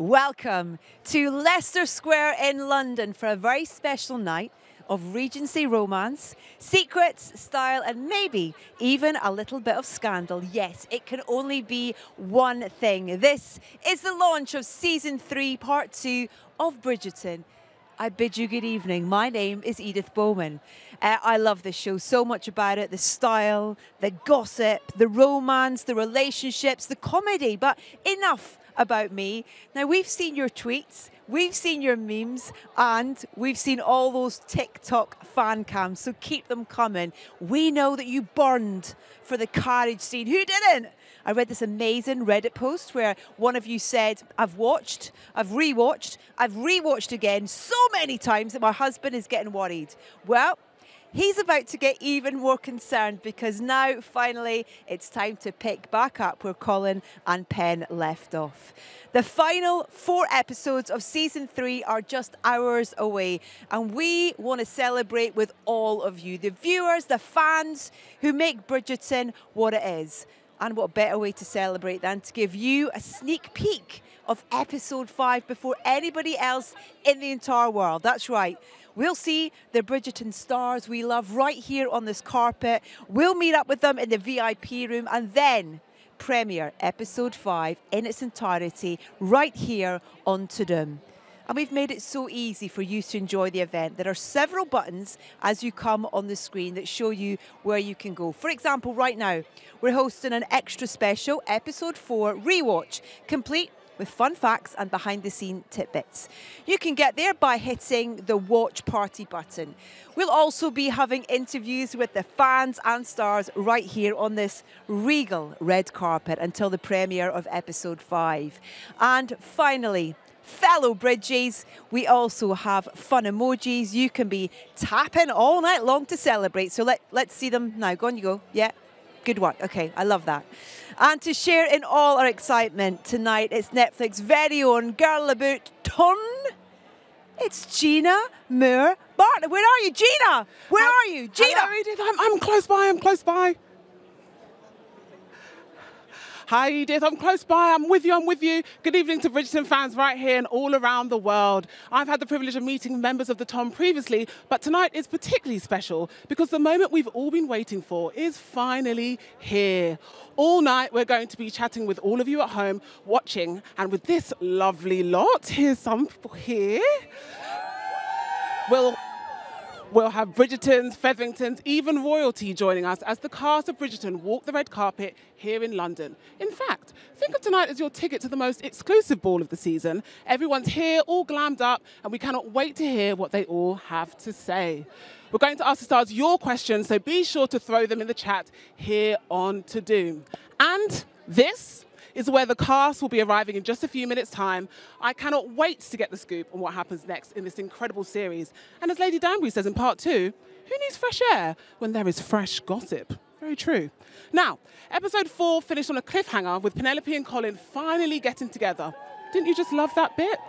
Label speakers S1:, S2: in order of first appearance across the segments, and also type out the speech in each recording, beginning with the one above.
S1: Welcome to Leicester Square in London for a very special night of Regency romance, secrets, style, and maybe even a little bit of scandal. Yes, it can only be one thing. This is the launch of Season 3, Part 2 of Bridgerton. I bid you good evening. My name is Edith Bowman. I love this show, so much about it, the style, the gossip, the romance, the relationships, the comedy, but enough about me. Now, we've seen your tweets, we've seen your memes, and we've seen all those TikTok fan cams, so keep them coming. We know that you burned for the carriage scene. Who didn't? I read this amazing Reddit post where one of you said, I've watched, I've rewatched again so many times that my husband is getting worried. Well, he's about to get even more concerned because now, finally, it's time to pick back up where Colin and Penn left off. The final 4 episodes of Season 3 are just hours away, and we want to celebrate with all of you, the viewers, the fans who make Bridgerton what it is. And what better way to celebrate than to give you a sneak peek of Episode 5 before anybody else in the entire world. That's right. We'll see the Bridgerton stars we love right here on this carpet. We'll meet up with them in the VIP room and then premiere Episode 5 in its entirety right here on Tudum. And we've made it so easy for you to enjoy the event. There are several buttons as you come on the screen that show you where you can go. For example, right now, we're hosting an extra special Episode 4 rewatch, complete with fun facts and behind-the-scene tidbits. You can get there by hitting the Watch Party button. We'll also be having interviews with the fans and stars right here on this regal red carpet until the premiere of Episode 5. And finally, fellow Bridgies, we also have fun emojis. You can be tapping all night long to celebrate. So let's see them now. Go on, you go. Yeah, good work. Okay, I love that. And to share in all our excitement tonight, it's Netflix's very own girl about ton. It's Gena-Mour Barrett. Where are you, Gina? Where are you, Gina?
S2: Hello, Edith. I'm close by. I'm close by. Hi, Edith. I'm close by. I'm with you. Good evening to Bridgerton fans right here and all around the world. I've had the privilege of meeting members of the Tom previously, but tonight is particularly special because the moment we've all been waiting for is finally here. All night, we're going to be chatting with all of you at home, watching, and with this lovely lot, here's some people here. We'll have Bridgertons, Featheringtons, even royalty joining us as the cast of Bridgerton walk the red carpet here in London. In fact, think of tonight as your ticket to the most exclusive ball of the season. Everyone's here, all glammed up, and we cannot wait to hear what they all have to say. We're going to ask the stars your questions, so be sure to throw them in the chat here on Tudum. And this is where the cast will be arriving in just a few minutes' time. I cannot wait to get the scoop on what happens next in this incredible series. And as Lady Danbury says in Part 2, who needs fresh air when there is fresh gossip? Very true. Now, Episode 4 finished on a cliffhanger with Penelope and Colin finally getting together. Didn't you just love that bit?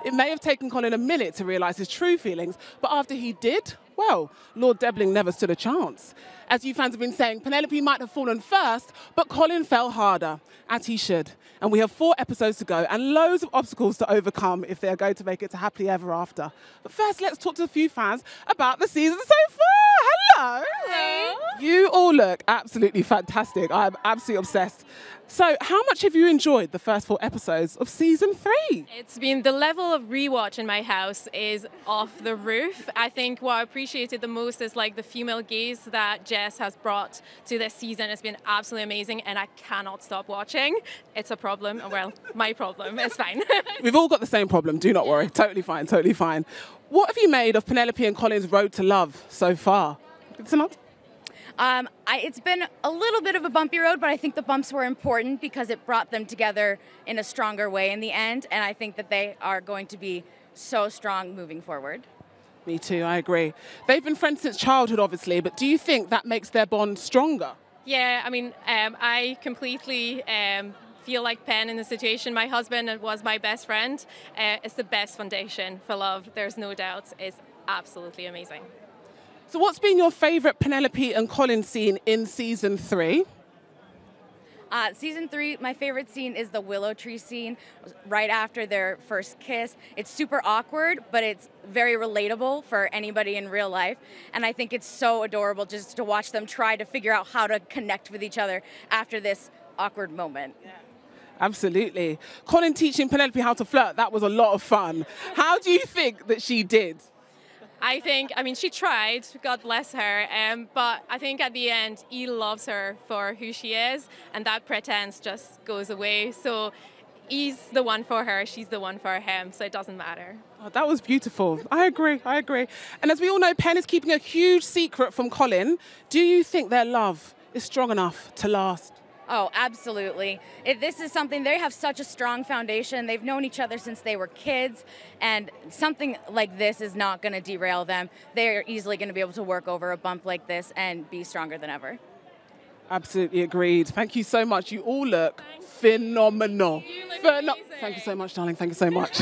S2: It may have taken Colin a minute to realise his true feelings, but after he did, well, Lord Debling never stood a chance. As you fans have been saying, Penelope might have fallen first, but Colin fell harder, as he should. And we have 4 episodes to go and loads of obstacles to overcome if they are going to make it to happily ever after. But first, let's talk to a few fans about the season so far. Hello.
S3: Hello.
S2: You all look absolutely fantastic. I'm absolutely obsessed. So how much have you enjoyed the first 4 episodes of Season 3?
S3: It's been, the level of rewatch in my house is off the roof. I think what I appreciated the most is like the female gaze that Jess has brought to this season. It's been absolutely amazing and I cannot stop watching. It's a problem. Well, my problem. It's fine.
S2: We've all got the same problem. Do not worry. Totally fine. Totally fine. What have you made of Penelope and Colin's road to love so far? It's not.
S4: It's been a little bit of a bumpy road, but I think the bumps were important because it brought them together in a stronger way in the end, and I think that they are going to be so strong moving forward.
S2: Me too, I agree. They've been friends since childhood, obviously, but do you think that makes their bond stronger?
S3: Yeah, I mean, I completely feel like Penn in the situation. My husband was my best friend. It's the best foundation for love, there's no doubt. It's absolutely amazing.
S2: So what's been your favourite Penelope and Colin scene in Season 3?
S4: Season 3, my favorite scene is the willow tree scene right after their first kiss. It's super awkward, but it's very relatable for anybody in real life. And I think it's so adorable just to watch them try to figure out how to connect with each other after this awkward moment. Yeah.
S2: Absolutely. Colin teaching Penelope how to flirt, that was a lot of fun. How do you think that she did?
S3: I mean, she tried, God bless her, but I think at the end, he loves her for who she is, and that pretense just goes away. So he's the one for her, she's the one for him, so it doesn't matter.
S2: Oh, that was beautiful. I agree. And as we all know, Pen is keeping a huge secret from Colin. Do you think their love is strong enough to last?
S4: Oh, absolutely. This is something, they have such a strong foundation. They've known each other since they were kids, and something like this is not going to derail them. They're easily going to be able to work over a bump like this and be stronger than ever.
S2: Absolutely agreed. Thank you so much. You all look phenomenal.
S3: You look amazing.
S2: Thank you so much, darling. Thank you so much.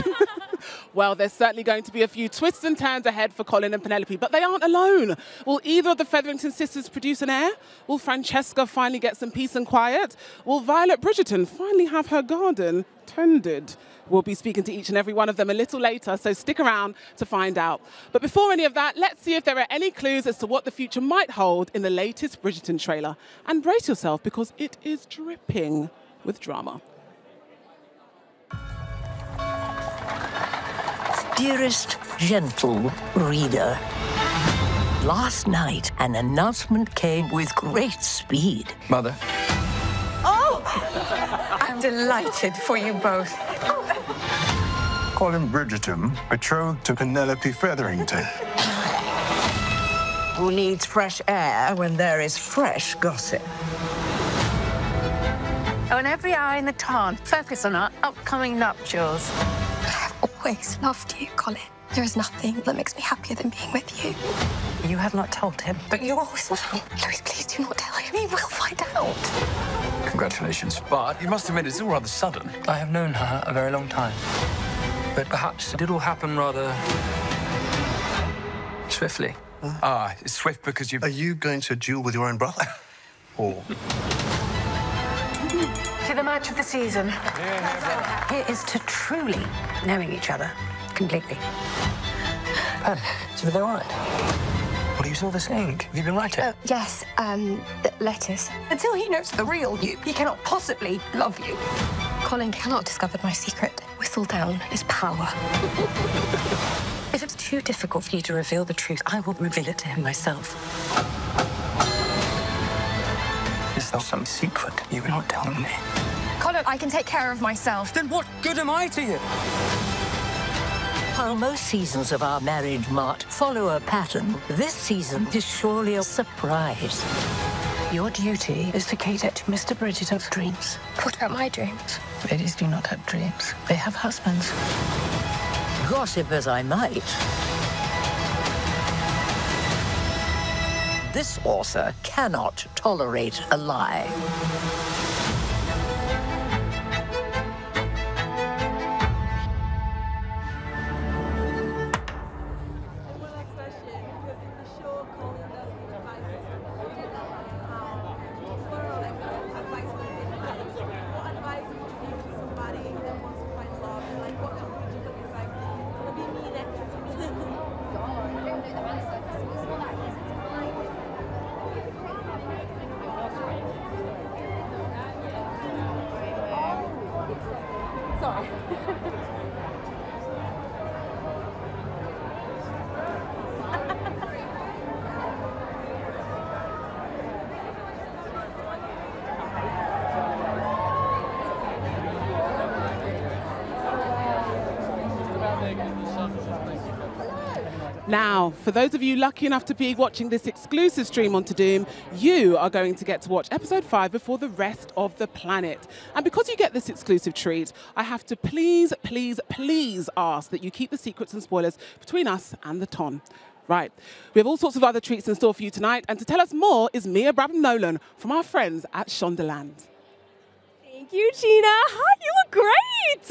S2: Well, there's certainly going to be a few twists and turns ahead for Colin and Penelope, but they aren't alone. Will either of the Featherington sisters produce an heir? Will Francesca finally get some peace and quiet? Will Violet Bridgerton finally have her garden tended? We'll be speaking to each and every one of them a little later, so stick around to find out. But before any of that, let's see if there are any clues as to what the future might hold in the latest Bridgerton trailer. And brace yourself, because it is dripping with drama.
S5: Dearest gentle reader, last night an announcement came with great speed.
S6: Mother.
S5: Oh! I'm delighted for you both.
S7: Colin Bridgerton, betrothed to Penelope Featherington.
S5: Who needs fresh air when there is fresh gossip? Oh, and every eye in the town focus on our upcoming nuptials.
S8: Always loved you, Colin. There is nothing that makes me happier than being with you.
S5: You have not told him, but you always will.
S8: Louis, please do not tell him. He will find out.
S6: Congratulations. But you must admit it's all rather sudden. I have known her a very long time. But perhaps it did all happen rather swiftly. It's swift because you...
S7: Are you going to duel with your own brother? Or...
S5: To the match of the season. Here is to truly knowing each other completely.
S6: Pen, is everything all right? What are you all this ink? Have you been writing?
S8: Yes, letters.
S5: Until he knows the real you, he cannot possibly love you.
S8: Colin cannot discover my secret. Whistledown is power.
S5: If it's too difficult for you to reveal the truth, I will reveal it to him myself.
S6: Is there some secret you were not telling me?
S8: Colin, I can take care of myself.
S6: Then what good am I to you?
S5: While most seasons of our marriage, Mart, follow a pattern, this season is surely a surprise. Your duty is to cater to Mr. Bridgerton's dreams.
S8: What about my dreams?
S5: Ladies do not have dreams. They have husbands. Gossip as I might, this author cannot tolerate a lie.
S2: Now, for those of you lucky enough to be watching this exclusive stream on Doom, you are going to get to watch episode 5 before the rest of the planet. And because you get this exclusive treat, I have to please, please, please ask that you keep the secrets and spoilers between us and the Ton. Right, we have all sorts of other treats in store for you tonight, and to tell us more is Mia Brabham Nolan from our friends at Shondaland.
S9: Thank you, Gina. Hi, you look great.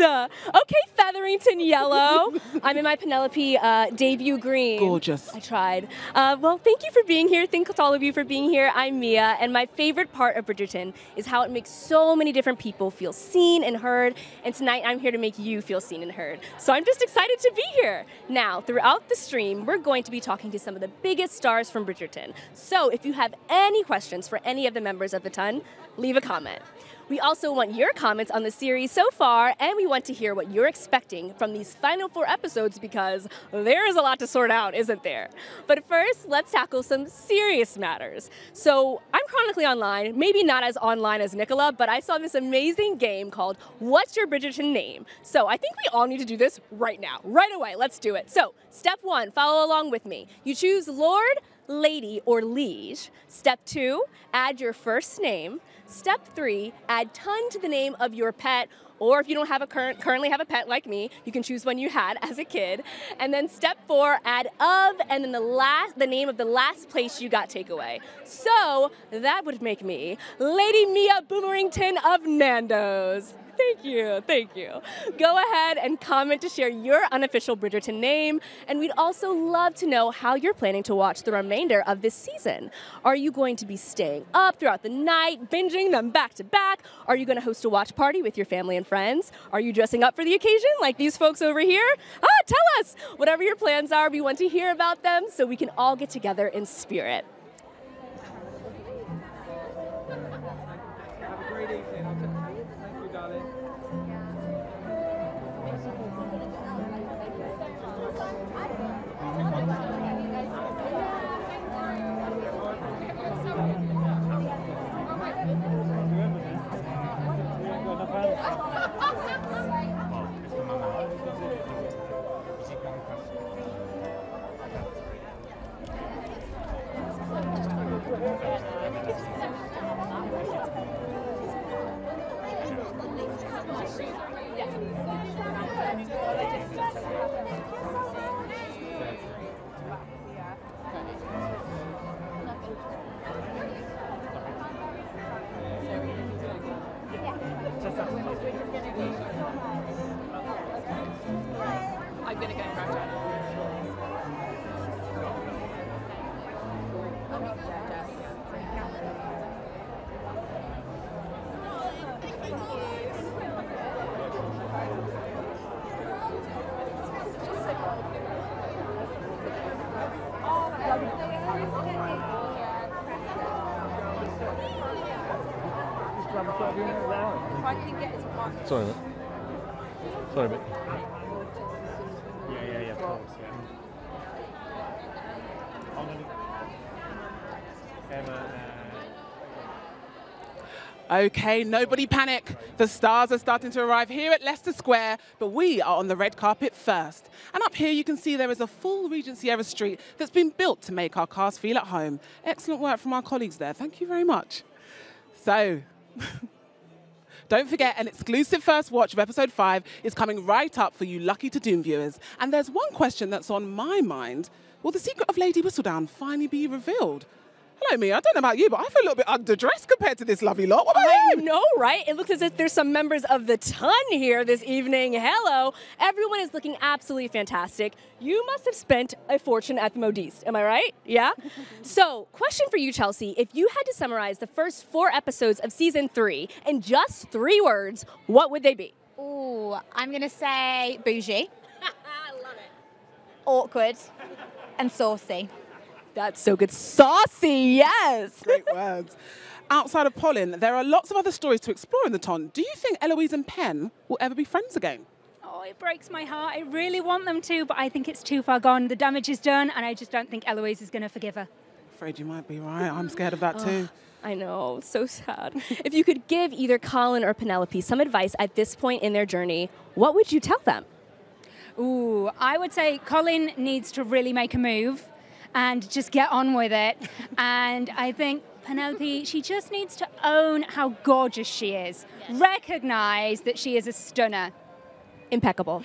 S9: Okay, Featherington yellow. I'm in my Penelope debut green.
S2: Gorgeous.
S9: I tried. Well, thank you for being here. Thanks to all of you for being here. I'm Mia, and my favorite part of Bridgerton is how it makes so many different people feel seen and heard. And tonight, I'm here to make you feel seen and heard. So I'm just excited to be here. Now, throughout the stream, we're going to be talking to some of the biggest stars from Bridgerton. So if you have any questions for any of the members of the ton, leave a comment. We also want your comments on the series so far, and we want to hear what you're expecting from these final 4 episodes because there is a lot to sort out, isn't there? But first, let's tackle some serious matters. So I'm chronically online, maybe not as online as Nicola, but I saw this amazing game called What's Your Bridgerton Name? So I think we all need to do this right now, right away. Let's do it. So step 1, follow along with me. You choose Lord, Lady, or Liege. Step 2, add your first name. Step 3, add ton to the name of your pet, or if you don't have currently have a pet like me, you can choose one you had as a kid. And then step 4, add of, and then the name of the last place you got takeaway. So that would make me Lady Mia Boomerington of Nando's. Thank you, thank you. Go ahead and comment to share your unofficial Bridgerton name, and we'd also love to know how you're planning to watch the remainder of this season. Are you going to be staying up throughout the night, binging them back to back? Are you going to host a watch party with your family and friends? Are you dressing up for the occasion like these folks over here? Tell us! Whatever your plans are, we want to hear about them so we can all get together in spirit.
S10: Have a great evening. Thank you, darling.
S3: I'm gonna go and grab Jenna.
S11: Sorry, mate. Sorry, mate.
S10: Yeah, of course,
S2: Okay, nobody panic. The stars are starting to arrive here at Leicester Square, but we are on the red carpet first. And up here you can see there is a full Regency era street that's been built to make our cast feel at home. Excellent work from our colleagues there. Thank you very much. So, don't forget, an exclusive first watch of episode 5 is coming right up for you lucky to Doom viewers. And there's one question that's on my mind. Will the secret of Lady Whistledown finally be revealed? Hello, Mia. I don't know about you, but I feel a little bit underdressed compared to this lovely lot. What about you?
S9: I know, right? It looks as if there's some members of the ton here this evening. Hello. Everyone is looking absolutely fantastic. You must have spent a fortune at the Modiste. Am I right? Yeah? So, question for you, Chelsea. If you had to summarize the first 4 episodes of season 3 in just 3 words, what would they be?
S12: Ooh, I'm going to say bougie.
S9: I love it.
S12: Awkward. And saucy.
S9: That's so good. Saucy, yes.
S2: Great words. Outside of Pollen, there are lots of other stories to explore in the ton. Do you think Eloise and Penn will ever be friends again?
S13: Oh, it breaks my heart. I really want them to, but I think it's too far gone. The damage is done, and I just don't think Eloise is going to forgive her.
S2: Afraid you might be right. I'm scared of that too.
S9: I know, so sad. If you could give either Colin or Penelope some advice at this point in their journey, what would you tell them?
S13: Ooh, I would say Colin needs to really make a move and just get on with it. And I think Penelope, she just needs to own how gorgeous she is. Yes. Recognize that she is a stunner.
S9: Impeccable.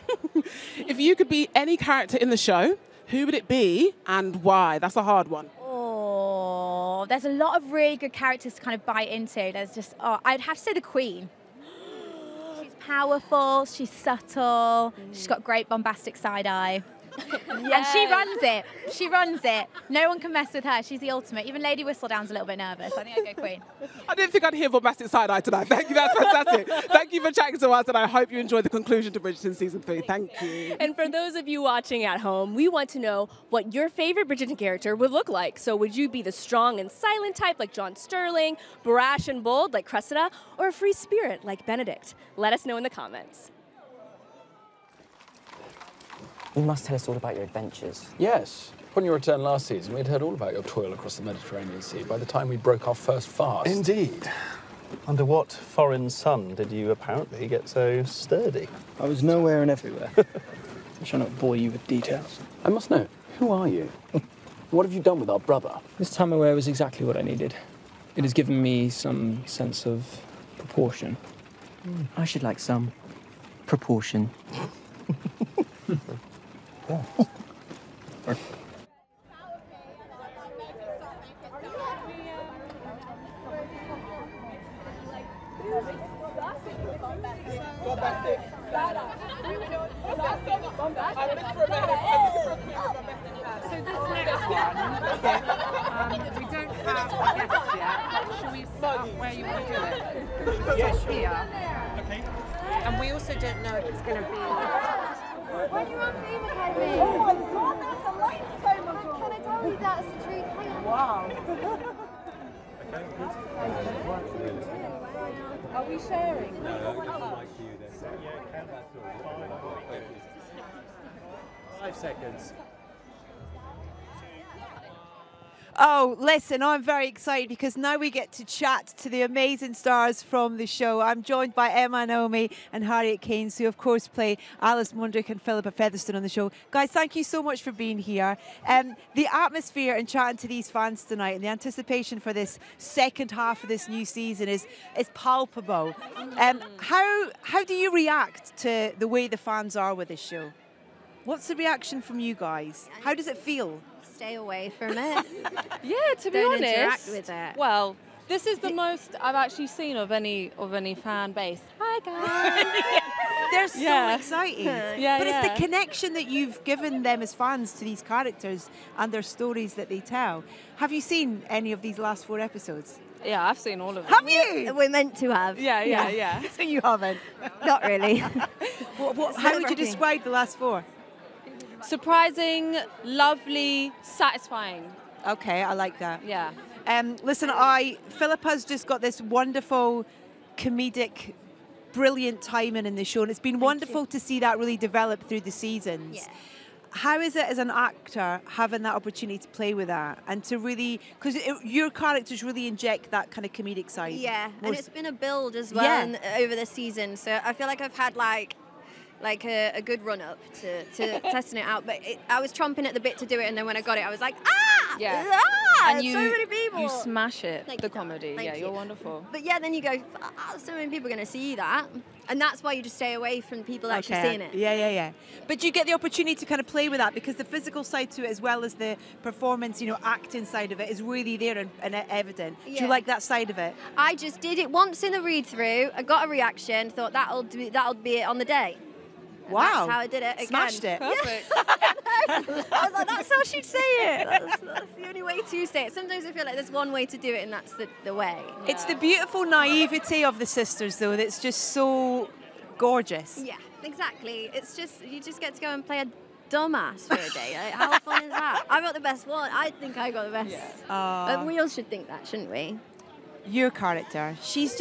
S2: If you could be any character in the show, who would it be and why? That's a hard one.
S12: Oh, there's a lot of really good characters to kind of bite into. There's just, I'd have to say the Queen. powerful, she's subtle, she's got great bombastic side eye. And she runs it. She runs it. No one can mess with her. She's the ultimate. Even Lady Whistledown's a little bit nervous. I think I'd go Queen.
S2: I didn't think I'd hear bombastic side-eye tonight. Thank you, that's fantastic. Thank you for chatting to us, and I hope you enjoyed the conclusion to Bridgerton Season 3. Thank you.
S9: And for those of you watching at home, we want to know what your favorite Bridgerton character would look like. So would you be the strong and silent type like John Sterling, brash and bold like Cressida, or a free spirit like Benedict? Let us know in the comments.
S14: You must tell us all about your adventures.
S15: Yes. Upon your return last season, we'd heard all about your toil across the Mediterranean Sea by the time we broke our first fast.
S16: Indeed. Under what foreign sun did you apparently get so sturdy?
S17: I was nowhere and everywhere. I shall not bore you with details.
S15: I must know, who are you? What have you done with our brother?
S17: This time away was exactly what I needed. It has given me some sense of proportion.
S14: I should like some proportion.
S18: We don't have guests yet. Shall we start where you want to do it? Yes, here. Okay. And we also don't know if it's going to be.
S19: When you were on Fame Academy. Oh my God, that's a lifetime ago. Can I tell you that's the truth? Hang on. Wow.
S18: Are we sharing?
S11: No, like you then. Yeah, count that story. 5 seconds.
S1: Oh, listen, I'm very excited because now we get to chat to the amazing stars from the show. I'm joined by Emma Naomi and Harriet Keynes, who, of course, play Alice Mundyk and Philippa Featherstone on the show. Guys, thank you so much for being here. The atmosphere and chatting to these fans tonight and the anticipation for this second half of this new season is palpable. How do you react to the way the fans are with this show? What's the reaction from you guys? How does it feel?
S20: Stay away from it.
S21: Yeah, to be
S20: Don't
S21: honest,
S20: interact with it.
S21: Well, this is the most I've actually seen of any fan base. Hi guys.
S1: They're so excited.
S21: Yeah,
S1: but it's the connection that you've given them as fans to these characters and their stories that they tell. Have you seen any of these last 4 episodes?
S21: Yeah, I've seen all of them.
S1: Have you?
S20: We're meant to have.
S21: Yeah.
S1: So you haven't?
S20: Not really.
S1: How would you describe the last 4?
S21: Surprising, lovely, satisfying.
S1: Okay, I like that.
S21: Yeah.
S1: Listen, Philippa's just got this wonderful comedic, brilliant timing in the show, and it's been wonderful to see that really develop through the seasons.
S20: Yeah.
S1: How is it as an actor having that opportunity to play with that and to really, because your characters really inject that kind of comedic side?
S20: Yeah, and it's been a build as well over the season, so I feel like I've had like a good run up to testing it out, but I was chomping at the bit to do it, and then when I got it, I was like,
S21: and
S20: so many people.
S21: You smash it,
S20: Thank
S21: the
S20: you.
S21: comedy.
S20: Thank you.
S21: You're wonderful.
S20: But yeah, then you go, so many people are going to see that, and that's why you just stay away from people actually seeing it.
S1: Yeah. But you get the opportunity to kind of play with that because the physical side to it, as well as the performance, acting side of it, is really there and evident.
S20: Yeah.
S1: Do you like that side of it?
S20: I just did it once in the read-through. I got a reaction, thought that'll be it on the day.
S1: Wow.
S20: That's how I did it again.
S1: Smashed it.
S21: Perfect.
S20: I was like, that's how she'd say it. That's the only way to say it. Sometimes I feel like there's one way to do it, and that's the way.
S1: It's the beautiful naivety of the sisters, though, that's just so gorgeous.
S20: Yeah, exactly. It's just, you just get to go and play a dumbass for a day. Like, how fun is that? I got the best one. I think I got the best.
S1: Yeah.
S20: We all should think that, shouldn't we?
S1: Your character, she's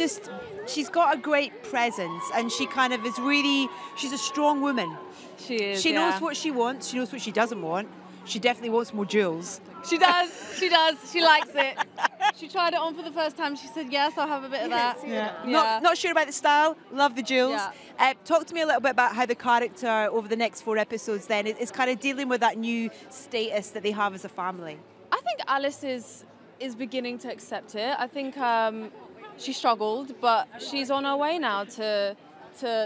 S1: got a great presence, and she kind of is really, she's a strong woman.
S21: She is.
S1: She knows what she wants, she knows what she doesn't want. She definitely wants more jewels.
S21: She does. She likes it. She tried it on for the first time. She said, yes, I'll have a bit of that.
S1: Yeah. Not sure about the style, love the jewels.
S21: Yeah.
S1: Talk to me a little bit about how the character over the next 4 episodes then is kind of dealing with that new status that they have as a family.
S21: I think Alice is beginning to accept it. I think she struggled, but she's on her way now to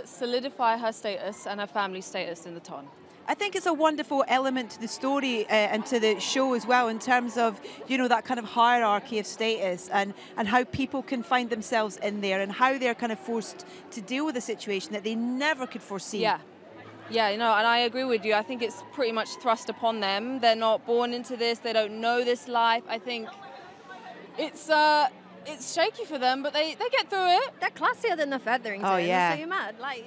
S21: solidify her status and her family status in the town.
S1: I think it's a wonderful element to the story and to the show as well, in terms of, you know, that kind of hierarchy of status and how people can find themselves in there and how they're kind of forced to deal with a situation that they never could foresee.
S21: Yeah. Yeah, you know, and I agree with you. I think it's pretty much thrust upon them. They're not born into this. They don't know this life. I think it's shaky for them, but they get through it.
S20: They're classier than the Featheringtons.
S1: Oh, yeah.
S20: So you're mad. Like,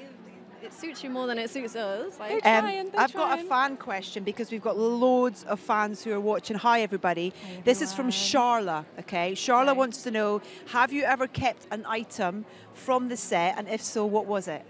S20: it suits you more than it suits us. Like,
S1: I've got a fan question because we've got loads of fans who are watching. Hi, everybody. This is from Charla, okay? Charla wants to know, have you ever kept an item from the set? And if so, what was it?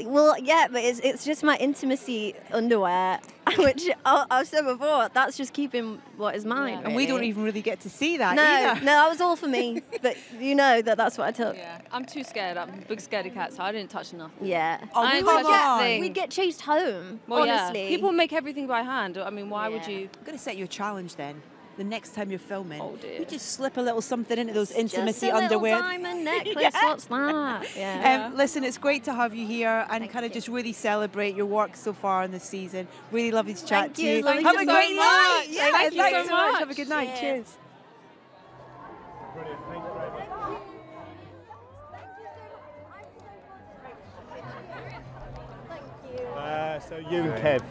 S20: well, yeah, but it's just my intimacy underwear, which I've said before, that's just keeping what is mine.
S1: And we don't even really get to see that
S20: either.
S1: No,
S20: that was all for me. But you know that's what I took.
S21: Yeah, I'm too scared. I'm a big scaredy cat, so I didn't touch nothing.
S20: Yeah.
S21: I didn't touch anything.
S20: We'd get chased home,
S21: well,
S20: honestly.
S21: Yeah. People make everything by hand. I mean, why would you?
S1: I'm going to set you a challenge then. The next time you're filming,
S21: you
S1: just slip a little something into those intimacy
S20: just a
S1: underwear.
S20: Little diamond necklace. What's that?
S1: Yeah. Listen, it's great to have you here and kind of just really celebrate your work so far in this season. Really lovely to chat to you.
S20: Have
S1: a great night.
S20: Yeah,
S1: thank you
S21: so much.
S1: Have a good night. Cheers.
S11: Brilliant. Thank you very much. So you and Kev.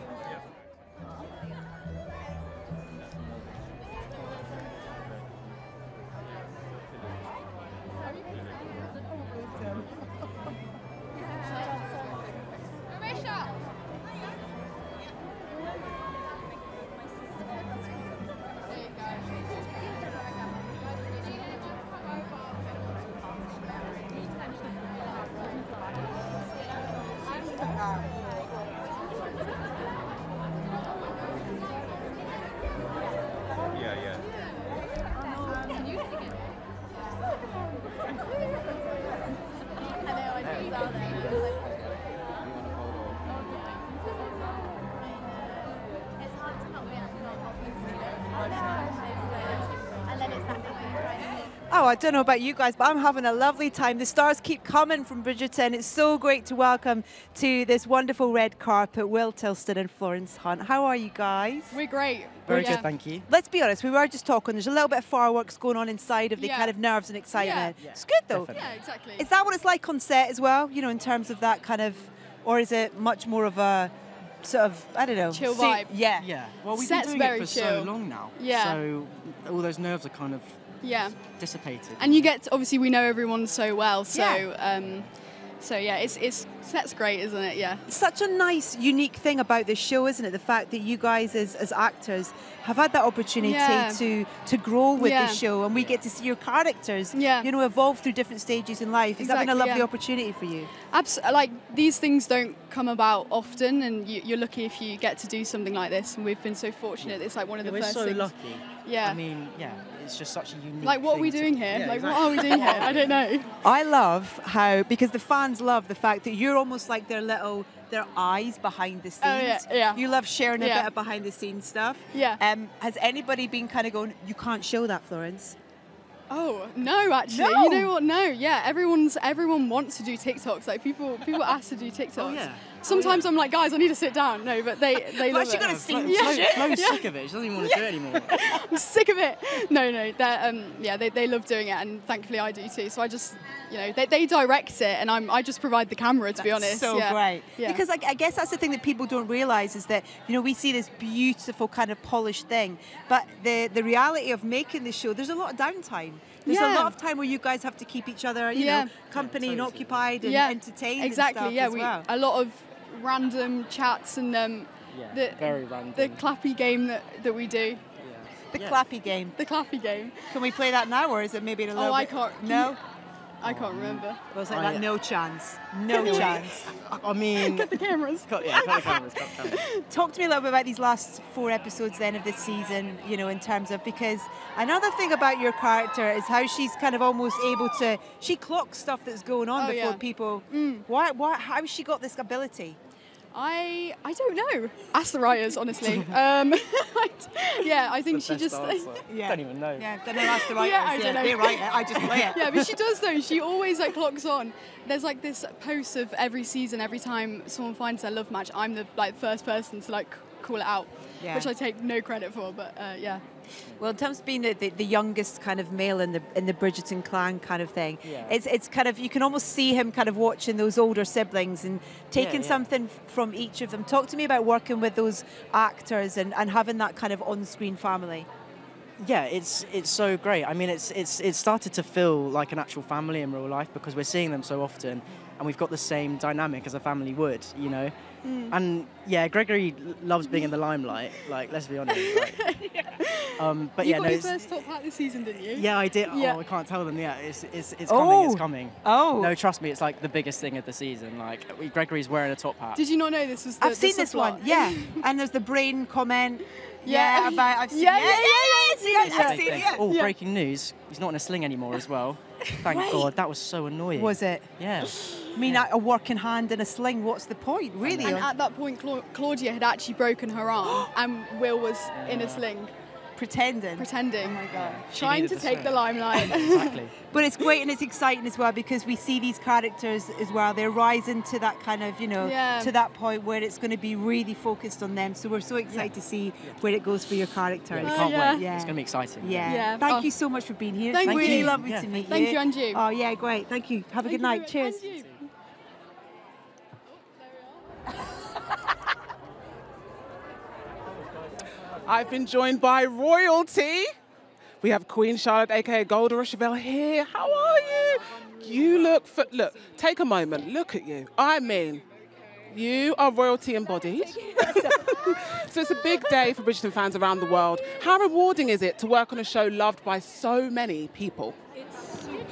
S1: Oh, I don't know about you guys, but I'm having a lovely time. The stars keep coming from Bridgerton. It's so great to welcome to this wonderful red carpet Will Tilston and Florence Hunt. How are you guys?
S4: We're great.
S14: Very good, thank you.
S1: Let's be honest, we were just talking. There's a little bit of fireworks going on inside of the
S4: Yeah.
S1: kind of nerves and excitement.
S4: Yeah.
S1: It's good though.
S4: Yeah, exactly.
S1: Is that what it's like on set as well, you know, in terms of that kind of, or is it much more of a sort of, I don't know.
S4: Chill vibe.
S1: Yeah.
S14: Yeah, well, we've
S4: Set's
S14: been doing it
S4: very
S14: for so
S4: chill.
S14: long now.
S4: Yeah.
S14: So all those nerves are kind of dissipated.
S4: And you get obviously we know everyone so well, so
S1: Yeah.
S4: so yeah, it's set's great, isn't it? Yeah.
S1: Such a nice, unique thing about this show, isn't it? The fact that you guys, as actors, have had that opportunity to grow with the show, and we get to see your characters, you know, evolve through different stages in life. Has that been a lovely opportunity for you?
S4: Like these things don't come about often, and you're lucky if you get to do something like this. And we've been so fortunate. It's like one of the
S14: We're
S4: first
S14: so
S4: things.
S14: lucky.
S4: Yeah.
S14: I mean, it's just such a unique.
S4: Like, what are we
S14: thing
S4: doing
S14: to-
S4: here?
S14: Yeah,
S4: Like,
S14: exactly.
S4: what are we doing here? I don't know.
S1: I love how, because the fans love the fact that you're almost like their eyes behind the scenes.
S4: Oh, yeah.
S1: You love sharing a
S4: Yeah.
S1: bit of behind the scenes stuff.
S4: Yeah.
S1: Has anybody been kind of going, you can't show that, Florence?
S4: Oh no, actually,
S1: No.
S4: you know what? No, yeah, everyone wants to do TikToks. Like people ask to do TikToks.
S14: yeah.
S4: Sometimes I'm like, guys, I need to sit down. No, but they love
S1: actually
S4: it.
S1: gotta sing
S14: Flo's sick of it. She doesn't even want to do it anymore.
S4: I'm sick of it. No, they're they love doing it, and thankfully I do too. So I just, you know, they direct it, and I just provide the camera. To be honest,
S1: So great.
S4: Yeah.
S1: Because I guess that's the thing that people don't realise is that, you know, we see this beautiful kind of polished thing, but the reality of making the show, there's a lot of downtime. There's a lot of time where you guys have to keep each other, you know, company and occupied and entertained.
S4: Exactly.
S1: And
S4: Yeah,
S1: stuff as well.
S4: a lot of random chats and
S14: very random.
S4: the clappy game that we do.
S1: The clappy game.
S4: The clappy game.
S1: Can we play that now, or is it maybe a little
S4: I
S1: bit?
S4: can't.
S1: No?
S4: I can't remember.
S1: Well, it's like that, no chance. No chance.
S14: I mean...
S4: Get the cameras.
S14: Got the cameras.
S1: Talk to me a little bit about these last 4 episodes then of this season, you know, in terms of, because another thing about your character is how she's kind of almost able to, she clocks stuff that's going on before people. Why, how has she got this ability?
S4: I don't know. Ask the writers, honestly. Yeah, I think she just...
S14: Yeah. Don't even know.
S1: Yeah, don't know, ask the writers.
S4: Yeah, I don't know.
S1: They write it, I just play it.
S4: Yeah, but she does though. She always like clocks on. There's like this post of every season, every time someone finds their love match, I'm the like first person to like call it out, which I take no credit for. But yeah.
S1: Well, in terms of being the youngest kind of male in the Bridgerton clan kind of thing, it's kind of, you can almost see him kind of watching those older siblings and taking something from each of them. Talk to me about working with those actors and having that kind of on-screen family.
S14: Yeah, it's so great. I mean, it's started to feel like an actual family in real life because we're seeing them so often, and we've got the same dynamic as a family would, you know. And yeah, Gregory loves being in the limelight. Like, let's be honest. Like, but
S4: you
S14: yeah,
S4: got your first top hat this season, didn't you?
S14: Yeah, I did.
S4: Yeah.
S14: Oh, I can't tell them yet. It's coming. It's coming.
S1: Oh.
S14: No, trust me. It's like the biggest thing of the season. Like, Gregory's wearing a top hat.
S4: Did you not know this was?
S1: I've seen this one. Yeah, and there's the brain comment.
S4: Yeah,
S1: about I've seen.
S14: I've seen it. Oh,
S4: Yeah.
S14: breaking news! He's not in a sling anymore as well. Thank God. That was so annoying.
S1: Was it?
S14: Yeah.
S1: I mean, a working hand in a sling. What's the point, really?
S4: And at that point, Claudia had actually broken her arm, and Will was in a sling.
S1: Pretending.
S4: Oh my God.
S14: She
S4: Trying
S14: needed
S4: to
S14: the
S4: take
S14: swing.
S4: the limelight.
S14: Exactly.
S1: But it's great and it's exciting as well because we see these characters as well. They're rising to that kind of, you know, to that point where it's going to be really focused on them. So we're so excited to see where it goes for your character.
S14: Yeah, we can't wait. It's going to be exciting.
S1: Yeah. Thank you so much for being here.
S4: Thank
S1: It's really
S4: you.
S1: lovely to meet you.
S4: Thank you, and you.
S1: Oh, yeah, great. Thank you. Have a good night. Cheers.
S2: I've been joined by royalty. We have Queen Charlotte, aka Golda Rochevelle here. How are you? You look, take a moment. Look at you. I mean, you are royalty embodied. So it's a big day for Bridgerton fans around the world. How rewarding is it to work on a show loved by so many people?
S9: It's super.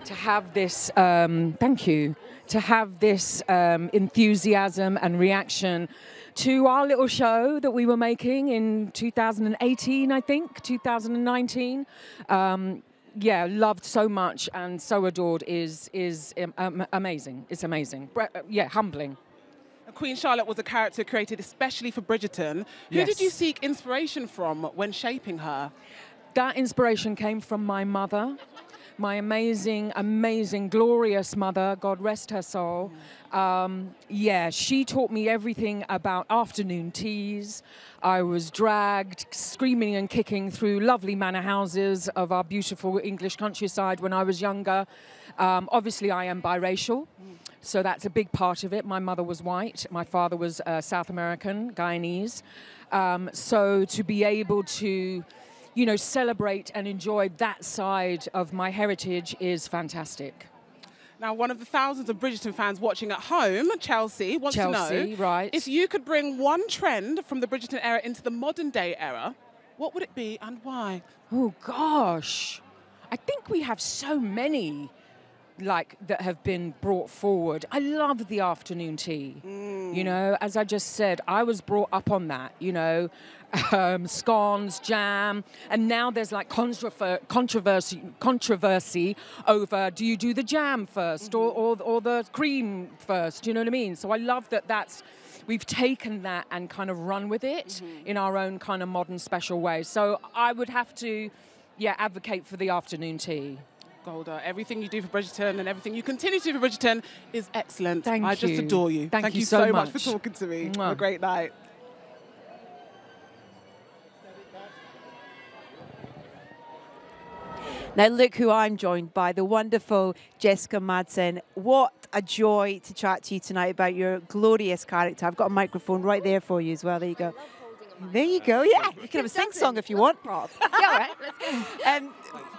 S7: To have this, thank you, to have this enthusiasm and reaction to our little show that we were making in 2018, I think, 2019. Yeah, loved so much and so adored is amazing. It's amazing. Yeah, humbling.
S2: Queen Charlotte was a character created especially for Bridgerton. Who did you seek inspiration from when shaping her?
S7: That inspiration came from my mother. My amazing, amazing, glorious mother, God rest her soul. Yeah, she taught me everything about afternoon teas. I was dragged, screaming and kicking through lovely manor houses of our beautiful English countryside when I was younger. Obviously, I am biracial, so that's a big part of it. My mother was white. My father was South American, Guyanese. So to be able to, you know, celebrate and enjoy that side of my heritage is fantastic.
S2: Now, one of the thousands of Bridgerton fans watching at home, Chelsea, wants to know
S7: right.
S2: if you could bring one trend from the Bridgerton era into the modern day era, what would it be and why?
S7: Oh, gosh. I think we have so many that have been brought forward. I love the afternoon tea. You know, as I just said, I was brought up on that, you know, scones, jam, and now there's like controversy over do you do the jam first or the cream first, you know what I mean? So I love that we've taken that and kind of run with it in our own kind of modern special way. So I would have to, advocate for the afternoon tea.
S2: Golda, everything you do for Bridgerton and everything you continue to do for Bridgerton is excellent.
S7: Thank you.
S2: I just adore you.
S7: Thank you
S2: so
S7: so
S2: much
S7: much
S2: for talking to me.
S7: Mwah.
S2: Have a great night.
S1: Now look who I'm joined by, the wonderful Jessica Madsen. What a joy to chat to you tonight about your glorious character. I've got a microphone right there for you as well. There you go. There you go. Yeah, you can have a sing-song if you want.
S12: Yeah, all right, let's go.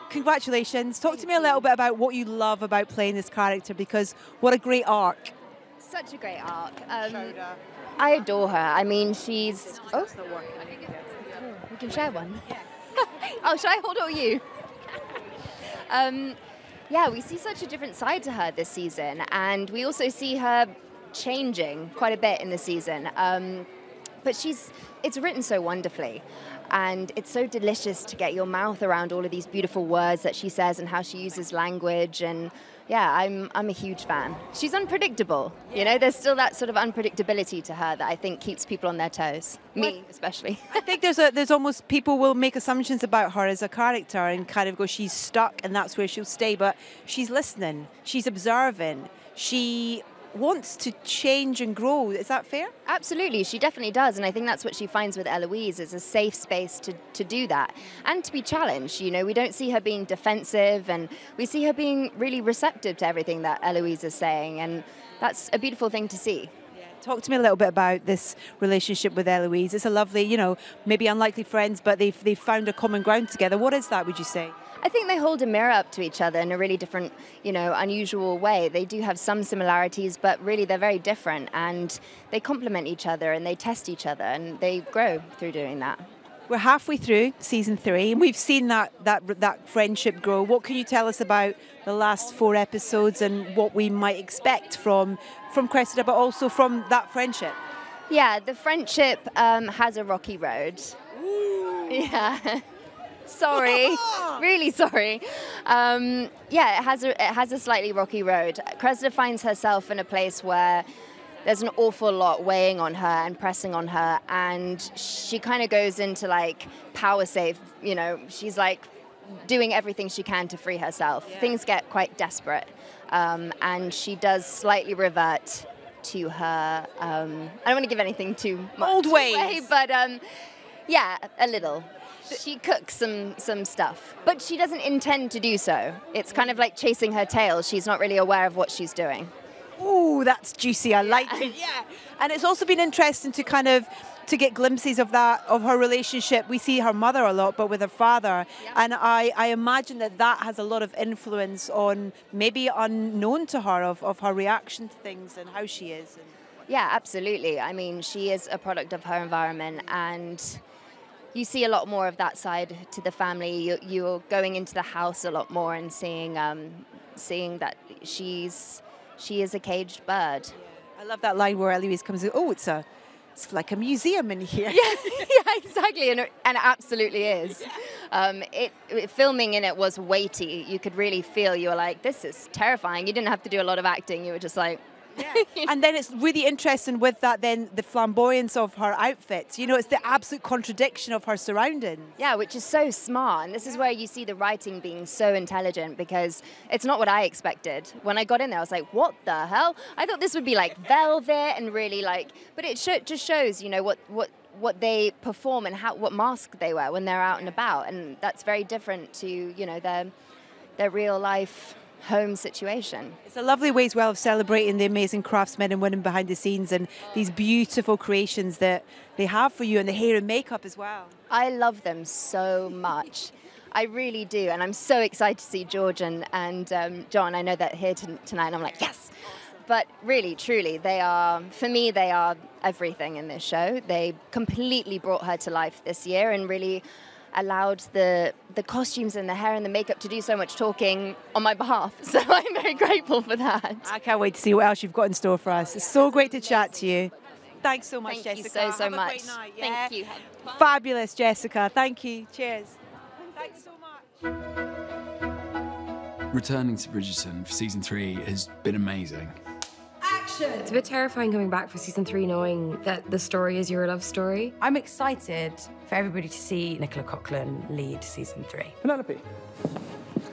S1: Congratulations. Talk to me a little bit about what you love about playing this character, because what a great arc.
S22: Such a great arc. I adore her. I mean, she's... Oh, we can share one. Oh, should I hold it or you? Yeah, we see such a different side to her this season, and we also see her changing quite a bit in the season. But it's written so wonderfully. And it's so delicious to get your mouth around all of these beautiful words that she says and how she uses language. And yeah, I'm a huge fan. She's unpredictable. You know, there's still that sort of unpredictability to her that I think keeps people on their toes. Me, especially.
S1: I think there's almost, people will make assumptions about her as a character and kind of go, she's stuck and that's where she'll stay. But she's listening, she's observing, she wants to change and grow. Is that fair?
S22: Absolutely, she definitely does, and I think that's what she finds with Eloise, is a safe space to do that and to be challenged. You know, we don't see her being defensive, and we see her being really receptive to everything that Eloise is saying, and that's a beautiful thing to see.
S1: Talk to me a little bit about this relationship with Eloise. It's a lovely, you know, maybe unlikely friends, but they've found a common ground together. What is that, would you say?
S22: I think they hold a mirror up to each other in a really different, you know, unusual way. They do have some similarities, but really they're very different, and they complement each other and they test each other, and they grow through doing that.
S1: We're halfway through season 3, and we've seen that friendship grow. What can you tell us about the last 4 episodes and what we might expect from Cressida, but also from that friendship?
S22: Yeah, the friendship has a rocky road. Yeah. Sorry, really sorry. Yeah, it has a slightly rocky road. Cressida finds herself in a place where there's an awful lot weighing on her and pressing on her, and she kind of goes into like power save. You know, she's like doing everything she can to free herself. Yeah. Things get quite desperate, and she does slightly revert to her. I don't want to give anything too much
S1: old ways,
S22: away, but yeah, a little. She cooks some stuff, but she doesn't intend to do so. It's kind of like chasing her tail. She's not really aware of what she's doing.
S1: Ooh, that's juicy. I like it. Yeah. And it's also been interesting to kind of get glimpses of her relationship. We see her mother a lot, but with her father. Yeah. And I imagine that has a lot of influence on, maybe unknown to her, of her reaction to things and how she is.
S22: Yeah, absolutely. I mean, she is a product of her environment, and you see a lot more of that side to the family. You're going into the house a lot more and seeing that she is a caged bird.
S1: Yeah. I love that line where Eloise comes in. Oh, it's like a museum in here.
S22: Yeah, exactly, and it absolutely is. Filming in it was weighty. You could really feel, you were like, this is terrifying. You didn't have to do a lot of acting. You were just like,
S1: yeah. And then it's really interesting with that, then the flamboyance of her outfits. You know, it's the absolute contradiction of her surroundings.
S22: Yeah, which is so smart. And this is where you see the writing being so intelligent, because it's not what I expected. When I got in there, I was like, what the hell? I thought this would be like velvet and really like, but it just shows, you know, what they perform and what mask they wear when they're out and about. And that's very different to, you know, their real life home situation.
S1: It's a lovely way as well of celebrating the amazing craftsmen and women behind the scenes and these beautiful creations that they have for you, and the hair and makeup as well.
S22: I love them so much. I really do, and I'm so excited to see George and John. I know that here tonight, and I'm like, yes! But really, truly, for me, they are everything in this show. They completely brought her to life this year and really allowed the costumes and the hair and the makeup to do so much talking on my behalf. So I'm very grateful for that.
S1: I can't wait to see what else you've got in store for us. It's so great to chat to you. Thanks so much, Jessica.
S22: Thank you so
S1: Have
S22: much.
S1: A great night, yeah?
S22: Thank you.
S1: Fabulous, Jessica. Thank you. Cheers. Thanks so much.
S6: Returning to Bridgerton for season 3 has been amazing.
S8: It's a bit terrifying coming back for season 3 knowing that the story is your love story.
S23: I'm excited for everybody to see Nicola Coughlan lead season 3.
S17: Penelope,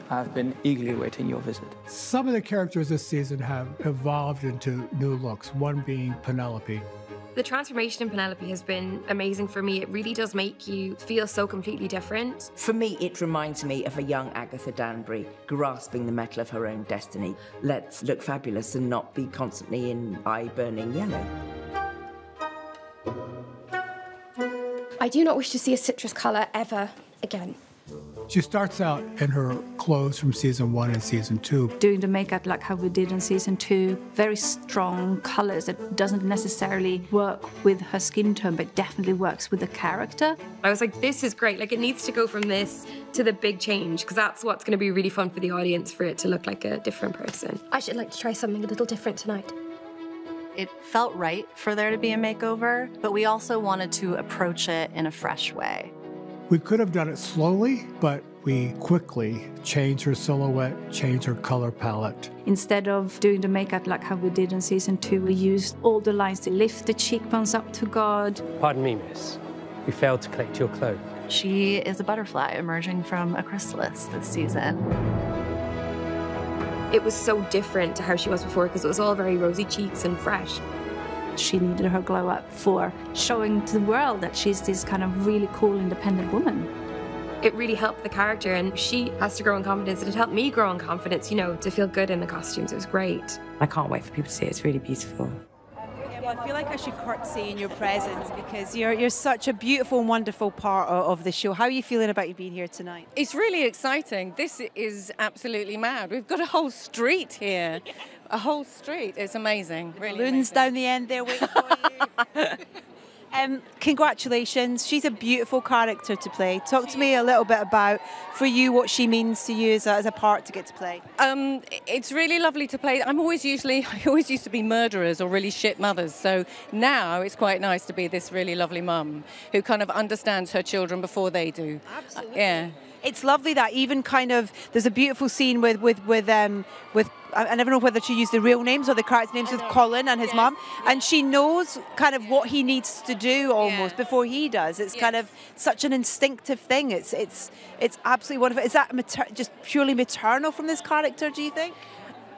S17: I've been eagerly awaiting your visit.
S24: Some of the characters this season have evolved into new looks, one being Penelope.
S8: The transformation in Penelope has been amazing for me. It really does make you feel so completely different.
S25: For me, it reminds me of a young Agatha Danbury grasping the metal of her own destiny. Let's look fabulous and not be constantly in eye-burning yellow.
S26: I do not wish to see a citrus colour ever again.
S24: She starts out in her clothes from season 1 and season 2.
S27: Doing the makeup like how we did in season 2, very strong colors that doesn't necessarily work with her skin tone, but definitely works with the character.
S8: I was like, this is great. Like, it needs to go from this to the big change, because that's what's going to be really fun for the audience, for it to look like a different person.
S26: I should like to try something a little different tonight.
S28: It felt right for there to be a makeover, but we also wanted to approach it in a fresh way.
S24: We could have done it slowly, but we quickly changed her silhouette, changed her color palette.
S27: Instead of doing the makeup like how we did in season 2, we used all the lines to lift the cheekbones up to God.
S11: Pardon me, miss. We failed to collect your cloak.
S28: She is a butterfly emerging from a chrysalis this season.
S8: It was so different to how she was before because it was all very rosy cheeks and fresh.
S27: She needed her glow up for showing to the world that she's this kind of really cool, independent woman.
S8: It really helped the character, and she has to grow in confidence, and it helped me grow in confidence, you know, to feel good in the costumes. It was great.
S23: I can't wait for people to see it. It's really beautiful.
S1: Yeah, well, I feel like I should curtsy in your presence because you're such a beautiful and wonderful part of the show. How are you feeling about you being here tonight?
S3: It's really exciting. This is absolutely mad. We've got a whole street here. A whole street. It's amazing. Really
S1: balloons
S3: amazing.
S1: Down the end there waiting for you. Congratulations. She's a beautiful character to play. Talk to me a little bit about, for you, what she means to you as a part to get to play.
S3: It's really lovely to play. I always used to be murderers or really shit mothers. So now it's quite nice to be this really lovely mum who kind of understands her children before they do.
S1: Absolutely.
S3: Yeah.
S1: It's lovely that even kind of, there's a beautiful scene with I never know whether she used the real names or the character names with Colin and his mum, and she knows kind of what he needs to do almost before he does. It's kind of such an instinctive thing. It's absolutely wonderful. Is that just purely maternal from this character, do you think?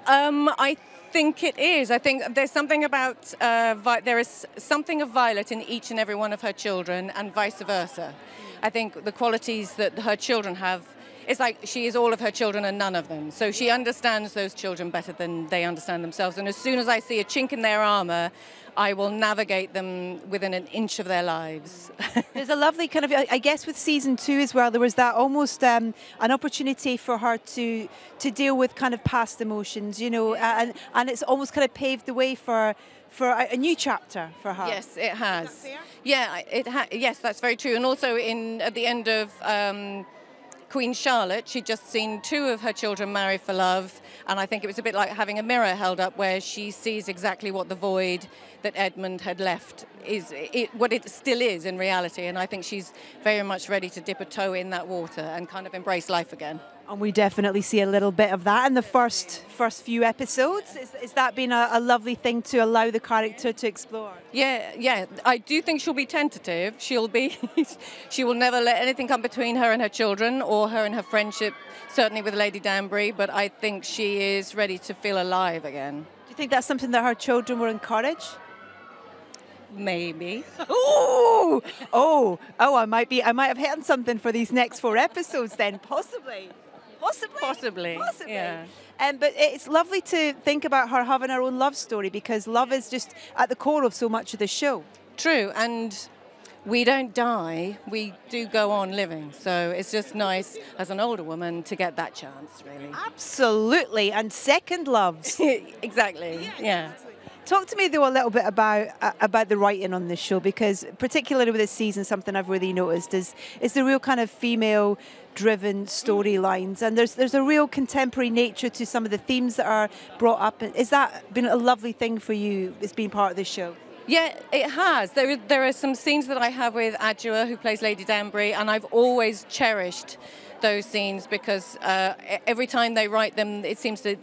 S3: I think it is. I think there's something about there is something of Violet in each and every one of her children, and vice versa. I think the qualities that her children have, it's like she is all of her children and none of them. So she understands those children better than they understand themselves. And as soon as I see a chink in their armour, I will navigate them within an inch of their lives.
S1: There's a lovely kind of, I guess with season 2 as well, there was that almost an opportunity for her to deal with kind of past emotions, you know, and it's almost kind of paved the way for a new chapter for her.
S3: Yes, it has. Yeah, yes, that's very true. And also at the end of Queen Charlotte, she'd just seen 2 of her children marry for love, and I think it was a bit like having a mirror held up where she sees exactly what the void that Edmund had left is, what it still is in reality, and I think she's very much ready to dip a toe in that water and kind of embrace life again.
S1: And we definitely see a little bit of that in the first few episodes. Is that been a lovely thing to allow the character to explore?
S3: Yeah. I do think she'll be tentative. She will never let anything come between her and her children or her and her friendship, certainly with Lady Danbury, but I think she is ready to feel alive again.
S1: Do you think that's something that her children will encourage?
S3: Maybe.
S1: Oh! I might have hit on something for these next 4 episodes then, possibly. Possibly.
S3: Yeah.
S1: But it's lovely to think about her having her own love story because love is just at the core of so much of the show.
S3: True, and we don't die, we do go on living. So it's just nice as an older woman to get that chance, really.
S1: Absolutely, and second loves.
S3: Exactly, yeah.
S1: Talk to me, though, a little bit about the writing on this show, because particularly with this season, something I've really noticed is the real kind of female-driven storylines, and there's a real contemporary nature to some of the themes that are brought up. Has that been a lovely thing for you, as being part of this show?
S3: Yeah, it has. There are some scenes that I have with Adjua, who plays Lady Danbury, and I've always cherished those scenes because every time they write them, it seems to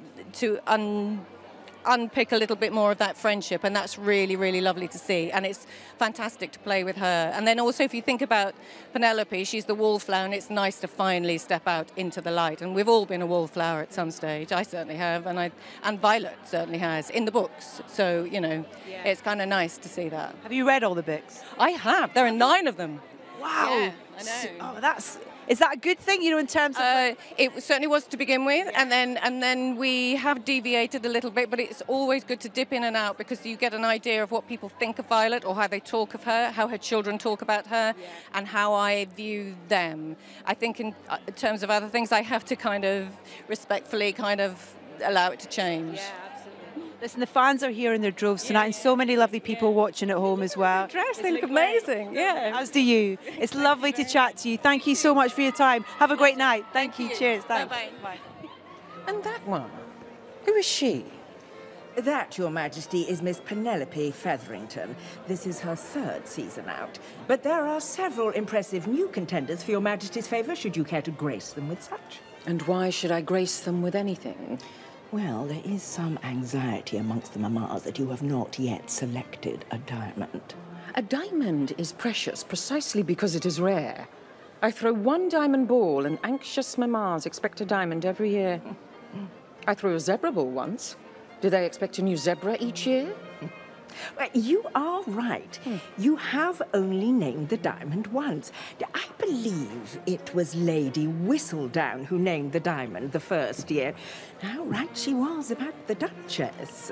S3: unpick a little bit more of that friendship, and that's really, really lovely to see, and it's fantastic to play with her. And then also, if you think about Penelope, she's the wallflower, and it's nice to finally step out into the light, and we've all been a wallflower at some stage. I certainly have, and Violet certainly has in the books, so you know, it's kind of nice to see that.
S1: Have you read all the books?
S3: I have. There are 9 of them.
S1: Wow.
S3: Yeah, I know.
S1: Oh, is that a good thing, you know, in terms of...
S3: It certainly was to begin with, and then we have deviated a little bit, but it's always good to dip in and out because you get an idea of what people think of Violet or how they talk of her, how her children talk about her, and how I view them. I think in terms of other things, I have to kind of respectfully kind of allow it to change.
S1: Yeah. Listen, the fans are here in their droves tonight, and so many lovely people watching at home as well.
S3: Dressed, they look amazing, yeah.
S1: As do you. It's lovely to chat to you. Thank you so much for your time. Have a great night. Thank you. Cheers. Thanks.
S3: Bye-bye.
S5: And that one, who is she?
S25: That, Your Majesty, is Miss Penelope Featherington. This is her 3rd season out. But there are several impressive new contenders for Your Majesty's favour, should you care to grace them with such.
S5: And why should I grace them with anything?
S25: Well, there is some anxiety amongst the mammas that you have not yet selected a diamond.
S5: A diamond is precious precisely because it is rare. I throw 1 diamond ball and anxious mammas expect a diamond every year. I threw a zebra ball once. Do they expect a new zebra each year?
S25: Well, you are right. You have only named the diamond once. I believe it was Lady Whistledown who named the diamond the 1st year. How right she was about the Duchess.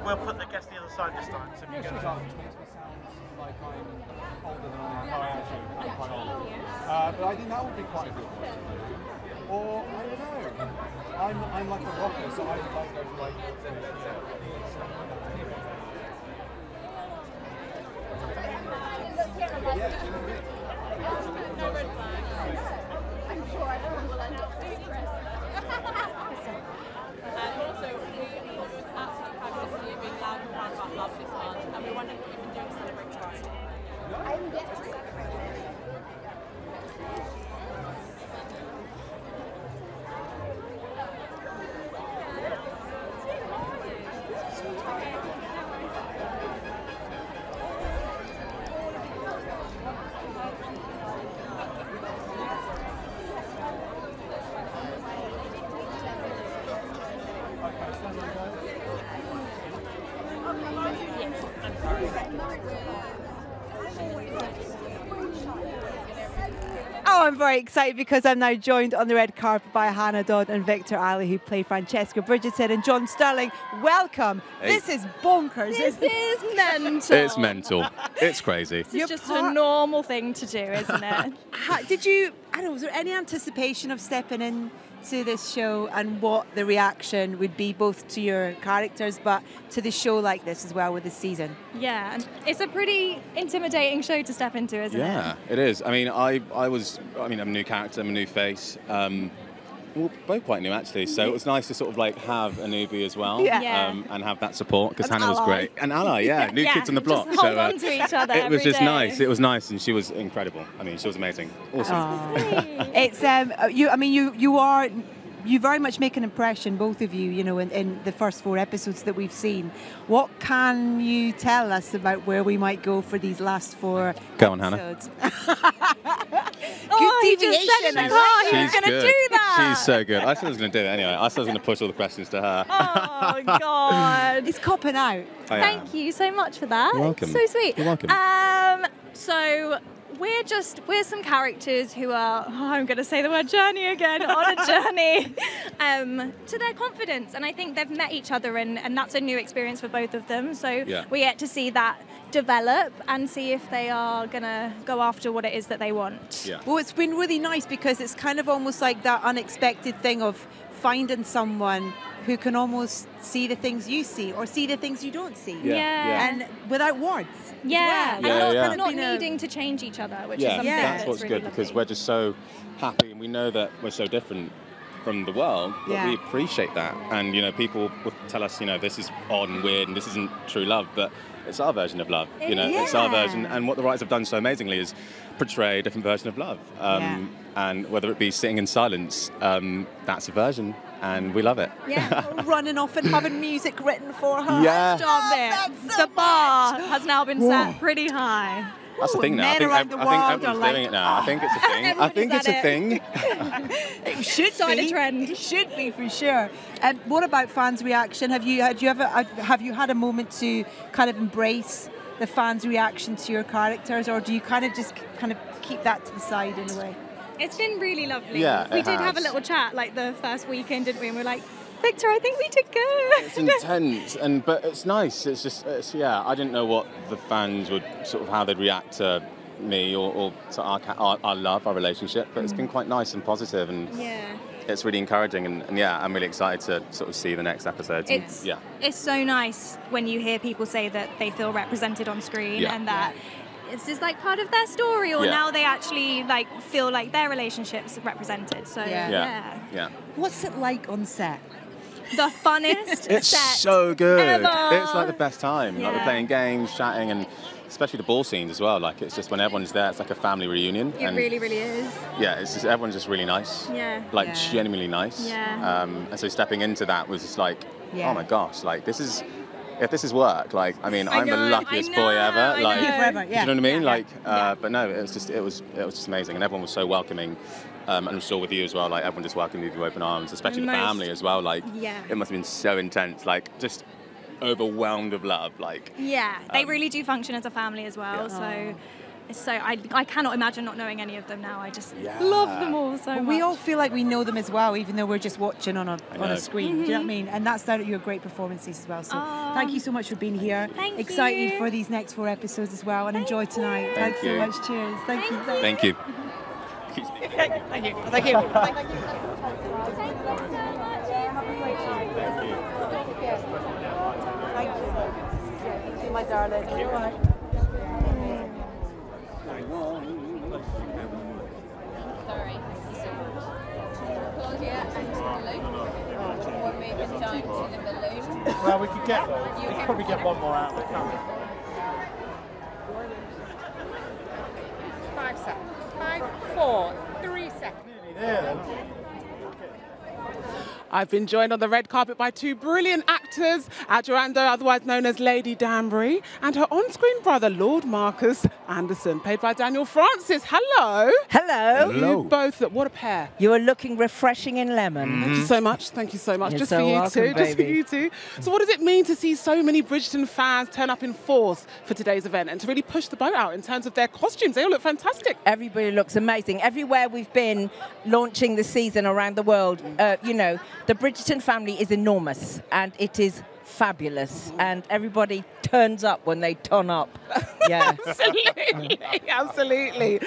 S11: We'll put the guest the other side this time. So if you go like I'm older than I am. No, actually, I'm quite old. But I think that would be quite a good one. Or, I don't know, I'm like a rocker, so I would like to go for like...
S10: No red flags. I'm sure everyone will end up being also, we thought it was absolutely fabulous to see you being loud and proud about love this month, and we wondered what you've been doing to celebrate tonight. I'm yet to celebrate it.
S1: Oh, I'm very excited because I'm now joined on the red carpet by Hannah Dodd and Victor Ali, who play Francesca Bridgerton, and John Sterling. Welcome.
S13: Hey.
S1: This is bonkers.
S15: This is mental.
S13: It's mental. It's crazy.
S15: It's just a normal thing to do, isn't it?
S1: Did you, I don't know, was there any anticipation of stepping in to this show and what the reaction would be both to your characters but to the show like this as well with this season?
S15: Yeah, and it's a pretty intimidating show to step into, isn't it?
S13: Yeah, it is. I mean, I'm a new character, I'm a new face. We're both quite new actually, so it was nice to sort of like have a newbie as well, and have that support because Hannah was great. An ally, new kids on the block.
S15: Just hold on to each other.
S13: It was just
S15: day.
S13: nice. It was nice, and she was incredible. I mean, she was amazing. Awesome.
S1: It's you very much make an impression, both of you, in the first 4 episodes that we've seen. What can you tell us about where we might go for these last 4
S13: Go on,
S1: episodes?
S13: Hannah.
S15: He just said in the car he was going to do that.
S13: She's so good. I said I was going to do it anyway. I said I was going to push all the questions to her.
S15: Oh, God.
S1: It's copping out.
S15: Thank you so much for that.
S13: You're welcome.
S15: So sweet.
S13: You're welcome.
S15: So we're some characters who are, I'm going to say the word journey again, on a journey to their confidence. And I think they've met each other and that's a new experience for both of them. So we get to see that develop and see if they are going to go after what it is that they want.
S13: Yeah.
S1: Well, it's been really nice because it's kind of almost like that unexpected thing of finding someone who can almost see the things you see or see the things you don't see. And without words.
S15: And not
S1: needing
S15: needing to change each other, which is something
S13: that's what's
S15: really
S13: good because we're just so happy and we know that we're so different from the world, but we appreciate that. And people will tell us, this is odd and weird and this isn't true love, but it's our version of love. It's our version. And what the writers have done so amazingly is portray a different version of love. And whether it be sitting in silence, that's a version. And we love it.
S1: Running off and having music written for her.
S15: Stop it. The bar has now been set pretty high.
S13: That's the thing now. I think everyone's doing it now. I think it's a thing. I think it's a thing.
S1: It should
S15: be a trend.
S1: It should be for sure. And what about fans' reaction? Have you had a moment to kind of embrace the fans' reaction to your characters, or do you kind of keep that to the side in a way?
S15: It's been really lovely.
S13: Yeah,
S15: we did have a little chat like the first weekend, didn't we? And we were like, Victor, I think we did good.
S13: It's intense, but it's nice. I didn't know what the fans would how they'd react to me or to our love, our relationship. But it's been quite nice and positive, and it's really encouraging. And I'm really excited to sort of see the next episodes.
S15: It's so nice when you hear people say that they feel represented on screen and that is this like part of their story, or
S13: Yeah.
S15: now they actually like feel like their relationships are represented. So
S13: Yeah.
S1: What's it like on set?
S15: The funnest
S13: It's
S15: set
S13: so good.
S15: ever.
S13: It's like the best time. Like we're playing games, chatting, and especially the ball scenes as well. Like it's just when everyone's there, it's like a family reunion.
S15: It
S13: and
S15: really, really is.
S13: yeah, it's just everyone's just really nice.
S15: Yeah.
S13: Like
S15: Yeah.
S13: genuinely nice.
S15: Yeah.
S13: And so stepping into that was just like,
S1: Yeah.
S13: oh my gosh, like this is. If this is work, like I mean, I'm the
S15: know,
S13: luckiest boy ever. Like,
S1: Forever,
S13: do you know what I mean? Like, but no, it was just amazing, and everyone was so welcoming. And I'm sure with you as well, like everyone just welcomed you with open arms, especially the
S15: Most-
S13: family as well. Like,
S15: Yeah.
S13: it must have been so intense, like just overwhelmed of love. Like,
S15: Yeah, they really do function as a family as well. So, I cannot imagine not knowing any of them now. I just love them all so much.
S1: We all feel like we know them as well, even though we're just watching on a screen. Do you know what I mean? And that's down to your great performances as well. So thank you so much for being here.
S15: Thank
S1: Excited
S15: you.
S1: for these next 4 episodes as well, and enjoy tonight.
S13: Thank
S1: Thanks
S13: you.
S1: so much. Cheers. Thank you.
S13: thank you.
S1: Thank you. Thank you. Thank you, my darling. All right.
S10: Sorry. Claudia and balloon. Or moving down to the balloon.
S11: Well, we could probably get one more out of the camera.
S10: 5 seconds. 5, 4, 3 seconds.
S11: There then.
S2: I've been joined on the red carpet by 2 brilliant actors, Adjoando, otherwise known as Lady Danbury, and her on-screen brother, Lord Marcus Anderson, played by Daniel Francis. Hello.
S4: Hello.
S2: You both, what a pair.
S4: You are looking refreshing in lemon.
S2: Thank you so much. Thank you so much.
S4: You're
S2: Just
S4: so
S2: for you
S4: welcome,
S2: two. Just for
S4: baby.
S2: you two. So what does it mean to see so many Bridgerton fans turn up in force for today's event and to really push the boat out in terms of their costumes? They all look fantastic.
S4: Everybody looks amazing. Everywhere we've been launching the season around the world, you know, the Bridgerton family is enormous and it is fabulous, and everybody turns up when they turn up. Yeah.
S2: Absolutely.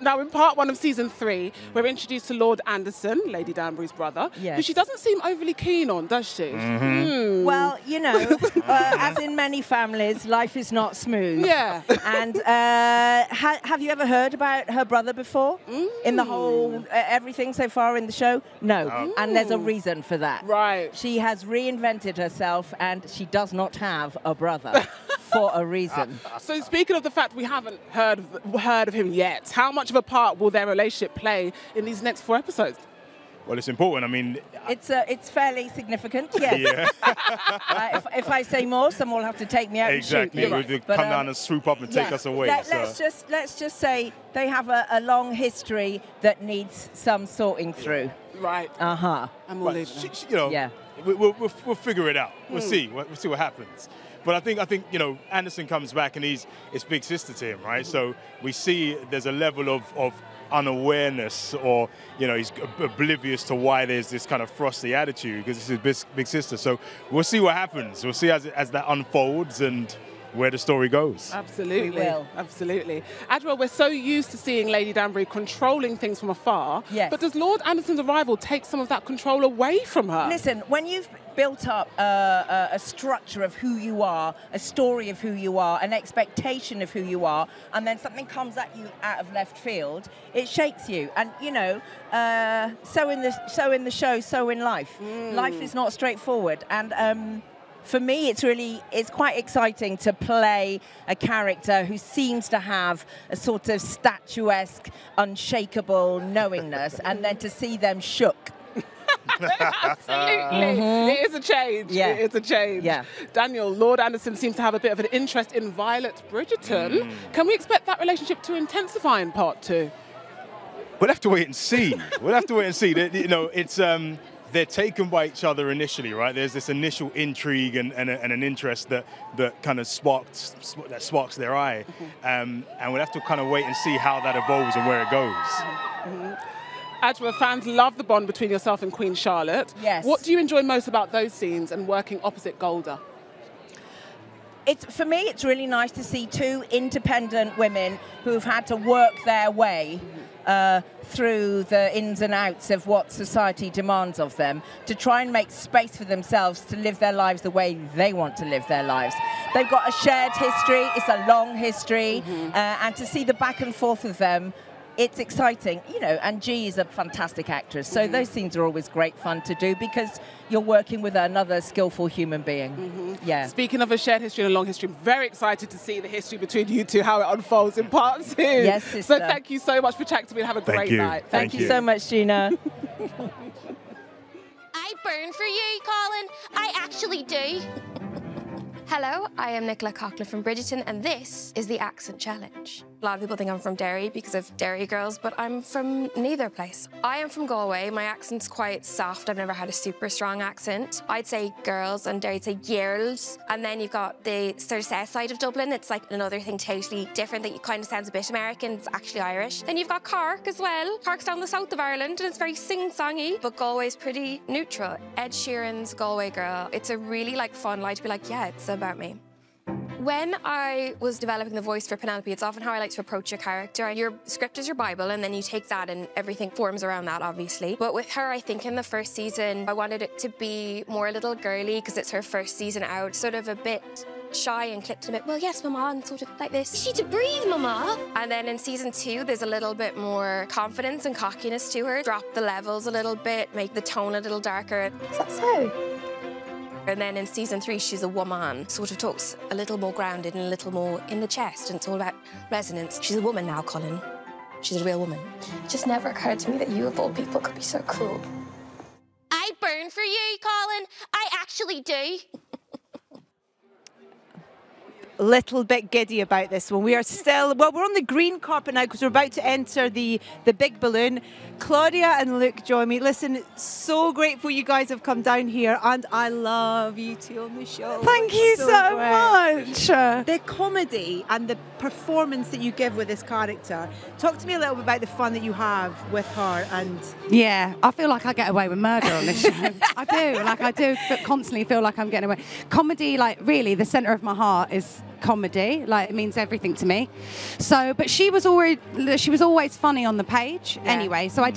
S2: Now, in part 1 of season 3, we're introduced to Lord Anderson, Lady Danbury's brother,
S4: Yes.
S2: who she doesn't seem overly keen on, does she? Hmm.
S4: Well, you know, as in many families, life is not smooth.
S2: Yeah.
S4: And have you ever heard about her brother before? In the whole, everything so far in the show? No. And there's a reason for that.
S2: Right.
S4: She has reinvented herself and she does not have a brother for a reason.
S2: So speaking of the fact we haven't heard of him yet, how much of a part will their relationship play in these next 4 episodes?
S9: Well, it's important. I mean,
S4: It's fairly significant, yes.
S9: Yeah.
S4: If I say more, someone will have to take me out
S9: exactly.
S4: and shoot me.
S9: They'll
S4: But,
S9: come down and swoop up and take us away.
S4: Let's just say they have a long history that needs some sorting through.
S2: Right.
S4: Uh-huh.
S2: I'm all
S9: Right.
S2: leaving.
S9: You know,
S4: Yeah.
S9: we'll figure it out. We'll see. We'll see what happens. But I think you know, Anderson comes back and it's big sister to him, right? So we see there's a level of unawareness, or you know, he's oblivious to why there's this kind of frosty attitude because it's his big sister. So we'll see what happens. We'll see as that unfolds and where the story goes.
S2: Absolutely.
S4: We will.
S2: Absolutely. Admiral, we're so used to seeing Lady Danbury controlling things from afar.
S4: Yes.
S2: But does Lord Anderson's arrival take some of that control away from her?
S4: Listen, when you've built up a structure of who you are, a story of who you are, an expectation of who you are, and then something comes at you out of left field, it shakes you. And you know, so in the show, so in life. Life is not straightforward, and for me, it's quite exciting to play a character who seems to have a sort of statuesque, unshakable knowingness, and then to see them shook.
S2: Absolutely. It is a change.
S4: Yeah.
S2: It is a change.
S4: Yeah.
S2: Daniel, Lord Anderson seems to have a bit of an interest in Violet Bridgerton. Can we expect that relationship to intensify in part 2?
S9: We'll have to wait and see. We'll have to wait and see. You know, it's they're taken by each other initially, right? There's this initial intrigue and an interest that kind of sparks their eye, and we'll have to kind of wait and see how that evolves and where it goes.
S2: Adjua, fans love the bond between yourself and Queen Charlotte.
S4: Yes.
S2: What do you enjoy most about those scenes and working opposite Golda?
S4: For me, it's really nice to see 2 independent women who've had to work their way through the ins and outs of what society demands of them to try and make space for themselves to live their lives the way they want to live their lives. They've got a shared history. It's a long history. And to see the back and forth of them, it's exciting, you know, and G is a fantastic actress. So those scenes are always great fun to do because you're working with another skillful human being. Yeah.
S2: Speaking of a shared history and a long history, I'm very excited to see the history between you two, how it unfolds in part 2.
S4: Yes, sister.
S2: So thank you so much for chatting to me and have a great night.
S4: Thank you so much, Gina.
S26: I burn for you, Colin. I actually do. Hello, I am Nicola Coughlin from Bridgerton, and this is the Accent Challenge. A lot of people think I'm from Derry because of Derry girls, but I'm from neither place. I am from Galway. My accent's quite soft. I've never had a super strong accent. I'd say girls, and Derry'd say girls. And then you've got the sort of south side of Dublin. It's like another thing totally different that kind of sounds a bit American. It's actually Irish. Then you've got Cork as well. Cork's down the south of Ireland, and it's very sing-songy, but Galway's pretty neutral. Ed Sheeran's Galway Girl. It's a really fun lie to be like, yeah, it's about me. When I was developing the voice for Penelope, it's often how I like to approach your character. Your script is your Bible, and then you take that and everything forms around that, obviously. But with her, I think in the first season, I wanted it to be more a little girly because it's her first season out, sort of a bit shy and clipped a bit, well, yes, Mama, and sort of like this. Is she to breathe, Mama? And then in season 2, there's a little bit more confidence and cockiness to her. Drop the levels a little bit, make the tone a little darker. Is that so? And then in season 3, she's a woman, sort of talks a little more grounded and a little more in the chest, and it's all about resonance. She's a woman now, Colin. She's a real woman. It just never occurred to me that you, of all people, could be so cruel. I burn for you, Colin. I actually do.
S1: Little bit giddy about this one. We are still, well, we're on the green carpet now because we're about to enter the big balloon. Claudia and Luke join me. Listen, so grateful you guys have come down here, and I love you two on the show.
S7: Thank you so much.
S1: The comedy and the performance that you give with this character. Talk to me a little bit about the fun that you have with her. And
S7: yeah, I feel like I get away with murder on this show. I do constantly feel like I'm getting away. Comedy, really, the centre of my heart is comedy. It means everything to me. So, but she was always funny on the page anyway. So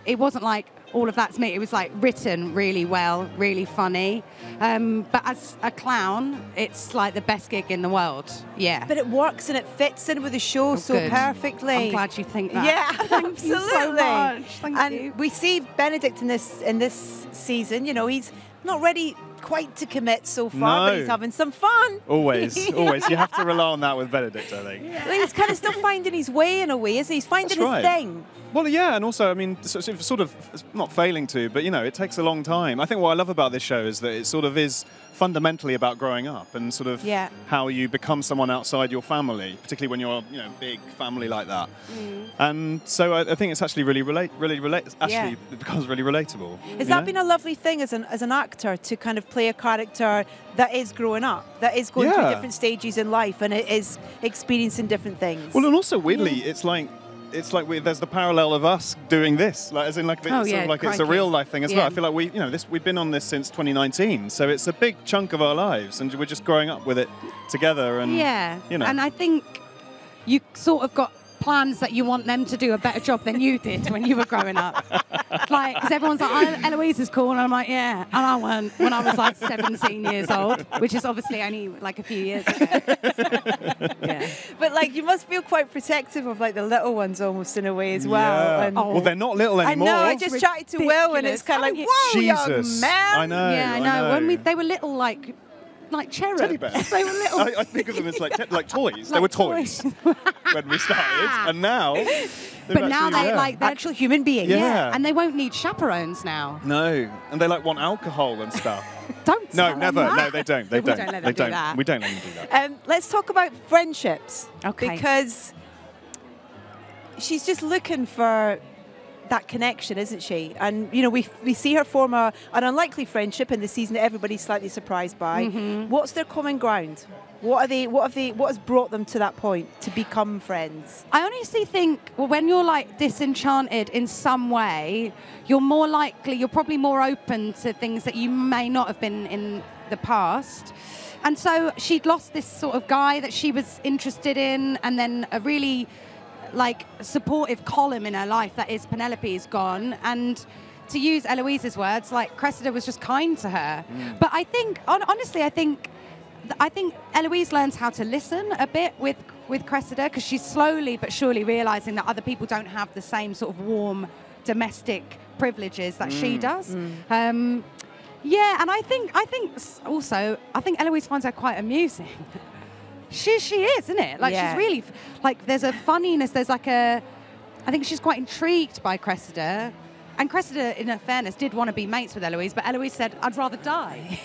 S7: it wasn't like all of that's me. It was written really well, really funny. But as a clown, it's the best gig in the world. Yeah.
S1: But it works and it fits in with the show perfectly.
S7: I'm glad you think that.
S1: Yeah,
S7: Thank
S1: absolutely.
S7: you so much. Thank you.
S1: We see Benedict in this season. You know, he's not ready quite to commit so far, but he's having some fun.
S12: Always, always. You have to rely on that with Benedict, I think.
S1: Well, he's kind of still finding his way in a way, isn't he? He's finding his thing.
S12: Well, yeah, and also, I mean, sort of not failing to, but, you know, it takes a long time. I think what I love about this show is that it sort of is fundamentally about growing up and sort of how you become someone outside your family, particularly when you're, you know, big family like that. And so I think it's actually it becomes really relatable.
S1: Has that been a lovely thing as an actor to kind of play a character that is growing up, that is going through different stages in life and it is experiencing different things?
S12: Well, and also weirdly, it's like there's the parallel of us doing this, as in it's a real life thing as well. I feel like we've been on this since 2019, so it's a big chunk of our lives, and we're just growing up with it together. And
S7: and I think you sort of got plans that you want them to do a better job than you did when you were growing up. Because everyone's like, Eloise is cool, and I'm like, yeah. And I weren't when I was 17 years old, which is obviously only a few years ago.
S1: But you must feel quite protective of the little ones almost in a way as well.
S12: Yeah.
S1: And
S12: well, they're not little anymore.
S1: I know. I just chatted to Will, and it's kind of whoa,
S12: Jesus.
S1: young man.
S12: I know.
S7: Yeah, I know. When they were little, like cherubs.
S12: Teddy bears.
S7: They were little.
S12: I think of them as like toys. They were toys when we started, and now.
S7: But now they're
S1: actual human beings.
S12: Yeah.
S7: And they won't need chaperones now.
S12: No, and they want alcohol and stuff.
S7: Don't.
S12: No, never.
S7: That.
S12: No, they don't. They don't.
S7: Don't let them do that.
S12: We don't let them do that.
S1: Let's talk about friendships.
S7: Okay.
S1: Because she's just looking for that connection, isn't she? And we see her form an unlikely friendship in the season that everybody's slightly surprised by. What's their common ground? What has brought them to that point to become friends?
S7: I honestly think, when you're disenchanted in some way, you're probably more open to things that you may not have been in the past. And so she'd lost this sort of guy that she was interested in, and then a really supportive column in her life that is Penelope is gone. And to use Eloise's words, Cressida was just kind to her. But I think, honestly, I think Eloise learns how to listen a bit with Cressida, because she's slowly but surely realizing that other people don't have the same sort of warm domestic privileges that she does. Yeah, and I think also Eloise finds her quite amusing. She is, isn't it? Like she's really like there's a funniness. There's like I think she's quite intrigued by Cressida. And Cressida, in her fairness, did want to be mates with Eloise, but Eloise said, "I'd rather die."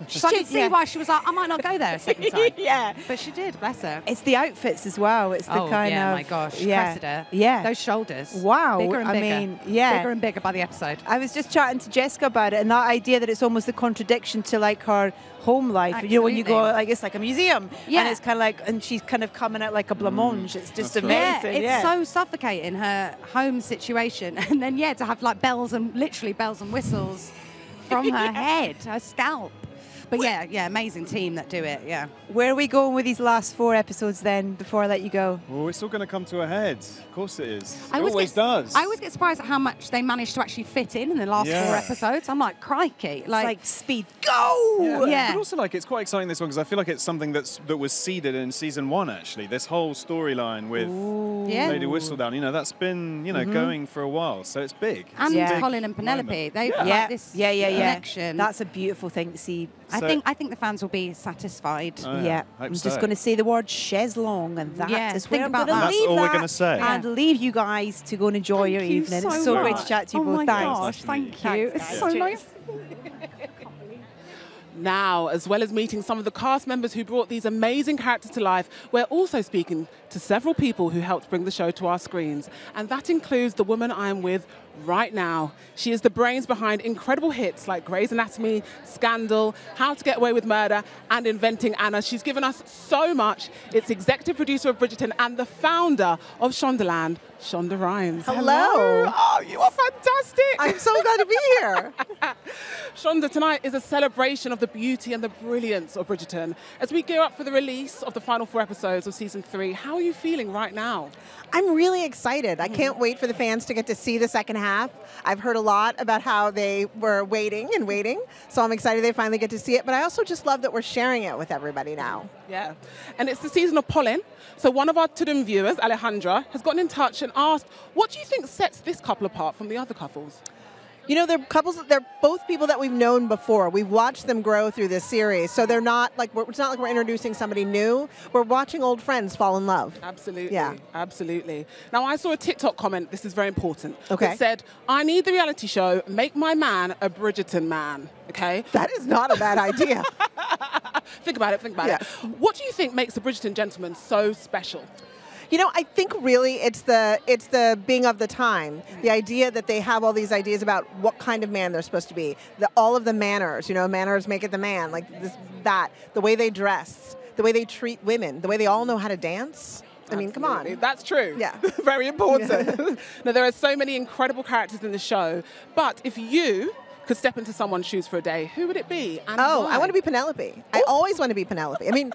S7: So I can see why she was like, "I might not go there a second time." But she did, bless her.
S1: It's the outfits as well. It's the kind of...
S7: my gosh, Cressida.
S1: Yeah.
S7: Those shoulders.
S1: Wow.
S7: Bigger and bigger.
S1: I mean, yeah.
S7: Bigger and bigger by the episode.
S1: I was just chatting to Jessica about it, and that idea that it's almost a contradiction to like her home life.
S7: Absolutely.
S1: You know, when you go, like it's like a museum,
S7: Yeah.
S1: and it's kind of like, and she's kind of coming out like a blancmange. It's just amazing.
S7: Yeah, it's so suffocating, her home situation, and then to have like literally bells and whistles from her head, her scalp. But yeah, amazing team that do it. Yeah.
S1: Where are we going with these last 4 episodes then? Before I let you go.
S12: Oh, it's all going to come to a head. Of course it is. It
S7: always
S12: always does.
S7: I always get surprised at how much they managed to actually fit in the last 4 episodes. I'm like, crikey.
S1: It's like speed, go!
S7: Yeah.
S12: But also, like, it's quite exciting, this one, because I feel like it's something that was seeded in season 1, actually. This whole storyline with Lady Whistledown, you know, that's been, you know, going for a while. So it's big.
S7: And
S12: It's a big
S7: Colin and Penelope.
S12: moment.
S7: They've got this connection.
S1: That's a beautiful thing to see.
S7: I think the fans will be satisfied.
S1: I'm just going to say the word chaise longue, and that is where I'm going to leave
S12: That's all we're going to say.
S1: and leave you guys to go and enjoy your evening. It's so great to chat to you both.
S7: Oh my gosh, thank you. It's so nice.
S2: Now, as well as meeting some of the cast members who brought these amazing characters to life, we're also speaking to several people who helped bring the show to our screens. And that includes the woman I'm with right now. She is the brains behind incredible hits like Grey's Anatomy, Scandal, How to Get Away with Murder, and Inventing Anna. She's given us so much. It's executive producer of Bridgerton and the founder of Shondaland, Shonda Rhimes.
S6: Hello.
S2: Oh, you are fantastic.
S6: I'm so glad to be here.
S2: Shonda, tonight is a celebration of the beauty and the brilliance of Bridgerton. As we gear up for the release of the final 4 episodes of season 3, how are you feeling right now?
S6: I'm really excited. I can't wait for the fans to get to see the second half. I've heard a lot about how they were waiting, so I'm excited they finally get to see it. But I also just love that we're sharing it with everybody now.
S2: Yeah, and it's the season of pollen. So one of our Tudum viewers, Alejandra, has gotten in touch and asked, what do you think sets this couple apart from the other couples?
S6: You know, they're both people that we've known before. We've watched them grow through this series. So they're not like, it's not like we're introducing somebody new. We're watching old friends fall in love.
S2: Absolutely.
S6: Yeah.
S2: Absolutely. Now, I saw a TikTok comment, this is very important,
S6: okay,
S2: that said, I need the reality show, make my man a Bridgerton man, okay?
S6: That is not a bad idea.
S2: Think about it. What do you think makes the Bridgerton gentleman so special?
S6: You know, I think really it's the being of the time. The idea that they have all these ideas about what kind of man they're supposed to be. All of the manners, you know, manners make it the man. Like the way they dress, the way they treat women, the way they all know how to dance. I mean, come on.
S2: That's true.
S6: Yeah.
S2: Very important. Now, there are so many incredible characters in the show, but if you could step into someone's shoes for a day, who would it be? And why?
S6: I want to be Penelope. I always want to be Penelope. I mean,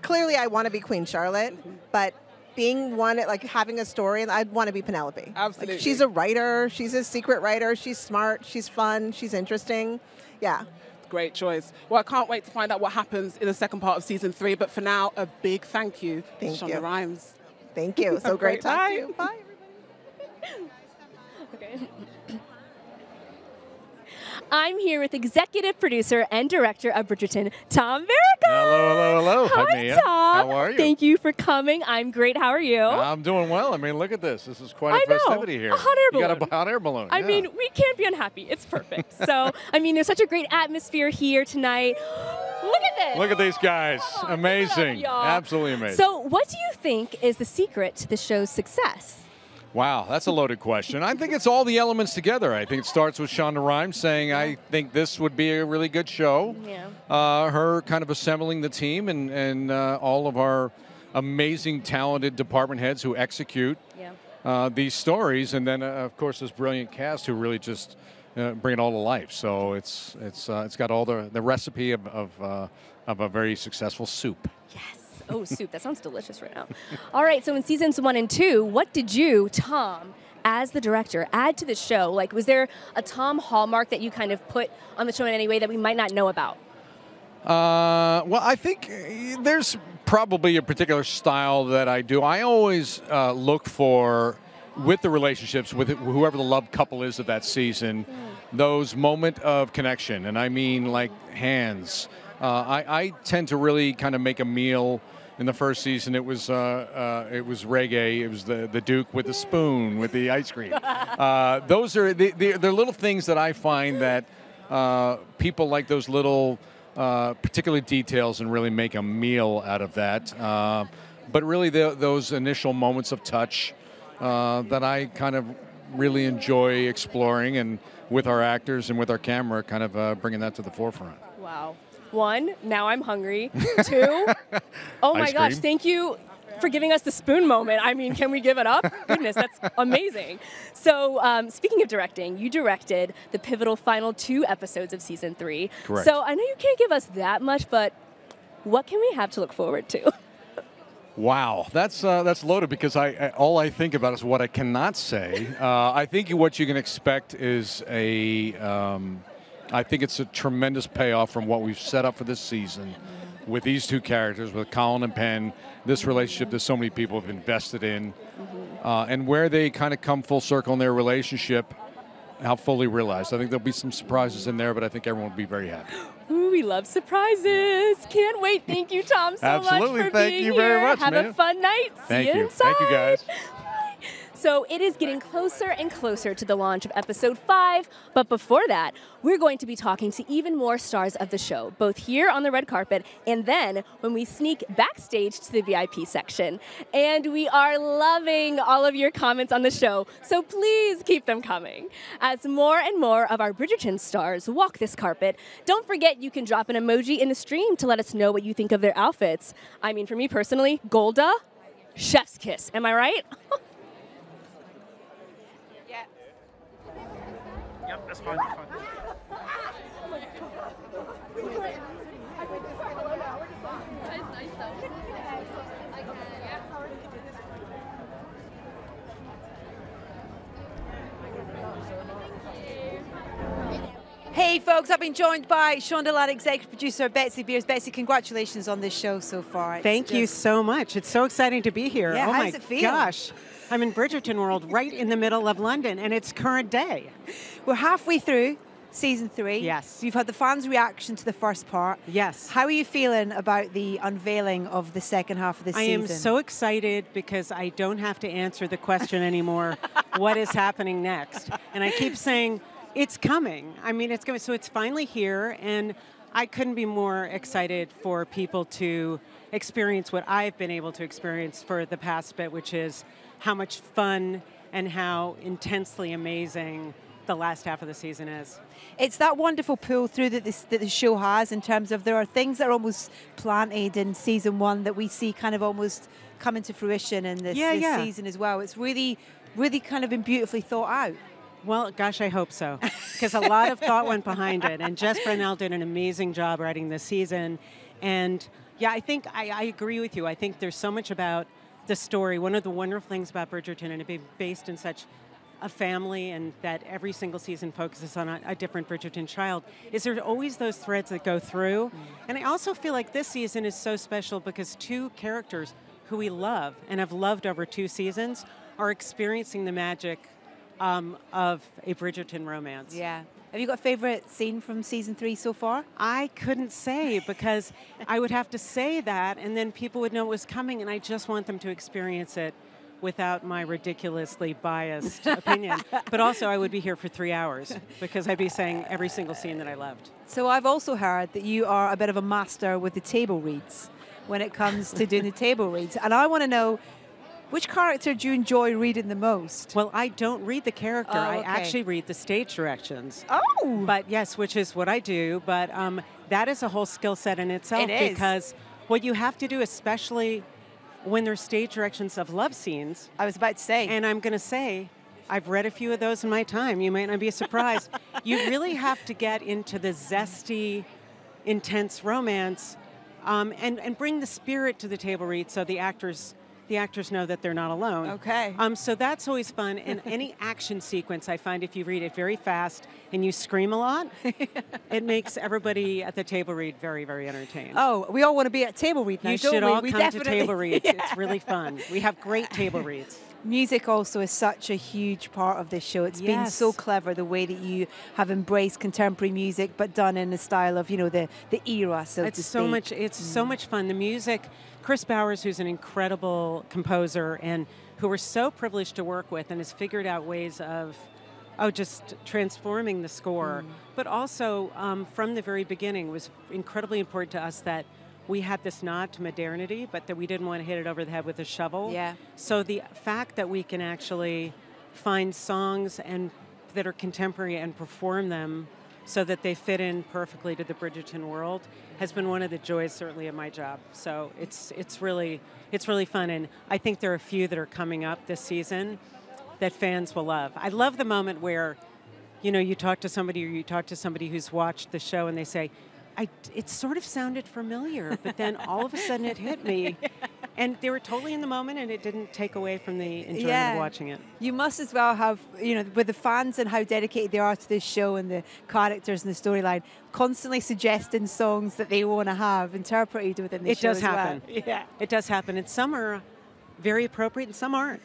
S6: clearly I want to be Queen Charlotte, but being one, like having a story, and I'd want to be Penelope.
S2: Absolutely.
S6: Like, she's a writer. She's a secret writer. She's smart. She's fun. She's interesting. Yeah.
S2: Great choice. Well, I can't wait to find out what happens in the second part of season 3. But for now, a big thank you to Shonda Rhimes.
S6: Thank you. So great to talk to you. Bye.
S14: Okay. I'm here with executive producer and director of Bridgerton, Tom Verico.
S16: Hello.
S14: Hi,
S16: Mia.
S14: Tom.
S16: How are you?
S14: Thank you for coming. I'm great. How are you?
S16: I'm doing well. I mean, look at this. This is quite a festivity here.
S14: A hot air balloon.
S16: You got a hot air balloon.
S14: I mean, we can't be unhappy. It's perfect. So, I mean, there's such a great atmosphere here tonight. Look at this.
S16: Look at these guys. Amazing. Absolutely amazing.
S14: So, what do you think is the secret to the show's success?
S16: Wow, that's a loaded question. I think it's all the elements together. I think it starts with Shonda Rhimes saying, I think this would be a really good show.
S14: Yeah.
S16: Her kind of assembling the team and all of our amazing, talented department heads who execute these stories. And then, of course, this brilliant cast who really just bring it all to life. So it's got all the recipe of a very successful soup.
S14: Yes. Oh, soup. That sounds delicious right now. All right. So in seasons 1 and 2, what did you, Tom, as the director, add to the show? Like, was there a Tom hallmark that you kind of put on the show in any way that we might not know about?
S16: Well, I think there's probably a particular style that I do. I always look for, with the relationships, with whoever the love couple is of that season, those moment of connection. And I mean like hands. I tend to really kind of make a meal. In the first season, it was reggae. It was the Duke with the spoon with the ice cream. Those are they're little things that I find that people like those little particular details and really make a meal out of that. But really, those initial moments of touch that I kind of really enjoy exploring, and with our actors and with our camera, kind of bringing that to the forefront.
S14: Wow. 1, now I'm hungry. 2, oh my gosh, thank you for giving us the spoon moment. I mean, can we give it up? Goodness, that's amazing. So speaking of directing, you directed the pivotal final 2 episodes of season 3.
S16: Correct.
S14: So I know you can't give us that much, but what can we have to look forward to?
S16: Wow, that's loaded, because all I think about is what I cannot say. I think what you can expect is I think it's a tremendous payoff from what we've set up for this season with these 2 characters, with Colin and Penn, this relationship that so many people have invested in, and where they kind of come full circle in their relationship, how fully realized. I think there'll be some surprises in there, but I think everyone will be very happy.
S14: Ooh, we love surprises. Can't wait. Thank you, Tom, so much for being here.
S16: Thank you very much,
S14: Have a fun night.
S16: Thank
S14: See you
S16: you.
S14: inside.
S16: Thank you, guys.
S14: So it is getting closer and closer to the launch of episode 5, but before that, we're going to be talking to even more stars of the show, both here on the red carpet and then when we sneak backstage to the VIP section. And we are loving all of your comments on the show, so please keep them coming. As more and more of our Bridgerton stars walk this carpet, don't forget you can drop an emoji in the stream to let us know what you think of their outfits. I mean, for me personally, Golda, chef's kiss. Am I right?
S11: Yep, that's fine. That's fine.
S1: Hey folks, I've been joined by Shondaland executive producer Betsy Beers. Betsy, congratulations on this show so far.
S17: Thank you so much. It's so exciting to be here.
S1: Yeah,
S17: oh
S1: how
S17: my
S1: does it feel?
S17: gosh. I'm in Bridgerton world, right in the middle of London, and it's current day.
S1: We're halfway through season 3.
S17: Yes.
S1: You've had the fans' reaction to the first part.
S17: Yes.
S1: How are you feeling about the unveiling of the second half of the season?
S17: I am so excited because I don't have to answer the question anymore, what is happening next? And I keep saying, it's coming. I mean, it's coming. So it's finally here, and I couldn't be more excited for people to experience what I've been able to experience for the past bit, which is how much fun and how intensely amazing the last half of the season is.
S1: It's that wonderful pull through that the show has, in terms of there are things that are almost planted in season 1 that we see kind of almost coming to fruition in this season as well. It's really, really kind of been beautifully thought out.
S17: Well, gosh, I hope so, because a lot of thought went behind it, and Jess Brunel did an amazing job writing this season. And yeah, I think I agree with you. I think there's so much about the story. One of the wonderful things about Bridgerton, and it being based in such a family, and that every single season focuses on a different Bridgerton child, is there always those threads that go through. And I also feel like this season is so special because 2 characters who we love and have loved over 2 seasons are experiencing the magic of a Bridgerton romance.
S1: Yeah. Have you got a favorite scene from season 3 so far?
S17: I couldn't say, because I would have to say that and then people would know it was coming, and I just want them to experience it without my ridiculously biased opinion. But also I would be here for 3 hours because I'd be saying every single scene that I loved.
S1: So I've also heard that you are a bit of a master with the table reads when it comes to doing the table reads. And I want to know, which character do you enjoy reading the most?
S17: Well, I don't read the character.
S1: Oh, okay.
S17: I actually read the stage directions.
S1: Oh!
S17: But yes, which is what I do. But that is a whole skill set in itself.
S1: It is.
S17: Because what you have to do, especially when there's stage directions of love scenes.
S1: I was about to say.
S17: And I'm going to say, I've read a few of those in my time. You might not be surprised. You really have to get into the zesty, intense romance and bring the spirit to the table read, so the actors the actors know that they're not alone.
S1: Okay.
S17: So that's always fun. And any action sequence, I find if you read it very fast and you scream a lot, it makes everybody at the table read very, very entertained.
S1: Oh, we all want to be at table read now,
S17: You
S1: don't
S17: should
S1: we?
S17: all
S1: We
S17: come to
S1: definitely-
S17: table reads.
S1: Yeah.
S17: It's really fun. We have great table reads.
S1: Music also is such a huge part of this show. It's been so clever the way that you have embraced contemporary music, but done in the style of, you know, the era, so
S17: It's
S1: to
S17: so
S1: speak.
S17: much. It's so much fun. The music. Chris Bowers, who's an incredible composer and who we're so privileged to work with, and has figured out ways of, just transforming the score. But also, from the very beginning, it was incredibly important to us that we had this nod to modernity, but that we didn't want to hit it over the head with a shovel.
S1: Yeah.
S17: So the fact that we can actually find songs that are contemporary and perform them so that they fit in perfectly to the Bridgerton world has been one of the joys, certainly, of my job. So it's really fun, and I think there are a few that are coming up this season that fans will love. I love the moment where, you know, you talk to somebody who's watched the show and they say, it sort of sounded familiar, but then all of a sudden it hit me. And they were totally in the moment, and it didn't take away from the enjoyment of watching it.
S1: You must as well have, you know, with the fans and how dedicated they are to this show and the characters and the storyline, constantly suggesting songs that they want to have interpreted within the
S17: It
S1: show
S17: does
S1: as well.
S17: happen. Yeah. It does happen. And some are very appropriate and some aren't.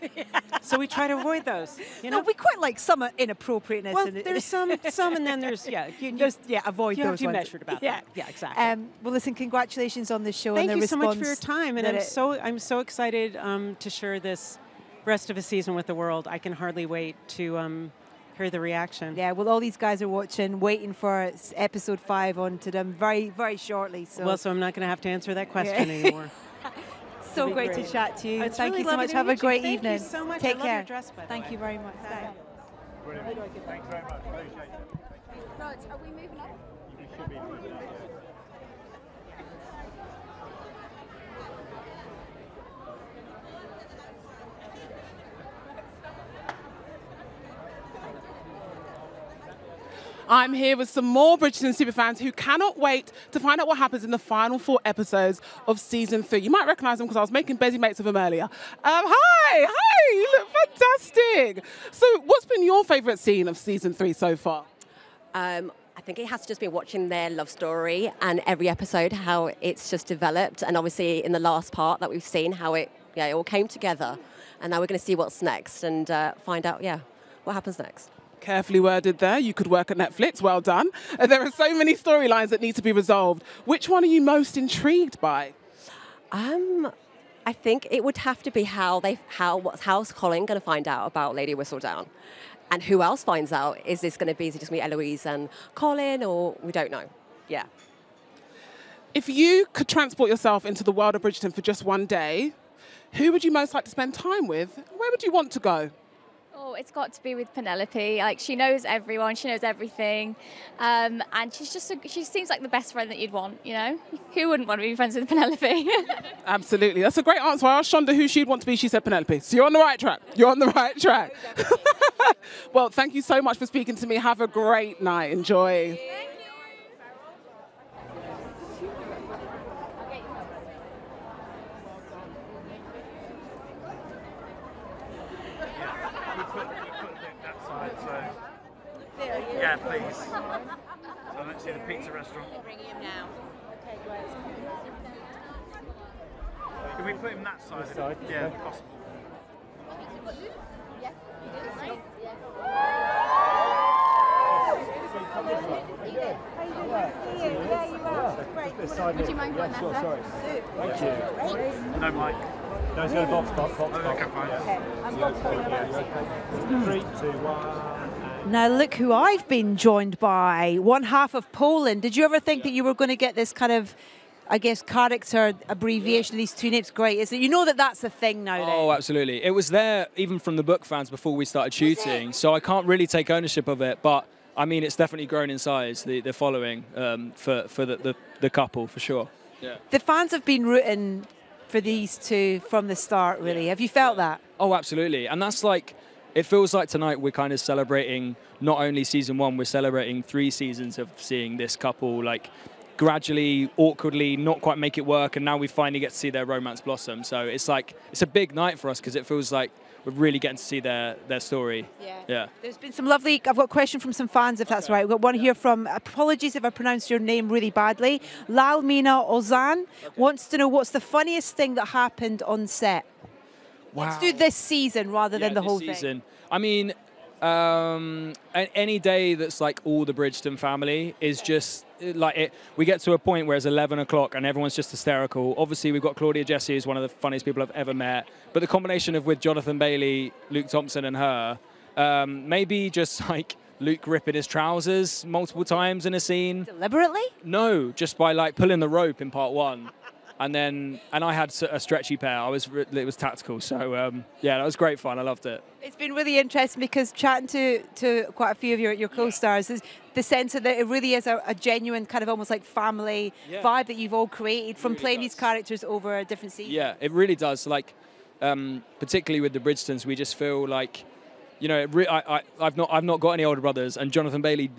S17: So we try to avoid those. You know,
S1: we quite like some inappropriateness.
S17: Well,
S1: in it.
S17: there's some, and then there's
S1: avoid
S17: you
S1: those
S17: have to
S1: ones.
S17: be measured about that. Yeah, exactly.
S1: Well, listen, congratulations on the show
S17: Thank
S1: and the
S17: you so
S1: response.
S17: much for your time, and I'm so excited to share this rest of a season with the world. I can hardly wait to hear the reaction.
S1: Yeah, well, all these guys are watching, waiting for episode 5 on to them very, very shortly. So
S17: I'm not going to have to answer that question anymore.
S1: So great to chat to you.
S17: It's
S1: Thank
S17: really
S1: you so
S17: lovely
S1: much.
S17: to
S1: Have a
S17: meet you.
S1: great
S17: Thank
S1: evening.
S17: you so much.
S1: Take
S17: I love
S1: care.
S17: your dress, by the
S1: Thank
S17: way.
S1: you very much.
S17: Thank
S11: Brilliant. Thanks very much. Appreciate it.
S10: Right, are we moving on?
S11: You should be.
S2: I'm here with some more Bridgerton superfans who cannot wait to find out what happens in the final 4 episodes of season 3. You might recognise them because I was making busy mates of them earlier. Hi, you look fantastic. So what's been your favourite scene of season 3 so far?
S18: I think it has to just be watching their love story and every episode, how it's just developed. And obviously in the last part that we've seen how it all came together. And now we're going to see what's next and find out, what happens next.
S2: Carefully worded there. You could work at Netflix. Well done. There are so many storylines that need to be resolved. Which one are you most intrigued by?
S18: I think it would have to be how's Colin going to find out about Lady Whistledown, and who else finds out? Is it just me, Eloise, and Colin, or we don't know? Yeah.
S2: If you could transport yourself into the world of Bridgerton for just one day, who would you most like to spend time with? Where would you want to go?
S19: Oh, it's got to be with Penelope. Like, she knows everyone, she knows everything, and she seems like the best friend that you'd want. You know, who wouldn't want to be friends with Penelope?
S2: Absolutely, that's a great answer. I asked Shonda who she'd want to be. She said Penelope. So you're on the right track. You're on the right track. Well, thank you so much for speaking to me. Have a great night. Enjoy.
S11: Yeah, please. So let's see the pizza restaurant.
S10: Bringing him now. Okay, great.
S11: Can we put him that side? Yeah, if possible.
S10: Yeah, you
S11: Would you mind going there? Sorry. Thank you. No mic. No, it's going box. Okay, fine. 3, 2, 1.
S1: Now look who I've been joined by, one half of Poland. Did you ever think that you were going to get this kind of, I guess, character abbreviation of these two names? Great, is it? You know that that's a thing now.
S20: Oh, absolutely. It was there even from the book fans before we started shooting, so I can't really take ownership of it, but I mean, it's definitely grown in size, the following for the couple, for sure. Yeah.
S1: The fans have been rooting for these two from the start, really. Have you felt that?
S20: Oh, absolutely. And that's like, it feels like tonight we're kind of celebrating not only season 1, we're celebrating 3 seasons of seeing this couple like gradually, awkwardly, not quite make it work, and now we finally get to see their romance blossom. So it's like, it's a big night for us because it feels like we're really getting to see their story. Yeah.
S1: There's been some lovely, I've got a question from some fans, if that's right. We've got one here from, apologies if I pronounced your name really badly, Lalmina Ozan wants to know what's the funniest thing that happened on set.
S20: Wow.
S1: Let's do this season rather than the whole
S20: season. I mean, any day that's like all the Bridgerton family is just like it. We get to a point where it's 11 o'clock and everyone's just hysterical. Obviously, we've got Claudia Jessie, who's one of the funniest people I've ever met. But the combination of with Jonathan Bailey, Luke Thompson, and her, maybe just like Luke ripping his trousers multiple times in a scene.
S1: Deliberately?
S20: No, just by like pulling the rope in part one. And I had a stretchy pair. It was tactical. So yeah, that was great fun. I loved it.
S1: It's been really interesting because chatting to quite a few of your co-stars, is the sense that it really is a genuine kind of almost like family vibe that you've all created from playing these characters over different seasons.
S20: Yeah, it really does. Like, particularly with the Bridgertons, we just feel like, you know, I've not got any older brothers, and Jonathan Bailey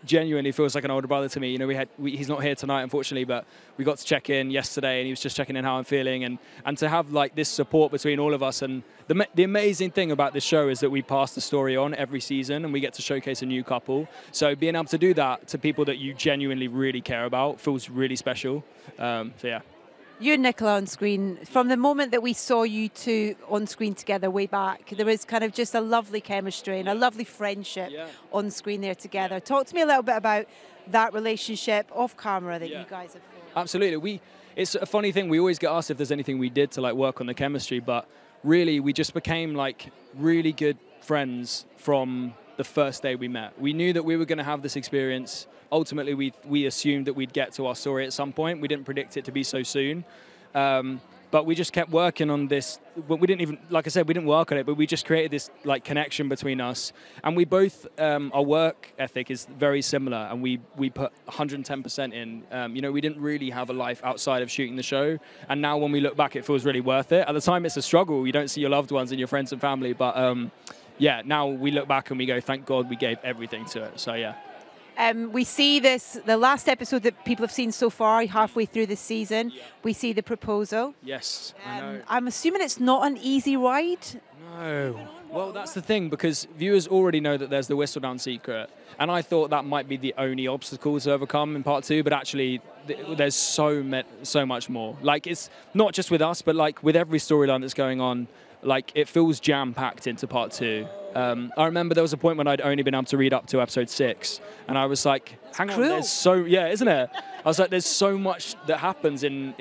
S20: genuinely feels like an older brother to me. You know, he's not here tonight, unfortunately, but we got to check in yesterday, and he was just checking in how I'm feeling, and to have like this support between all of us. And the amazing thing about this show is that we pass the story on every season, and we get to showcase a new couple. So being able to do that to people that you genuinely really care about feels really special. So yeah.
S1: You and Nicola on screen, from the moment that we saw you two on screen together way back, there was kind of just a lovely chemistry and a lovely friendship on screen there together. Talk to me a little bit about that relationship off camera that you guys have formed.
S20: Absolutely. It's a funny thing, we always get asked if there's anything we did to like work on the chemistry, but really we just became like really good friends from the first day we met. We knew that we were going to have this experience. Ultimately, we assumed that we'd get to our story at some point. We didn't predict it to be so soon. But we just kept working on this. We didn't even, like I said, we didn't work on it, but we just created this like connection between us. And we both, our work ethic is very similar, and we put 110% in. You know, we didn't really have a life outside of shooting the show. And now when we look back, it feels really worth it. At the time, it's a struggle. You don't see your loved ones and your friends and family. But yeah, now we look back and we go, thank God we gave everything to it. So yeah.
S1: We see this, the last episode that people have seen so far, halfway through this season, we see the proposal.
S20: Yes, I know.
S1: I'm assuming it's not an easy ride.
S20: No. Well, that's the thing, because viewers already know that there's the Whistledown secret. And I thought that might be the only obstacle to overcome in part two, but actually there's so much more. Like, it's not just with us, but like with every storyline that's going on, like it feels jam-packed into part two. I remember there was a point when I'd only been able to read up to episode 6, and I was like, hang on, there's isn't it? I was like, there's so much that happens in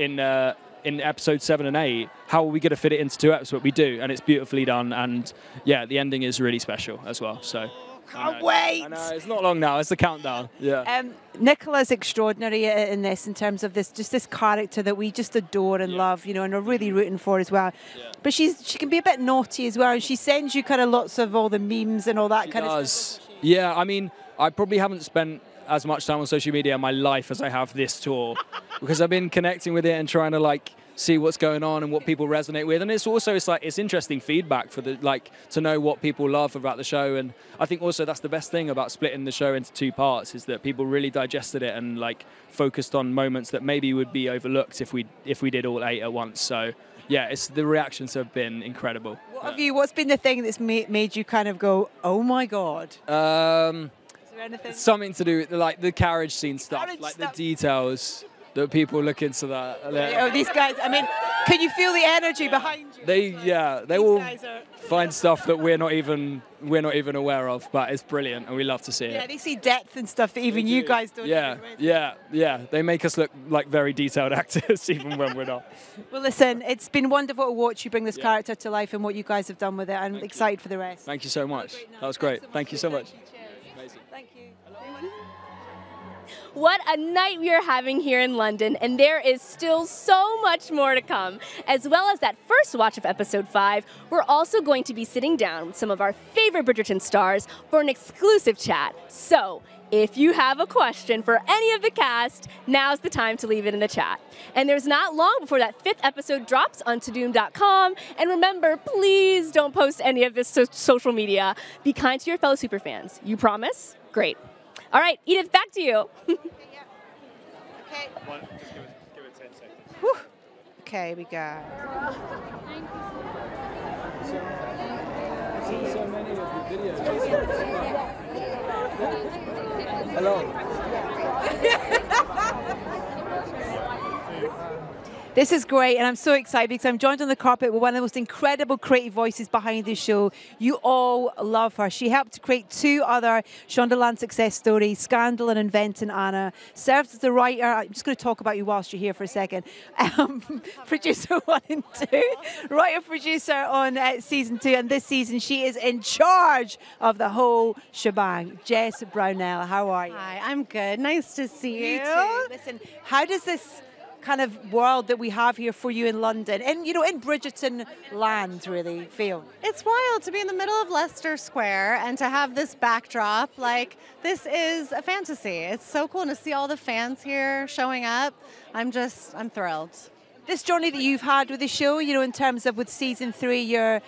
S20: episode 7 and 8. How are we going to fit it into 2 episodes? But we do, and it's beautifully done, and yeah, the ending is really special as well. So
S1: can't wait.
S20: I know, it's not long now. It's the countdown. Yeah.
S1: Nicola's extraordinary in this, in terms of this character that we just adore and love, you know, and are really rooting for as well. Yeah. But she can be a bit naughty as well, and she sends you kind of lots of all the memes and all that kind of stuff.
S20: Yeah, I mean, I probably haven't spent as much time on social media in my life as I have this tour, because I've been connecting with it and trying to like see what's going on and what people resonate with. And it's interesting feedback for to know what people love about the show. And I think also that's the best thing about splitting the show into 2 parts, is that people really digested it and like focused on moments that maybe would be overlooked if we did all 8 at once. So yeah, the reactions have been incredible.
S1: What's been the thing that's made you kind of go, oh my God? Is there anything?
S20: Something to do with like the carriage scene stuff, the details. That people look into that.
S1: Oh, these guys! I mean, can you feel the energy behind you?
S20: They will find stuff that we're not even aware of, but it's brilliant, and we love to see it.
S1: Yeah, they see depth and stuff that even you guys don't.
S20: Yeah. They make us look like very detailed actors, even when we're not.
S1: Well, listen, it's been wonderful to watch you bring this character to life and what you guys have done with it. I'm excited for the rest.
S20: Thank you so much. That was great. Thank you so much.
S1: Amazing. Thank you.
S14: What a night we are having here in London, and there is still so much more to come. As well as that first watch of episode 5, we're also going to be sitting down with some of our favorite Bridgerton stars for an exclusive chat. So, if you have a question for any of the cast, now's the time to leave it in the chat. And there's not long before that 5th episode drops on todoom.com. And remember, please don't post any of this to social media. Be kind to your fellow superfans. You promise? Great. All right, Edith, back to you.
S1: Okay.
S9: Just give it 10 seconds.
S1: Whew. Okay, we go.
S20: I've seen so many of your videos. Hello.
S1: This is great, and I'm so excited because I'm joined on the carpet with one of the most incredible creative voices behind this show. You all love her. She helped to create 2 other Shondaland success stories, Scandal and Inventing Anna. Served as the writer. I'm just going to talk about you whilst you're here for a second. Producer 1 and 2, writer-producer on season 2, and this season she is in charge of the whole shebang. Jess Brownell, how are you?
S3: Hi, I'm good. Nice to see you.
S1: You too. Listen, how does this kind of world that we have here for you in London and, you know, in Bridgerton land really feel?
S3: It's wild to be in the middle of Leicester Square and to have this backdrop. Like, this is a fantasy. It's so cool to see all the fans here showing up. I'm thrilled.
S1: This journey that you've had with the show, you know, in terms of with season 3, you're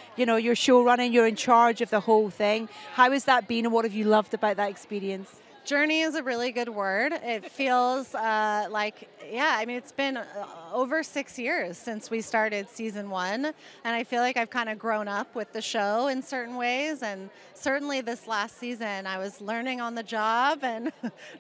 S1: show running, you're in charge of the whole thing. How has that been and what have you loved about that experience?
S3: Journey is a really good word. It feels it's been over 6 years since we started season 1, and I feel like I've kind of grown up with the show in certain ways, and certainly this last season I was learning on the job and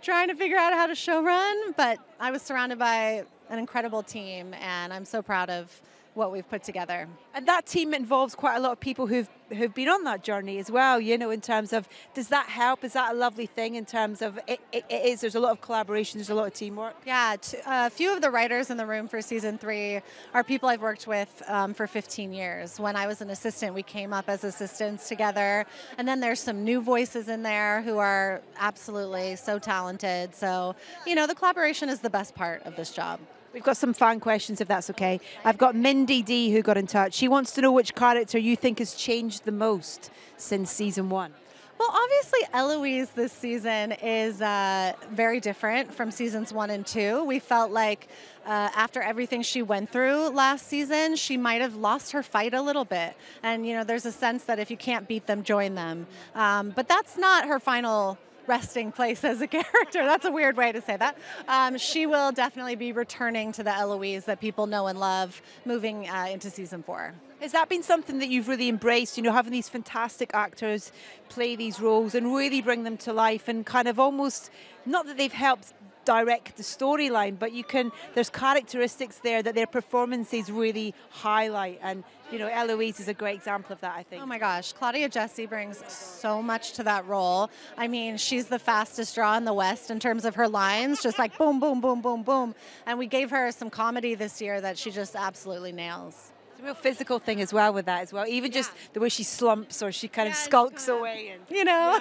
S3: trying to figure out how to show run, but I was surrounded by an incredible team, and I'm so proud of what we've put together.
S1: And that team involves quite a lot of people who've been on that journey as well, you know, in terms of, does that help? Is that a lovely thing in terms of, there's a lot of collaboration, there's a lot of teamwork?
S3: Yeah, a few of the writers in the room for season 3 are people I've worked with for 15 years. When I was an assistant, we came up as assistants together, and then there's some new voices in there who are absolutely so talented. So, you know, the collaboration is the best part of this job.
S1: We've got some fan questions, if that's okay. I've got Mindy D who got in touch. She wants to know which character you think has changed the most since season 1.
S3: Well, obviously, Eloise this season is very different from seasons 1 and 2. We felt like after everything she went through last season, she might have lost her fight a little bit. And, you know, there's a sense that if you can't beat them, join them. But that's not her final resting place as a character. That's a weird way to say that. She will definitely be returning to the Eloise that people know and love moving into season 4.
S1: Has that been something that you've really embraced, you know, having these fantastic actors play these roles and really bring them to life and kind of almost, not that they've helped direct the storyline, but there's characteristics there that their performances really highlight, and you know, Eloise is a great example of that, I think.
S3: Oh my gosh, Claudia Jessie brings so much to that role. I mean, she's the fastest draw in the West in terms of her lines, just like boom, boom, boom, boom, boom. And we gave her some comedy this year that she just absolutely nails.
S1: It's a real physical thing as well with that as well. Even just the way she slumps or she kind of skulks away. And,
S3: you know,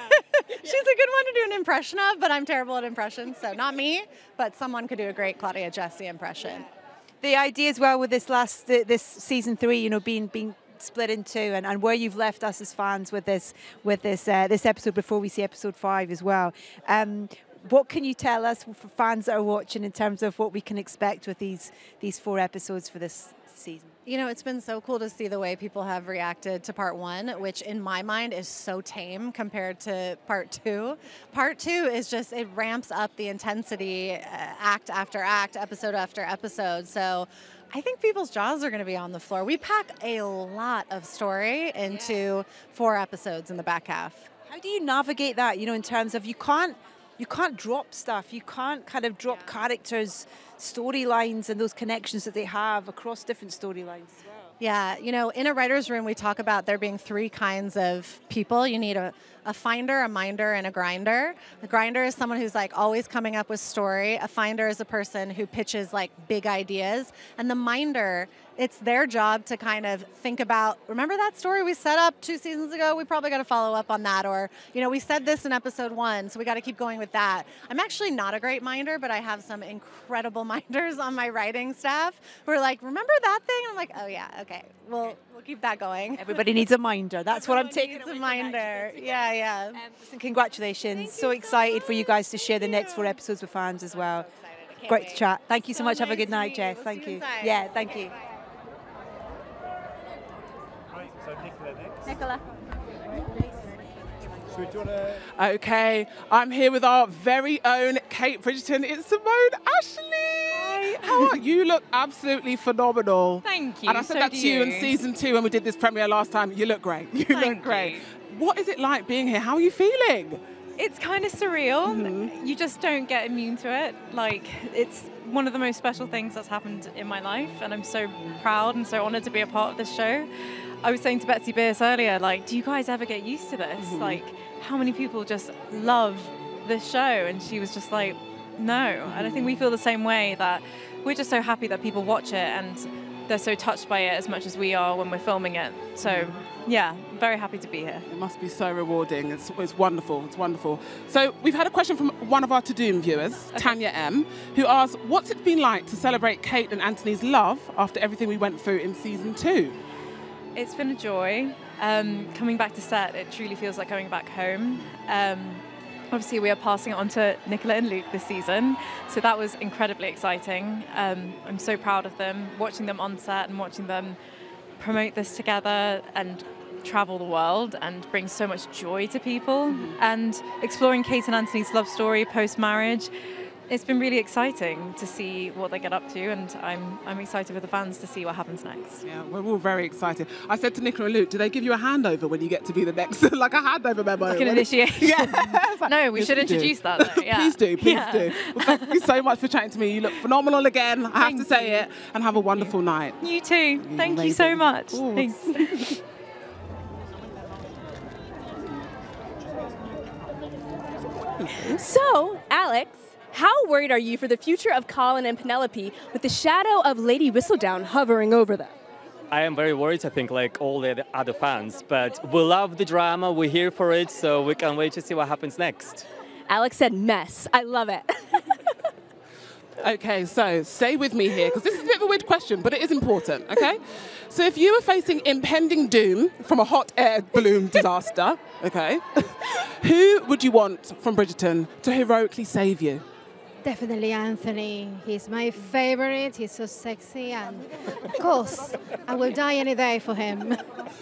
S3: she's a good one to do an impression of, but I'm terrible at impressions. So not me, but someone could do a great Claudia Jessie impression.
S1: The idea as well with this season 3, you know, being split in 2, and where you've left us as fans with this episode before we see episode 5 as well. What can you tell us for fans that are watching in terms of what we can expect with these 4 episodes for this season?
S3: You know, it's been so cool to see the way people have reacted to part 1, which in my mind is so tame compared to part 2. Part 2 is just, it ramps up the intensity act after act, episode after episode. So I think people's jaws are going to be on the floor. We pack a lot of story into 4 episodes in the back half.
S1: How do you navigate that, you know, in terms of you can't drop stuff. You can't kind of drop characters' storylines and those connections that they have across different storylines as well.
S3: Yeah, you know, in a writer's room, we talk about there being 3 kinds of people. You need a finder, a minder, and a grinder. The grinder is someone who's like always coming up with story. A finder is a person who pitches like big ideas. And the minder, it's their job to kind of think about, remember that story we set up 2 seasons ago? We probably got to follow up on that. Or, you know, we said this in episode 1, so we got to keep going with that. I'm actually not a great minder, but I have some incredible minders on my writing staff who are like, remember that thing? I'm like, oh yeah, okay. We'll keep that going.
S1: Everybody needs a minder. That's what I'm taking.
S3: Needs a minder. Yeah, yeah.
S1: Listen, congratulations. So excited for you guys to share the next 4 episodes with fans as well. Great to chat. Thank you so much. Have a good night, Jess. Thank you. Yeah, thank you.
S10: So Nicola.
S2: Okay, I'm here with our very own Kate Bridgerton. It's Simone Ashley. How are you? Look absolutely phenomenal.
S5: Thank you.
S2: And I said
S5: so
S2: that
S5: do
S2: to you in
S5: you.
S2: season 2 when we did this premiere last time. You look great. You look great.
S5: you.
S2: What is it like being here? How are you feeling?
S5: It's kind of surreal. You just don't get immune to it. Like, it's one of the most special things that's happened in my life, and I'm so proud and so honored to be a part of this show. I was saying to Betsy Bierce earlier, like, do you guys ever get used to this? Like, how many people just love this show? And she was just like, no. And I think we feel the same way, that we're just so happy that people watch it and they're so touched by it as much as we are when we're filming it. So, yeah, very happy to be here.
S2: It must be so rewarding. It's wonderful. It's wonderful. So we've had a question from one of our To Doom viewers, Tanya M, who asks, what's it been like to celebrate Kate and Anthony's love after everything we went through in season 2?
S5: It's been a joy. Coming back to set, it truly feels like going back home. Obviously, we are passing it on to Nicola and Luke this season, so that was incredibly exciting. I'm so proud of them, watching them on set and watching them promote this together and travel the world and bring so much joy to people. And exploring Kate and Anthony's love story post-marriage, it's been really exciting to see what they get up to, and I'm excited for the fans to see what happens next.
S2: Yeah, we're all very excited. I said to Nicola and Luke, do they give you a handover when you get to be the next, like a handover memo?
S5: Like an initiation? Yeah. No, we should introduce that though. Yeah.
S2: Please do. Well, thank you so much for chatting to me. You look phenomenal again, I have to say it, and have a wonderful night.
S5: You too. Thank you so much. Thanks.
S14: So, Alex, how worried are you for the future of Colin and Penelope with the shadow of Lady Whistledown hovering over them?
S8: I am very worried, I think, like all the other fans. But we love the drama, we're here for it, so we can't wait to see what happens next.
S14: Alex said mess. I love it.
S2: Okay, so stay with me here, because this is a bit of a weird question, but it is important, okay? So if you were facing impending doom from a hot air balloon disaster, okay, who would you want from Bridgerton to heroically save you?
S21: Definitely Anthony. He's my favorite. He's so sexy, and of course, I will die any day for him.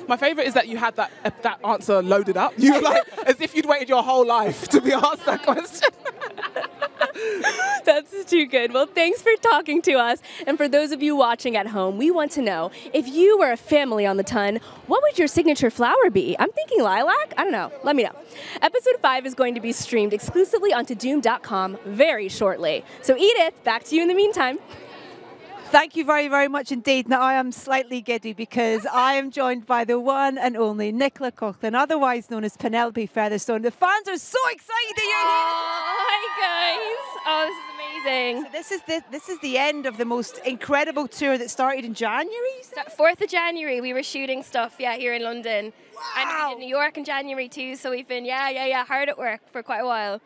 S2: My favorite is that you had that answer loaded up. You were like, as if you'd waited your whole life to be asked that question.
S14: That's too good. Well, thanks for talking to us. And for those of you watching at home, we want to know, if you were a family on the ton, what would your signature flower be? I'm thinking lilac. I don't know. Let me know. Episode 5 is going to be streamed exclusively onto Doom.com very shortly. So Edith, back to you in the meantime.
S1: Thank you very, very much indeed. Now, I am slightly giddy because I am joined by the one and only Nicola Coughlan, otherwise known as Penelope Featherstone. The fans are so excited that you're here.
S14: Hi, guys. Oh, this is amazing.
S1: So this is the end of the most incredible tour that started in January?
S14: 4th of January, we were shooting stuff, here in London. Wow. And we did New York in January too, so we've been, hard at work for quite a while.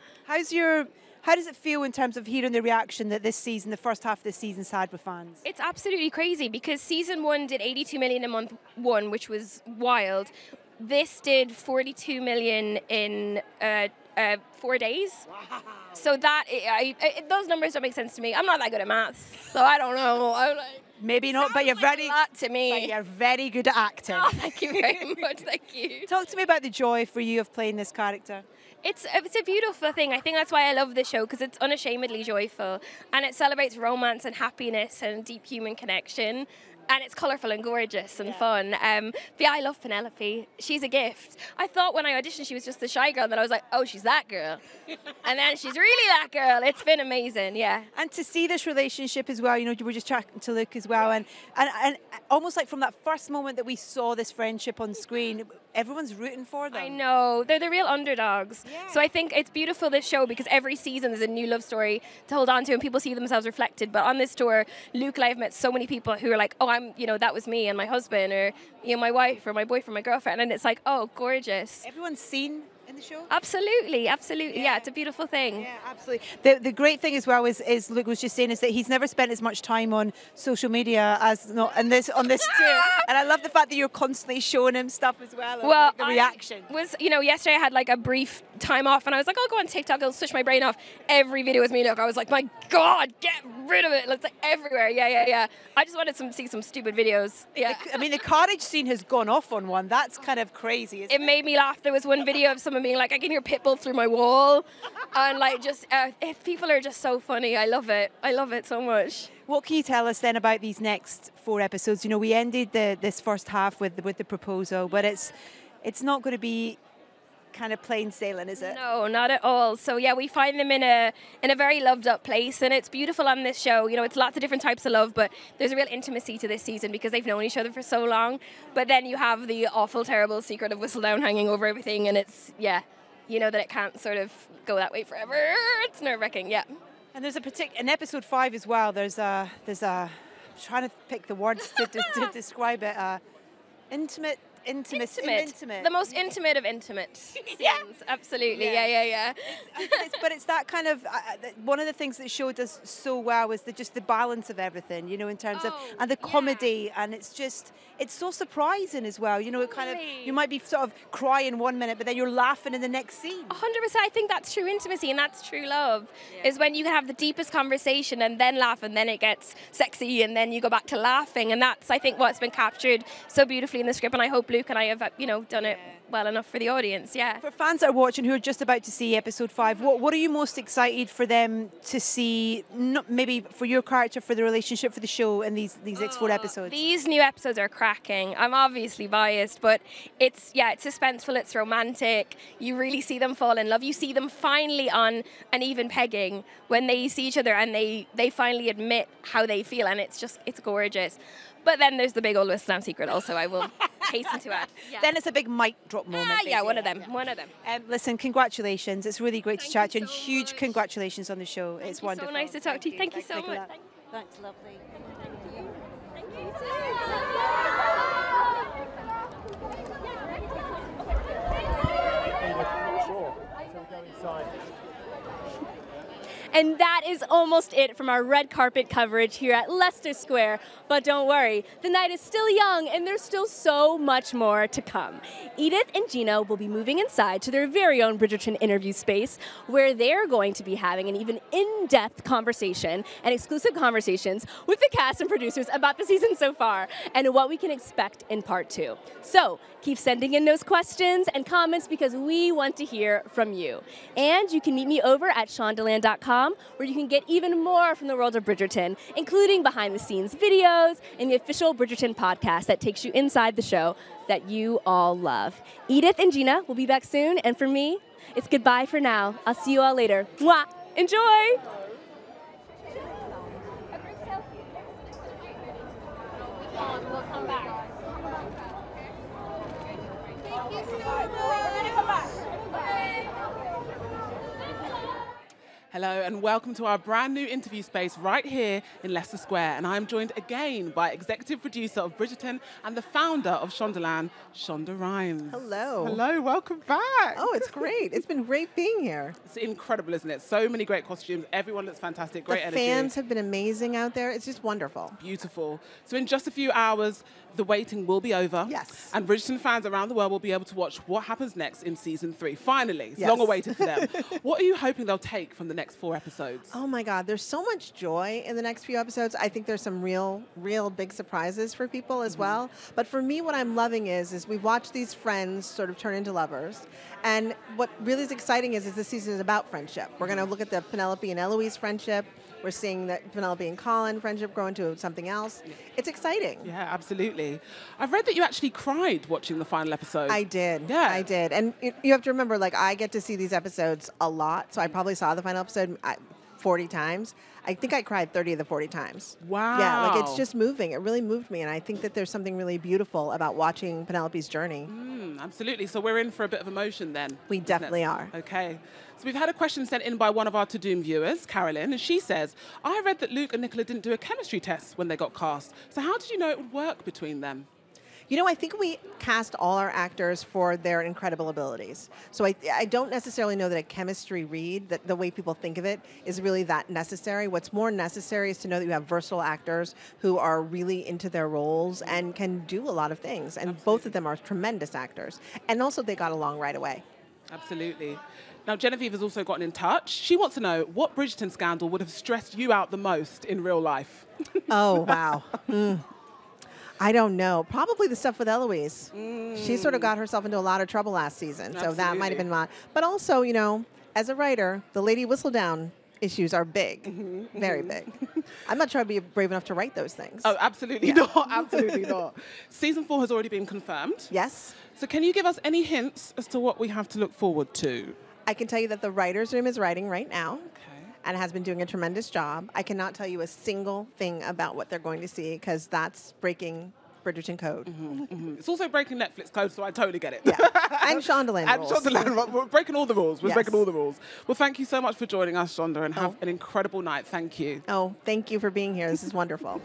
S1: How does it feel in terms of hearing the reaction that this season, the first half of this season's had with fans?
S14: It's absolutely crazy because season 1 did 82 million in month 1, which was wild. This did 42 million in 4 days. Wow. So those numbers don't make sense to me. I'm not that good at maths, so I don't know.
S1: Maybe not, but you're very good at acting.
S14: Oh, thank you very much. Thank you.
S1: Talk to me about the joy for you of playing this character.
S14: It's a beautiful thing. I think that's why I love the show, because it's unashamedly joyful and it celebrates romance and happiness and deep human connection. And it's colourful and gorgeous and fun. But yeah, I love Penelope. She's a gift. I thought when I auditioned she was just the shy girl, and then I was like, oh, she's that girl. And then she's really that girl. It's been amazing, yeah.
S1: And to see this relationship as well, you were just chatting to Luke as well, and almost like from that first moment that we saw this friendship on screen, everyone's rooting for them.
S14: I know. They're the real underdogs. Yeah. So I think it's beautiful, this show, because every season there's a new love story to hold on to and people see themselves reflected. But on this tour, Luke and I have met so many people who are like, oh, that was me and my husband, or my wife or my boyfriend, my girlfriend. And it's like, oh, gorgeous.
S1: Everyone's seen in the show?
S14: Absolutely. Yeah, it's a beautiful thing.
S1: Yeah, absolutely. The great thing as well is Luke was just saying, is that he's never spent as much time on social media on this tour. And I love the fact that you're constantly showing him stuff as well.
S14: Well,
S1: the reaction
S14: was, yesterday I had like a brief time off and I was like, I'll go on TikTok, I'll switch my brain off. Every video was me, Luke. I was like, my God, get rid of it. It looks like everywhere. Yeah. I just wanted to see some stupid videos. Yeah.
S1: I mean, the carnage scene has gone off on one. That's kind of crazy.
S14: It made me laugh. There was one video of someone being like, I can hear Pitbull through my wall. And like, just, people are just so funny. I love it. I love it so much.
S1: What can you tell us then about these next 4 episodes? You know, we ended this first half with the proposal, but it's not going to be kind of plain sailing, is it?
S14: No, not at all. So yeah, we find them in a very loved up place, and it's beautiful on this show. You know, it's lots of different types of love, but there's a real intimacy to this season because they've known each other for so long. But then you have the awful, terrible secret of Whistledown hanging over everything, and it's, yeah, you know that it can't sort of go that way forever. It's nerve-wracking, yeah.
S1: And there's in episode 5 as well, there's a I'm trying to pick the words to describe it, intimate.
S14: The most intimate of intimate scenes. Absolutely. Yeah.
S1: But it's that kind of one of the things that showed us so well was just the balance of everything, you know, in terms of and the comedy, and it's so surprising as well. You know, it kind of you might be sort of crying one minute, but then you're laughing in the next scene.
S14: 100%. I think that's true intimacy, and that's true love. Is when you can have the deepest conversation and then laugh, and then it gets sexy, and then you go back to laughing, and that's I think what's been captured so beautifully in the script, and I hope Luke and I have, you know, done it well enough for the audience, yeah.
S1: For fans that are watching who are just about to see episode 5, what are you most excited for them to see, maybe for your character, for the relationship, for the show in these next 4 episodes?
S14: These new episodes are cracking. I'm obviously biased, but it's suspenseful, it's romantic. You really see them fall in love. You see them finally on an even pegging when they see each other and they finally admit how they feel, and it's gorgeous. But then there's the big old Whistledown secret also, I will hasten to add. Yeah.
S1: Then it's a big mic drop moment.
S14: Yeah, one of them.
S1: Listen, congratulations. It's really great to chat to you, and huge congratulations on the show. It's wonderful.
S14: So nice to talk to you. Thank you so much.
S1: Thanks, lovely.
S14: And that is almost it from our red carpet coverage here at Leicester Square. But don't worry, the night is still young and there's still so much more to come. Edith and Gina will be moving inside to their very own Bridgerton interview space, where they're going to be having an even in-depth conversation and exclusive conversations with the cast and producers about the season so far and what we can expect in part 2. So keep sending in those questions and comments because we want to hear from you. And you can meet me over at Shondaland.com, where you can get even more from the world of Bridgerton, including behind-the-scenes videos and the official Bridgerton podcast that takes you inside the show that you all love. Edith and Gina will be back soon, and for me, it's goodbye for now. I'll see you all later. Mwah! Enjoy!
S10: We'll come back. Thank you so much.
S2: Hello and welcome to our brand new interview space right here in Leicester Square. And I'm joined again by executive producer of Bridgerton and the founder of Shondaland, Shonda Rhimes.
S6: Hello.
S2: Hello, welcome back.
S6: Oh, it's great. It's been great being here.
S2: It's incredible, isn't it? So many great costumes. Everyone looks fantastic. Great energy.
S6: The fans have been amazing out there. It's just wonderful.
S2: Beautiful. So in just a few hours, the waiting will be over.
S6: Yes.
S2: And Bridgerton fans around the world will be able to watch what happens next in season 3. Finally. It's
S6: Yes.
S2: long awaited for them. What are you hoping they'll take from the next 4 episodes?
S6: Oh my God, there's so much joy in the next few episodes. I think there's some real big surprises for people as well. But for me, what I'm loving is we've watched these friends sort of turn into lovers. And what really is exciting is this season is about friendship. We're going to look at the Penelope and Eloise friendship. We're seeing that Penelope and Colin friendship grow into something else. It's exciting.
S2: Yeah, absolutely. I've read that you actually cried watching the final episode.
S6: I did.
S2: Yeah.
S6: I did. And you have to remember, like, I get to see these episodes a lot, so I probably saw the final episode 40 times. I think I cried 30 of the 40 times.
S2: Wow.
S6: Yeah, like it's just moving. It really moved me, and I think that there's something really beautiful about watching Penelope's journey.
S2: Absolutely. So we're in for a bit of emotion then.
S6: We definitely are.
S2: Okay. So we've had a question sent in by one of our To Doom viewers, Carolyn, and she says, I read that Luke and Nicola didn't do a chemistry test when they got cast. So how did you know it would work between them?
S6: You know, I think we cast all our actors for their incredible abilities. So I don't necessarily know that a chemistry read, that the way people think of it, is really that necessary. What's more necessary is to know that you have versatile actors who are really into their roles and can do a lot of things. And both of them are tremendous actors. And also they got along right away.
S2: Absolutely. Now, Genevieve has also gotten in touch. She wants to know what Bridgerton scandal would have stressed you out the most in real life.
S6: Oh, wow. I don't know. Probably the stuff with Eloise. She sort of got herself into a lot of trouble last season, so that might have been mine. But also, you know, as a writer, the Lady Whistledown issues are big, very big. I'm not sure I'd be brave enough to write those things.
S2: Oh, absolutely not. Absolutely not. Season 4 has already been confirmed.
S6: Yes.
S2: So can you give us any hints as to what we have to look forward to?
S6: I can tell you that the writer's room is writing right now. And has been doing a tremendous job. I cannot tell you a single thing about what they're going to see because that's breaking Bridgerton code.
S2: It's also breaking Netflix code, so I totally get it.
S6: Yeah. And Shondaland rules.
S2: And Shondaland, we're breaking all the rules. We're
S6: Yes.
S2: breaking all the rules. Well, thank you so much for joining us, Shonda, and have an incredible night. Thank you.
S6: Oh, thank you for being here. This is wonderful.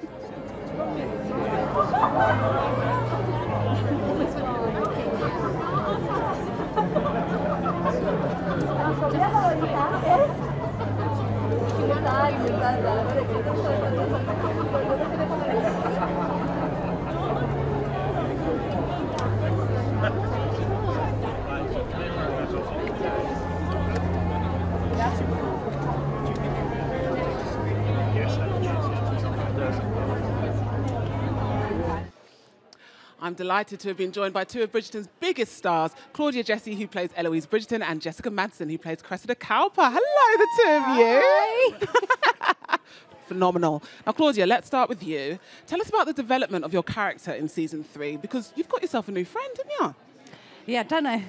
S2: I'm delighted to have been joined by two of Bridgerton's biggest stars, Claudia Jessie, who plays Eloise Bridgerton, and Jessica Madsen, who plays Cressida Cowper. Hello, the two of you. Phenomenal. Now, Claudia, let's start with you. Tell us about the development of your character in season 3, because you've got yourself a new friend, didn't you?
S7: Yeah, don't know.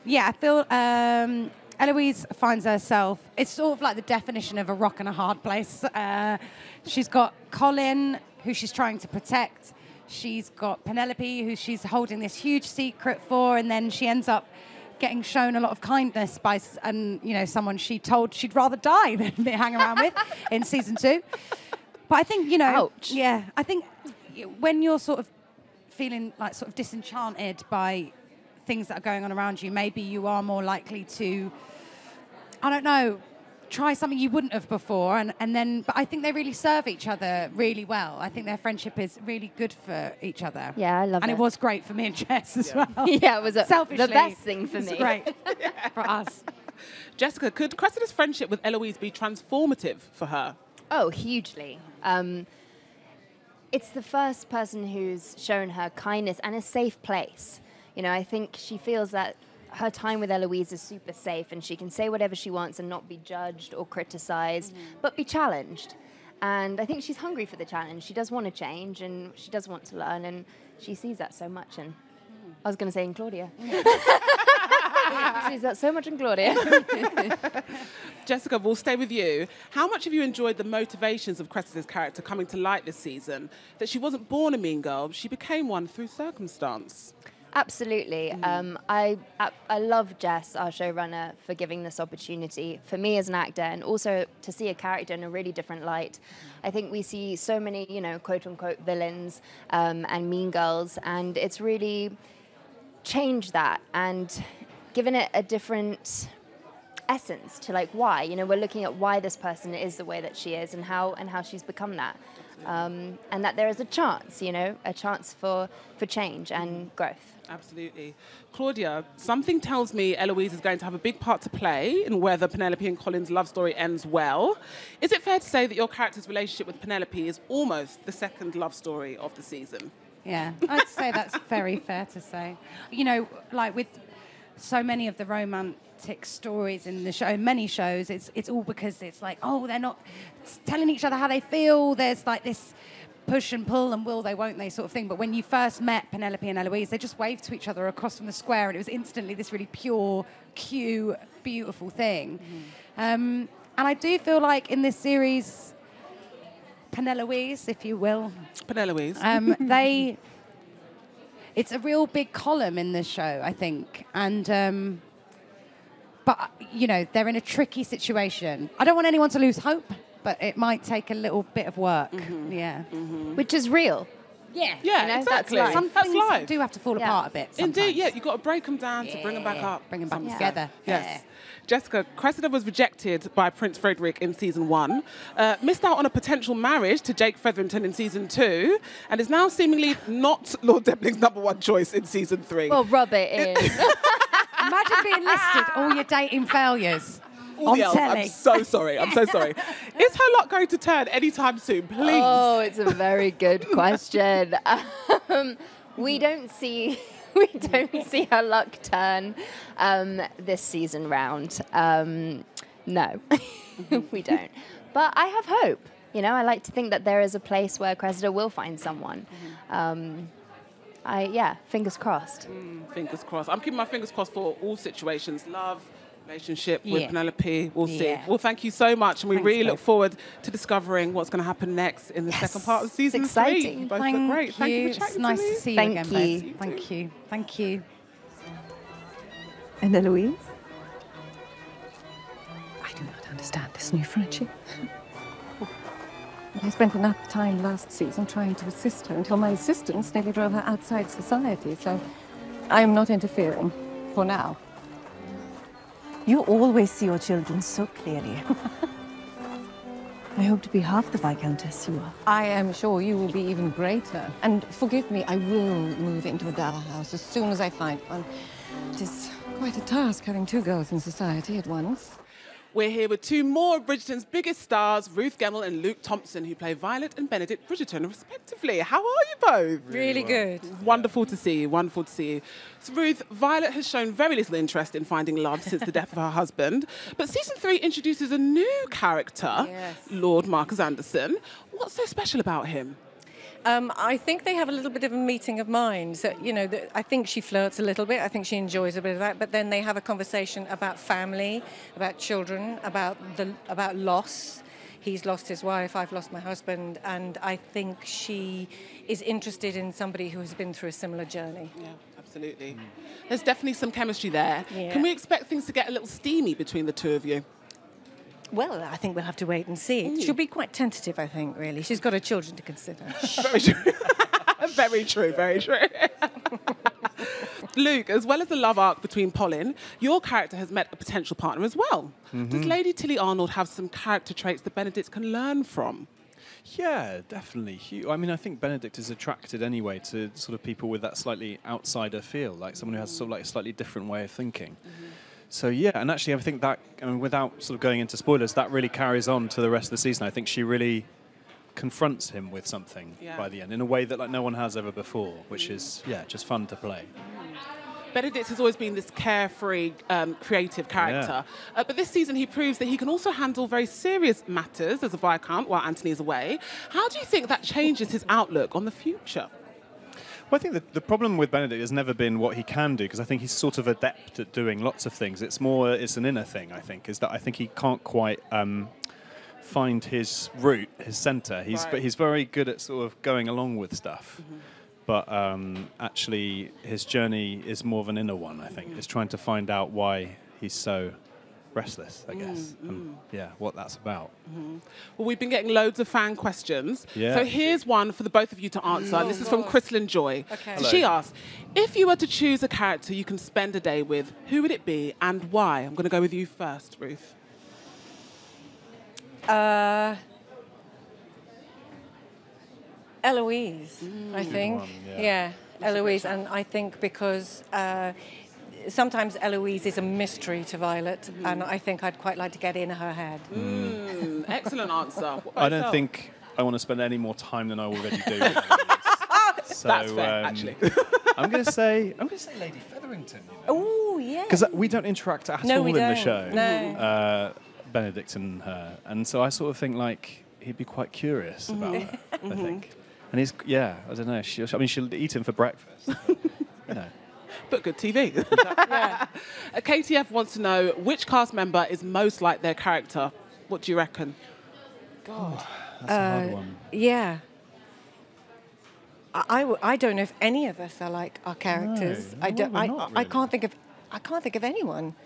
S7: Yeah, I feel Eloise finds herself, it's sort of like the definition of a rock and a hard place. She's got Colin, who she's trying to protect. She's got Penelope, who she's holding this huge secret for, and then she ends up getting shown a lot of kindness by, someone she told she'd rather die than hang around with in season 2. But I think,
S13: Ouch.
S7: Yeah, I think when you're sort of feeling like sort of disenchanted by things that are going on around you, maybe you are more likely to, I don't know, try something you wouldn't have before, but I think they really serve each other really well. I think their friendship is really good for each other.
S13: Yeah, I love it.
S7: And it was great for me and Jess as well.
S13: Yeah, it was
S7: Selfishly,
S13: the best thing for me.
S7: It's great for us.
S2: Jessica, could Cressida's friendship with Eloise be transformative for her?
S13: Oh, hugely. It's the first person who's shown her kindness and a safe place. You know, I think she feels that her time with Eloise is super safe and she can say whatever she wants and not be judged or criticized, but be challenged. And I think she's hungry for the challenge. She does want to change and she does want to learn, and she sees that so much. And I was going to say in Claudia. She sees that so much in Claudia.
S2: Jessica, we'll stay with you. How much have you enjoyed the motivations of Cressida's character coming to light this season? That she wasn't born a mean girl, she became one through circumstance.
S13: Absolutely. I love Jess, our showrunner, for giving this opportunity for me as an actor, and also to see a character in a really different light. I think we see so many, quote-unquote villains and mean girls, and it's really changed that and given it a different essence to why. We're looking at why this person is the way that she is and how she's become that. And that there is a chance, a chance for change and growth.
S2: Absolutely. Claudia, something tells me Eloise is going to have a big part to play in whether Penelope and Colin's love story ends well. Is it fair to say that your character's relationship with Penelope is almost the second love story of the season?
S7: Yeah, I'd say that's very fair to say. With so many of the romantic stories in the show, many shows, it's all because it's they're not telling each other how they feel. There's this push and pull and will they, won't they sort of thing. But when you first met Penelope and Eloise, they just waved to each other across from the square, and it was instantly this really pure, cute, beautiful thing. And I do feel like in this series, Peneloise, if you will, it's a real big column in this show, I think. And but they're in a tricky situation. I don't want anyone to lose hope, but it might take a little bit of work. Yeah.
S13: Which is real.
S7: Yeah,
S2: Yeah,
S7: you know,
S2: exactly.
S7: That's life. Some
S2: That's
S7: things
S2: life.
S7: do have to fall apart a bit.
S2: Indeed, yeah. You've got to break them down to bring them back up.
S7: Bring them back
S2: Sometimes.
S7: together.
S2: Yes. Jessica, Cressida was rejected by Prince Frederick in season 1, missed out on a potential marriage to Jake Featherington in season 2, and is now seemingly not Lord Depling's #1 choice in season 3.
S13: Well, rub it in.
S7: Imagine being listed all your dating failures. On telly.
S2: I'm so sorry. I'm so sorry. Is her luck going to turn anytime soon, please?
S13: Oh, it's a very good question. We don't see her luck turn this season round. No, we don't. But I have hope. You know, I like to think that there is a place where Cressida will find someone. Fingers crossed.
S2: Fingers crossed. I'm keeping my fingers crossed for all situations. Love, relationship with Penelope. We'll see. Well, thank you so much, and we really look forward to discovering what's going to happen next in the second part of season 3.
S13: Exciting.
S2: You both look great. Thank you for chatting
S7: It's nice
S2: to me.
S7: to see you again, both. Thank you. Thank you.
S4: And Eloise? I do not understand this new friendship. I spent enough time last season trying to assist her until my assistance nearly drove her outside society, so I am not interfering for now.
S15: You always see your children so clearly. I hope to be half the Viscountess you are.
S4: I am sure you will be even greater. And forgive me, I will move into a dower house as soon as I find one. It is quite a task having 2 girls in society at once.
S2: We're here with 2 more of Bridgerton's biggest stars, Ruth Gemmell and Luke Thompson, who play Violet and Benedict Bridgerton, respectively. How are you both?
S22: Really good.
S2: Wonderful to see you, wonderful to see you. So, Ruth, Violet has shown very little interest in finding love since the death of her husband, but season 3 introduces a new character, Lord Marcus Anderson. What's so special about him?
S22: I think they have a little bit of a meeting of minds. You know, I think she flirts a little bit. I think she enjoys a bit of that. But then they have a conversation about family, about children, about loss. He's lost his wife. I've lost my husband. And I think she is interested in somebody who has been through a similar journey.
S2: Yeah, absolutely. There's definitely some chemistry there.
S22: Yeah.
S2: Can we expect things to get a little steamy between the 2 of you?
S22: Well, I think we'll have to wait and see. She'll be quite tentative, I think, really. She's got her children to consider.
S2: Very true. Very true, very true. Luke, as well as the love arc between Pollen, your character has met a potential partner as well. Does Lady Tilly Arnold have some character traits that Benedict can learn from?
S12: Yeah, definitely. I mean, I think Benedict is attracted anyway to sort of people with that slightly outsider feel, like someone who has sort of like a slightly different way of thinking. So yeah, and actually I think that, I mean, without sort of going into spoilers, that really carries on to the rest of the season. I think she really confronts him with something by the end in a way that like no one has ever before, which is, just fun to play.
S2: Benedict has always been this carefree, creative character. But this season he proves that he can also handle very serious matters as a Viscount while Anthony is away. How do you think that changes his outlook on the future?
S12: Well, I think the problem with Benedict has never been what he can do, because I think he's sort of adept at doing lots of things. It's an inner thing, I think, is that I think he can't quite find his route, his centre. But he's very good at sort of going along with stuff. But actually, his journey is more of an inner one, I think. It's trying to find out why he's so restless, I guess, and what that's about.
S2: Well, we've been getting loads of fan questions.
S12: Yeah.
S2: So here's one for the both of you to answer. This is from Crystalline Joy.
S22: Okay.
S2: So she asks, if you were to choose a character you can spend a day with, who would it be and why? I'm going to go with you first, Ruth.
S22: Eloise, I think. Eloise, and I think because sometimes Eloise is a mystery to Violet, and I think I'd quite like to get in her head.
S2: Excellent answer.
S12: I don't think I want to spend any more time than I already do. So,
S2: that's fair, actually.
S12: I'm going to say Lady Featherington.
S22: Oh, yeah.
S12: Because we don't interact at all in the show.
S22: No.
S12: Benedict and her, and so I sort of think like he'd be quite curious about her. I think. And he's, I don't know. She'll eat him for breakfast. You know.
S2: But good TV. KTF wants to know which cast member is most like their character. What do you reckon?
S22: God.
S12: That's a hard one.
S22: Yeah. I don't know if any of us are like our characters.
S12: No,
S22: I
S12: we're not
S22: can't think of anyone.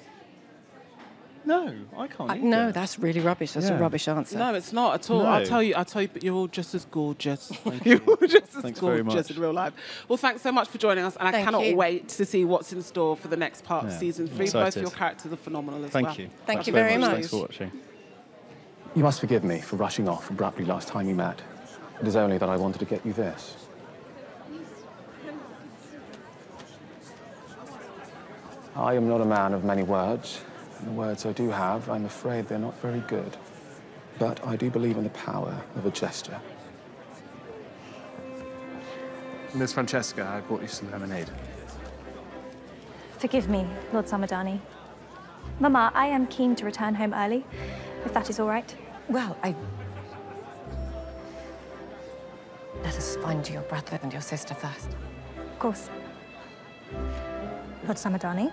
S12: No, I can't.
S22: No, that's really rubbish. That's a rubbish answer.
S2: No, it's not at all.
S12: No.
S2: I'll tell you, but you're all just as gorgeous. You're all just as
S12: Thanks very
S2: gorgeous
S12: much.
S2: in real life. Well, thanks so much for joining us, and I
S22: Thank
S2: cannot
S22: you.
S2: wait to see what's in store for the next part of
S12: Yeah,
S2: season 3.
S12: excited.
S2: Both of your characters are phenomenal as well.
S12: Thank you.
S22: Thank you very much.
S12: Thanks for watching.
S16: You must forgive me for rushing off abruptly last time we met. It is only that I wanted to get you this. I am not a man of many words. And the words I do have, I'm afraid they're not very good. But I do believe in the power of a gesture. Miss Francesca, I brought you some lemonade.
S17: Forgive me, Lord Samadani. Mama, I am keen to return home early, if that is all right.
S4: Well, let us find your brother and your sister first.
S17: Of course. Lord Samadani.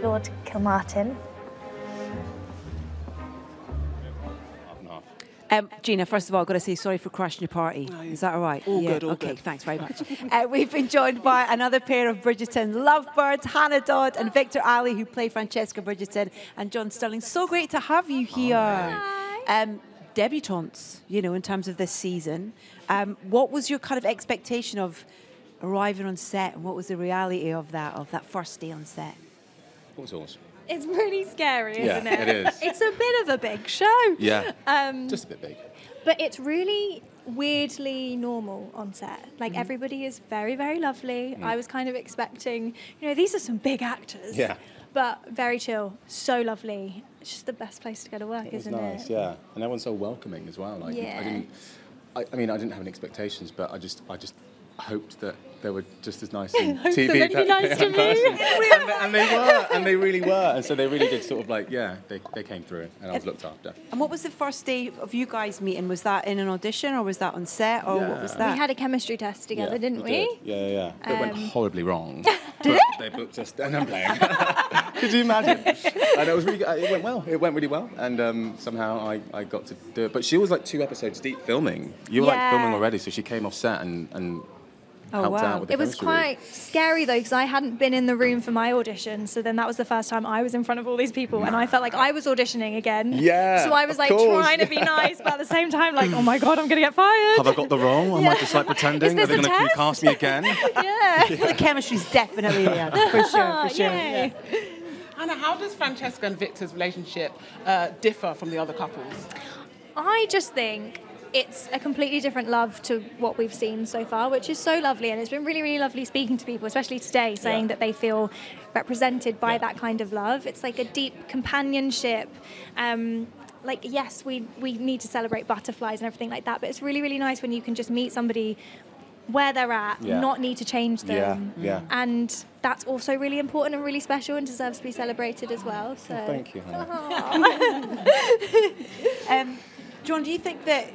S17: Lord Kilmartin.
S1: Gina, first of all, I've got to say sorry for crashing your party. Is that all right?
S2: All good, all
S1: okay,
S2: good.
S1: thanks very much. We've been joined by another pair of Bridgerton lovebirds, Hannah Dodd and Victor Ali, who play Francesca Bridgerton, and John Sterling. So great to have you here. Debutantes, in terms of this season. What was your kind of expectation of arriving on set, and what was the reality of that first day on set?
S23: It was awesome.
S19: It's really scary, isn't
S23: Yeah,
S19: it?
S23: it is.
S19: It's a bit of a big show.
S23: Yeah, just a bit big.
S19: But it's really weirdly normal on set. Like, everybody is very, very lovely. I was kind of expecting, these are some big actors.
S23: Yeah.
S19: But very chill, so lovely. It's just the best place to go to work,
S23: It was
S19: isn't
S23: nice,
S19: it?
S23: yeah. And everyone's so welcoming as well. Like,
S19: Yeah.
S23: I didn't have any expectations, but I just hoped that they were just as nice in
S19: Hope
S23: TV
S19: that they'd be nice to
S23: in
S19: me.
S23: person. and they were, and they really were. And so they really did sort of like, they came through, and I was looked after.
S1: And what was the first day of you guys meeting? Was that in an audition, or was that on set, or what was that?
S19: We had a chemistry test together, didn't we?
S23: Yeah. It went horribly wrong.
S19: Did
S23: it? They booked us, and I'm playing. Could you imagine? And it was really, it went well. It went really well, and somehow I got to do it. But she was like 2 episodes deep filming. You were like filming already, so she came off set and helped out with the
S19: It was
S23: chemistry.
S19: quite scary though, because I hadn't been in the room for my audition, so then that was the first time I was in front of all these people, and I felt like I was auditioning again.
S23: Yeah,
S19: So I was
S23: of
S19: like
S23: course.
S19: trying to be nice, but at the same time, like, oh my god, I'm gonna get fired.
S23: Have I got the role? Am I just like pretending? Are
S19: Is
S23: they
S19: this a
S23: going to
S19: test?
S23: cast me again?
S19: Yeah.
S1: The chemistry's definitely there, for sure.
S19: Yay.
S1: Yeah.
S2: Anna, how does Francesca and Victor's relationship differ from the other couples?
S19: I just think it's a completely different love to what we've seen so far, which is so lovely. And it's been really, really lovely speaking to people, especially today, saying that they feel represented by that kind of love. It's like a deep companionship. Yes, we need to celebrate butterflies and everything like that, but it's really, really nice when you can just meet somebody where they're at, not need to change them.
S23: Yeah.
S19: And that's also really important and really special and deserves to be celebrated as well. So.
S23: Thank you, Hannah.
S1: John, do you think that...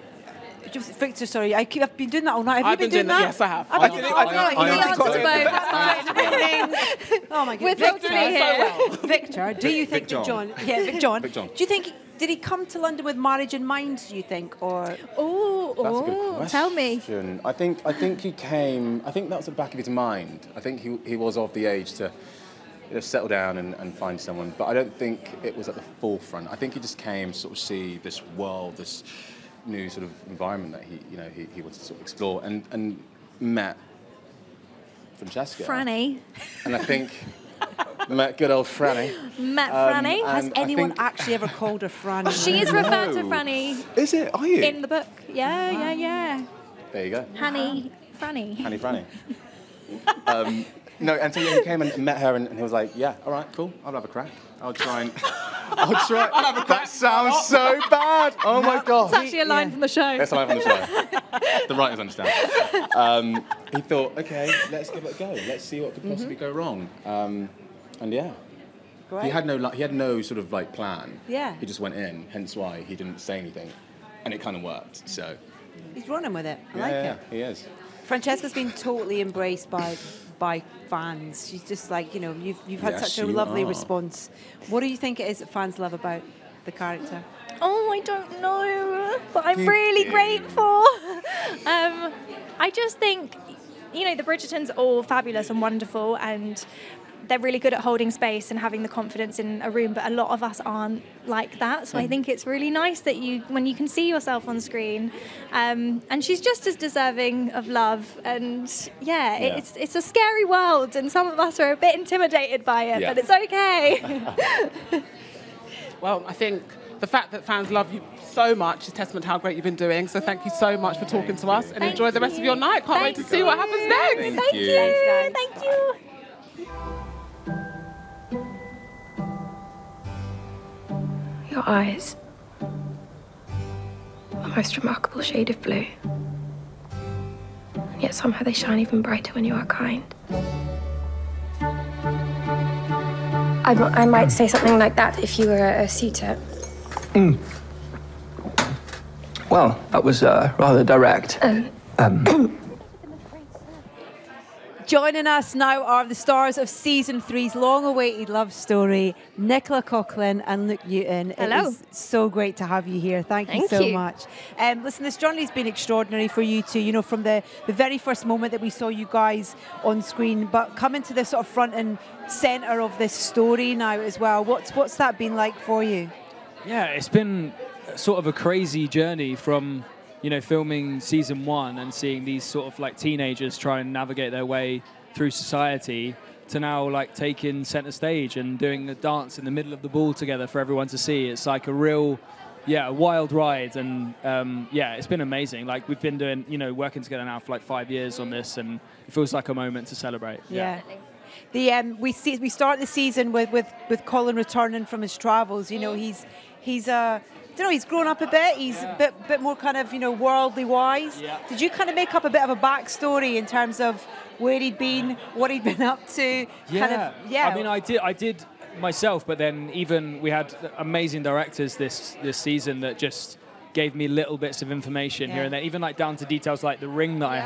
S1: Victor, sorry, I've been doing that all night. Have
S2: I've
S1: you
S2: been doing
S1: that?
S2: Yes, I have.
S1: I've been doing it. Oh my God.
S19: We're thrilled to be here.
S1: Victor, do you think that John... Yeah, Vic John.
S23: Vic John.
S1: Do you think... Did he come to London with marriage in mind, do you think? Or...
S23: That's a good question.
S19: Tell me.
S23: I think he came. I think that was at the back of his mind. I think he was of the age to settle down and find someone. But I don't think it was at the forefront. I think he just came to sort of see this world, this new sort of environment that he wanted to sort of explore, and met Francesca.
S19: Franny.
S23: And I think met good old Franny.
S19: Met Franny.
S1: Has anyone actually ever called her Franny?
S19: She is referred to Franny.
S23: Is it? Are you?
S19: In the book. Yeah.
S23: There you go.
S19: Hanny Franny.
S23: Hanny Franny. No, and so he came and met her, and he was like, "Yeah, all right, cool. I'll have a crack. I'll try and I'll try."
S2: I'll have a crack.
S23: That sounds so bad. Oh my god.
S19: It's actually a line from the show.
S23: That's a line from the show. The writers understand. He thought, okay, let's give it a go. Let's see what could possibly go wrong. And yeah.
S1: Great.
S23: He had no sort of like plan.
S1: Yeah.
S23: He just went in, hence why he didn't say anything, and it kind of worked. So.
S1: He's running with it. I like
S23: Yeah,
S1: it.
S23: he is.
S1: Francesca's been totally embraced by fans. She's just like, you've had
S23: Yes,
S1: such a
S23: you
S1: lovely
S23: are.
S1: response. What do you think it is that fans love about the character?
S19: Oh, I don't know, but I'm really grateful. I just think, the Bridgertons are all fabulous and wonderful, and they're really good at holding space and having the confidence in a room, but a lot of us aren't like that. So I think it's really nice that when you can see yourself on screen, and she's just as deserving of love. And it's a scary world, and some of us are a bit intimidated by it, but it's okay.
S2: Well, I think the fact that fans love you so much is testament to how great you've been doing. So thank you so much for talking to us, and enjoy the rest of your night. Can't wait to see what happens next.
S19: Thank you. Thank you.
S9: Your eyes, the most remarkable shade of blue. And yet somehow they shine even brighter when you are kind. I might say something like that if you were a suitor.
S11: Well, that was rather direct.
S1: Joining us now are the stars of Season 3's long-awaited love story, Nicola Coughlan and Luke Newton.
S14: Hello.
S1: It is so great to have you here. Thank you so much. Listen, this journey has been extraordinary for you two, you know, from the very first moment that we saw you guys on screen, but coming to the sort of front and centre of this story now as well. What's that been like for you?
S20: Yeah, it's been sort of a crazy journey from, you know, filming season 1 and seeing these sort of like teenagers try and navigate their way through society to now like taking center stage and doing a dance in the middle of the ball together for everyone to see. It's like a real, a wild ride. And it's been amazing. Like we've been doing, you know, working together now for like 5 years on this, and it feels like a moment to celebrate.
S1: Yeah. We start the season with Colin returning from his travels. You know, he's he's grown up a bit. He's a bit more kind of, worldly wise. Yeah. Did you kind of make up a bit of a backstory in terms of where he'd been, what he'd been up to?
S20: Yeah. I mean, I did myself, but then even we had amazing directors this season that just gave me little bits of information here and there, even like down to details like the ring that I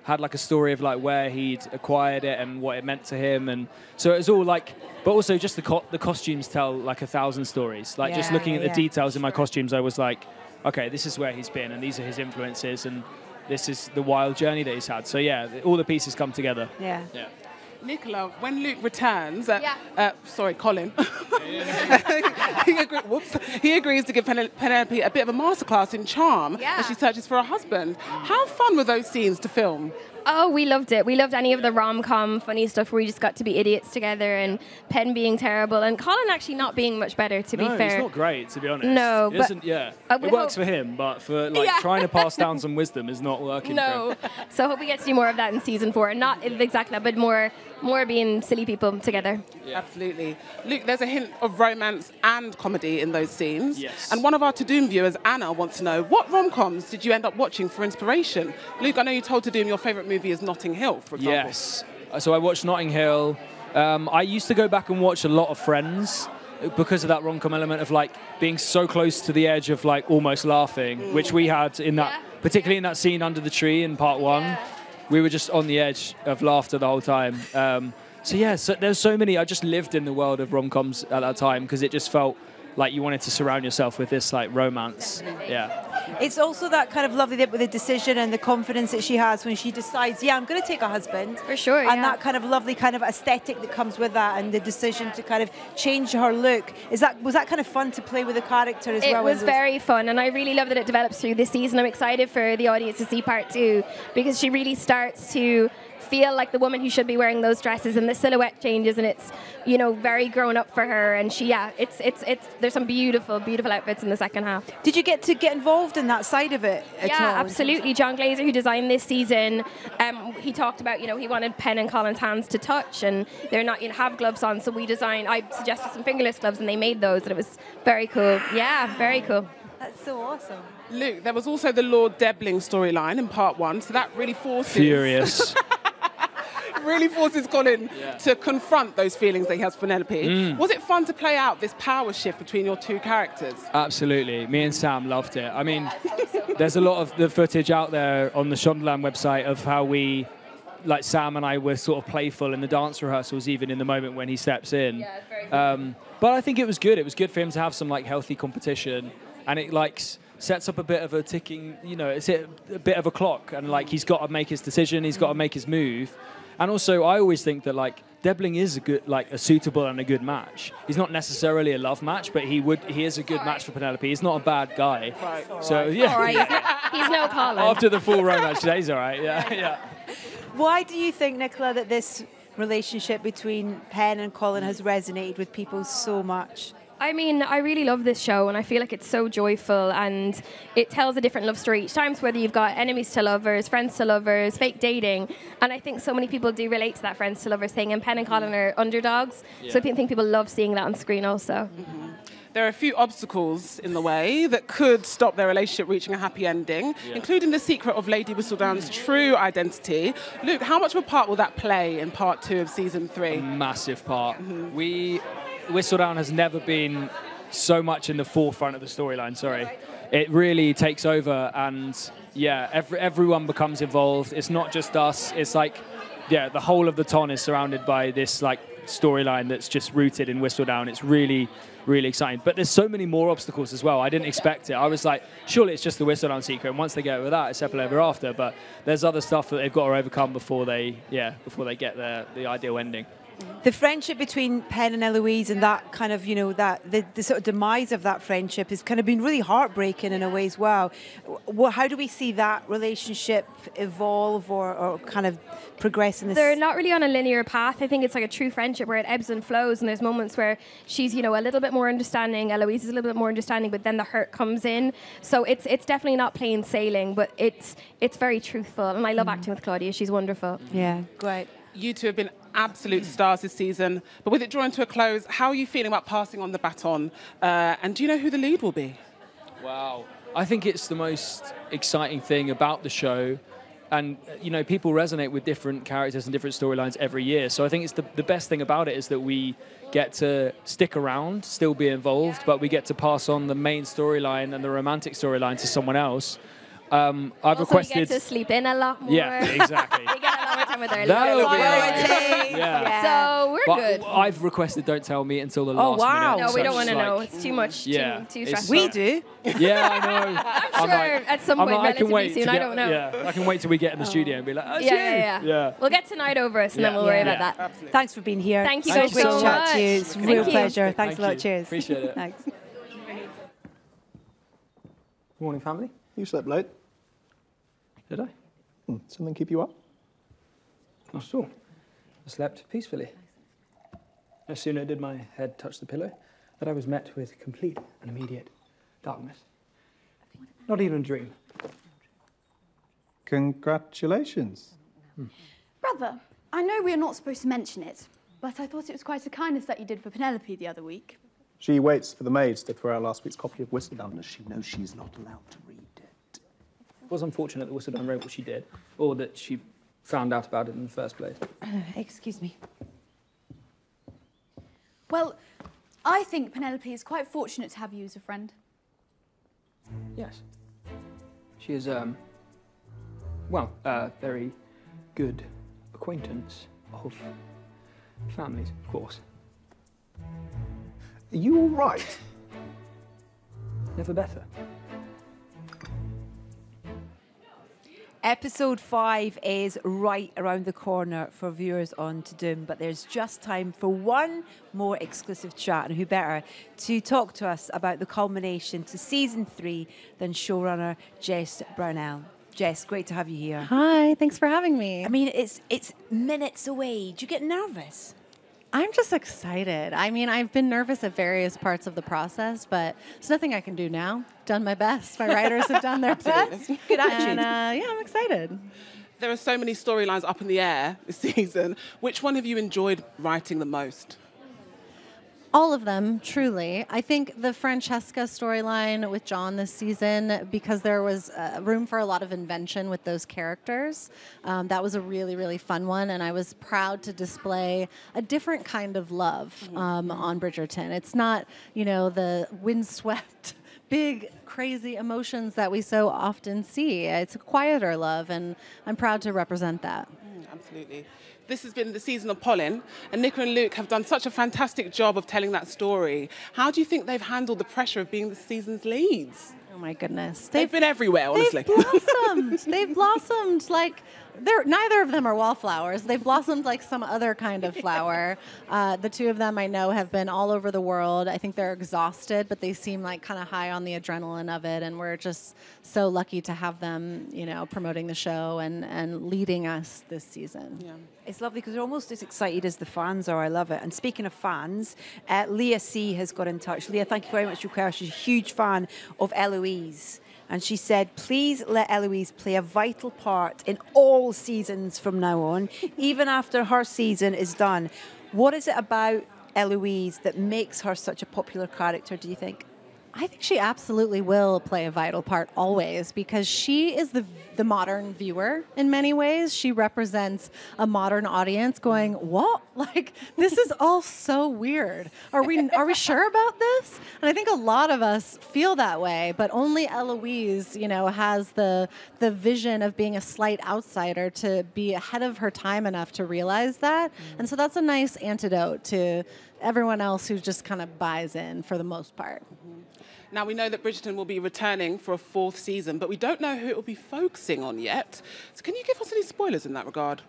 S20: had like a story of like where he'd acquired it and what it meant to him. And so it was all like, but also just the costumes tell like 1,000 stories. Like just looking at the details in my costumes, I was like, okay, this is where he's been and these are his influences and this is the wild journey that he's had. So yeah, all the pieces come together.
S1: Yeah.
S2: Nicola, when Luke returns, Colin, he agrees to give Penelope a bit of a masterclass in charm as she searches for a husband. How fun were those scenes to film?
S9: Oh, we loved it. We loved any of the rom-com funny stuff where we just got to be idiots together and Penn being terrible and Colin actually not being much better, to be fair.
S20: No, he's not great, to be honest.
S9: No,
S20: but... it works for him, but for trying to pass down some wisdom is not working for him.
S9: So I hope we get to do more of that in season 4. And not exactly that, but more being silly people together.
S2: Yeah. Absolutely. Luke, there's a hint of romance and comedy in those scenes.
S20: Yes.
S2: And one of our Tadoom viewers, Anna, wants to know, what rom-coms did you end up watching for inspiration? Luke, I know you told Tadoom your favourite movie is Notting Hill, for example.
S20: Yes. So I watched Notting Hill. I used to go back and watch a lot of Friends because of that rom-com element of like being so close to the edge of like almost laughing, which we had in that, particularly in that scene under the tree in part 1. Yeah. We were just on the edge of laughter the whole time. So there's so many. I just lived in the world of rom-coms at that time because it just felt like you wanted to surround yourself with this like romance.
S1: Definitely.
S20: Yeah.
S1: It's also that kind of lovely bit with the decision and the confidence that she has when she decides, I'm going to take a husband.
S9: For sure,
S1: And that kind of lovely kind of aesthetic that comes with that and the decision to kind of change her look. Was that kind of fun to play with the character as well?
S9: It was very fun, and I really love that it develops through this season. I'm excited for the audience to see part 2 because she really starts to feel like the woman who should be wearing those dresses, and the silhouette changes, and it's very grown up for her. And there's some beautiful outfits in the second half.
S1: Did you get to get involved in that side of it at all?
S9: Yeah, absolutely. John Glazer, who designed this season, he talked about he wanted Penn and Colin's hands to touch, and they're not have gloves on. So I suggested some fingerless gloves, and they made those, and it was very cool. Yeah, very cool.
S1: That's so awesome.
S2: Luke, there was also the Lord Debling storyline in part 1, so that really forces...
S20: Furious.
S2: really forces Colin to confront those feelings that he has for Penelope. Was it fun to play out this power shift between your two characters?
S20: Absolutely. Me and Sam loved it. I mean, there's a lot of the footage out there on the Shondaland website of how we, like Sam and I were sort of playful in the dance rehearsals, even in the moment when he steps in.
S9: Yeah, it's very cool.
S20: But I think it was good. It was good for him to have some like healthy competition, and it like sets up a bit of a ticking, it's a bit of a clock, and like he's got to make his decision, he's got to make his move. And also, I always think that like Debling is a suitable and a good match. He's not necessarily a love match, but he is a good match for Penelope. He's not a bad guy.
S2: Right.
S20: So yeah.
S9: All right. He's no Colin.
S20: After the full romance today, he's all right. Yeah.
S1: Why do you think, Nicola, that this relationship between Pen and Colin has resonated with people so much?
S9: I mean, I really love this show, and I feel like it's so joyful, and it tells a different love story each time. So whether you've got enemies to lovers, friends to lovers, fake dating, and I think so many people do relate to that friends to lovers thing, and Pen and Colin are underdogs, so I think people love seeing that on screen also.
S2: There are a few obstacles in the way that could stop their relationship reaching a happy ending, including the secret of Lady Whistledown's true identity. Luke, how much of a part will that play in part 2 of season 3?
S20: A massive part. Whistledown has never been so much in the forefront of the storyline, It really takes over, and yeah, everyone becomes involved. It's not just us. It's like, yeah, the whole of the ton is surrounded by this like storyline that's just rooted in Whistledown. It's really, really exciting. But there's so many more obstacles as well. I didn't expect it. I was like, surely it's just the Whistledown secret, and once they get over that, it's happily ever after. But there's other stuff that they've got to overcome before they get the ideal ending.
S1: The friendship between Pen and Eloise and that kind of, the sort of demise of that friendship has kind of been really heartbreaking in a way as well. How do we see that relationship evolve or kind of progress in this?
S9: They're not really on a linear path. I think it's like a true friendship where it ebbs and flows, and there's moments where she's, a little bit more understanding, Eloise is a little bit more understanding, but then the hurt comes in. So it's definitely not plain sailing, but it's very truthful, and I love acting with Claudia. She's wonderful.
S1: Yeah, great.
S2: You two have been absolute stars this season, but with it drawing to a close, how are you feeling about passing on the baton? And do you know who the lead will be?
S20: Wow. I think it's the most exciting thing about the show. And, people resonate with different characters and different storylines every year. So I think it's the best thing about it is that we get to stick around, still be involved, but we get to pass on the main storyline and the romantic storyline to someone else. I've
S9: also,
S20: requested.
S9: We get to sleep in a lot more.
S20: Yeah, exactly.
S9: We get a lot more time with our
S20: That'll be
S9: right. So we're good.
S20: I've requested don't tell me until the last minute.
S9: No, we don't want to
S20: like,
S9: know. It's too much. Too stressful.
S1: We do.
S20: Yeah, I know.
S9: I'm sure at some point, relatively soon. I don't know.
S20: Yeah, I can wait till we get in the studio and be like, oh,
S9: yeah. We'll get tonight over us, and then we'll worry about that.
S2: Absolutely.
S1: Thanks for being here.
S9: Thank you
S1: so
S9: so
S1: much. Chat to you.
S9: much.
S1: It's a real pleasure. Thanks a lot.
S20: you.
S1: Cheers.
S20: Appreciate it.
S1: Thanks.
S3: Morning, family.
S5: You slept late.
S3: Did I?
S5: Something keep you up?
S3: Not at all. I slept peacefully. No sooner did my head touch the pillow that I was met with complete and immediate darkness. Not even a dream.
S5: Congratulations.
S18: Brother, I know we are not supposed to mention it, but I thought it was quite a kindness that you did for Penelope the other week.
S5: She waits for the maids to throw out last week's copy of Whistledown, as she knows she's not allowed to read it.
S3: It was unfortunate that Whistledown wrote what she did, or that she found out about it in the first place.
S1: Excuse me.
S18: Well, I think Penelope is quite fortunate to have you as a friend.
S3: Yes. She is, a very good acquaintance of families, of course.
S5: Are you all right?
S3: Never better.
S1: Episode 5 is right around the corner for viewers on To Doom, but there's just time for one more exclusive chat, and who better to talk to us about the culmination to season 3 than showrunner Jess Brownell. Jess, great to have you here.
S24: Hi, thanks for having me.
S1: I mean, it's minutes away. Do you get nervous?
S24: I'm just excited. I mean, I've been nervous at various parts of the process, but there's nothing I can do now. Done my best. My writers have done their best.
S1: Good attitude.
S24: And, yeah, I'm excited.
S2: There are so many storylines up in the air this season. Which one have you enjoyed writing the most?
S24: All of them, truly. I think the Francesca storyline with John this season, because there was room for a lot of invention with those characters, that was a really, really fun one, and I was proud to display a different kind of love on Bridgerton. It's not, the windswept, big, crazy emotions that we so often see. It's a quieter love, and I'm proud to represent that.
S2: Absolutely. This has been the season of Pollen, and Nicola and Luke have done such a fantastic job of telling that story. How do you think they've handled the pressure of being the season's leads?
S24: Oh my goodness.
S2: They've been everywhere, honestly.
S24: They've blossomed. They've blossomed. Like, Neither of them are wallflowers. They've blossomed like some other kind of flower. The two of them I know have been all over the world. I think they're exhausted, but they seem like kind of high on the adrenaline of it. And we're just so lucky to have them, you know, promoting the show and leading us this season.
S1: Yeah. It's lovely because they're almost as excited as the fans are. I love it. And speaking of fans, Leah C has got in touch. Leah, thank you very much for your question. She's a huge fan of Eloise. And she said, please let Eloise play a vital part in all seasons from now on, even after her season is done. What is it about Eloise that makes her such a popular character, do you think?
S24: I think she absolutely will play a vital part always because she is the modern viewer in many ways. She represents a modern audience going, what? Like, this is all so weird. Are we sure about this? And I think a lot of us feel that way, but only Eloise, you know, has the vision of being a slight outsider to be ahead of her time enough to realize that. And so that's a nice antidote to everyone else who just kind of buys in for the most part.
S2: Now, we know that Bridgerton will be returning for a 4th season, but we don't know who it will be focusing on yet. So can you give us any spoilers in that regard?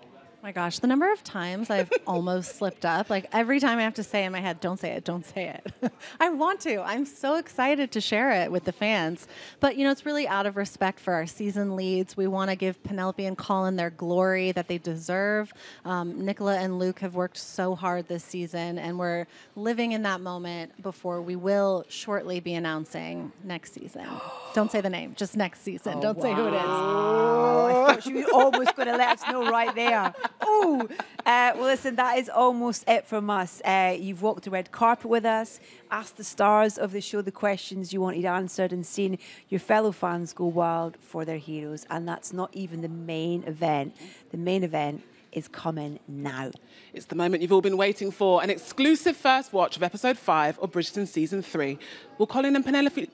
S24: My gosh, the number of times I've almost slipped up. Like every time I have to say in my head, don't say it, don't say it. I want to. I'm so excited to share it with the fans. But, you know, it's really out of respect for our season leads. We want to give Penelope and Colin their glory that they deserve. Nicola and Luke have worked so hard this season, and we're living in that moment before we will shortly be announcing next season. Don't say the name, just next season. Don't say who it is.
S1: Oh, I thought she was almost going to let us know right there. Ooh. Well, listen, that is almost it from us. You've walked the red carpet with us, asked the stars of the show the questions you wanted answered, and seen your fellow fans go wild for their heroes. And that's not even the main event. The main event is coming now.
S2: It's the moment you've all been waiting for, an exclusive first watch of episode 5 of Bridgerton season 3. Will Colin and Penelope's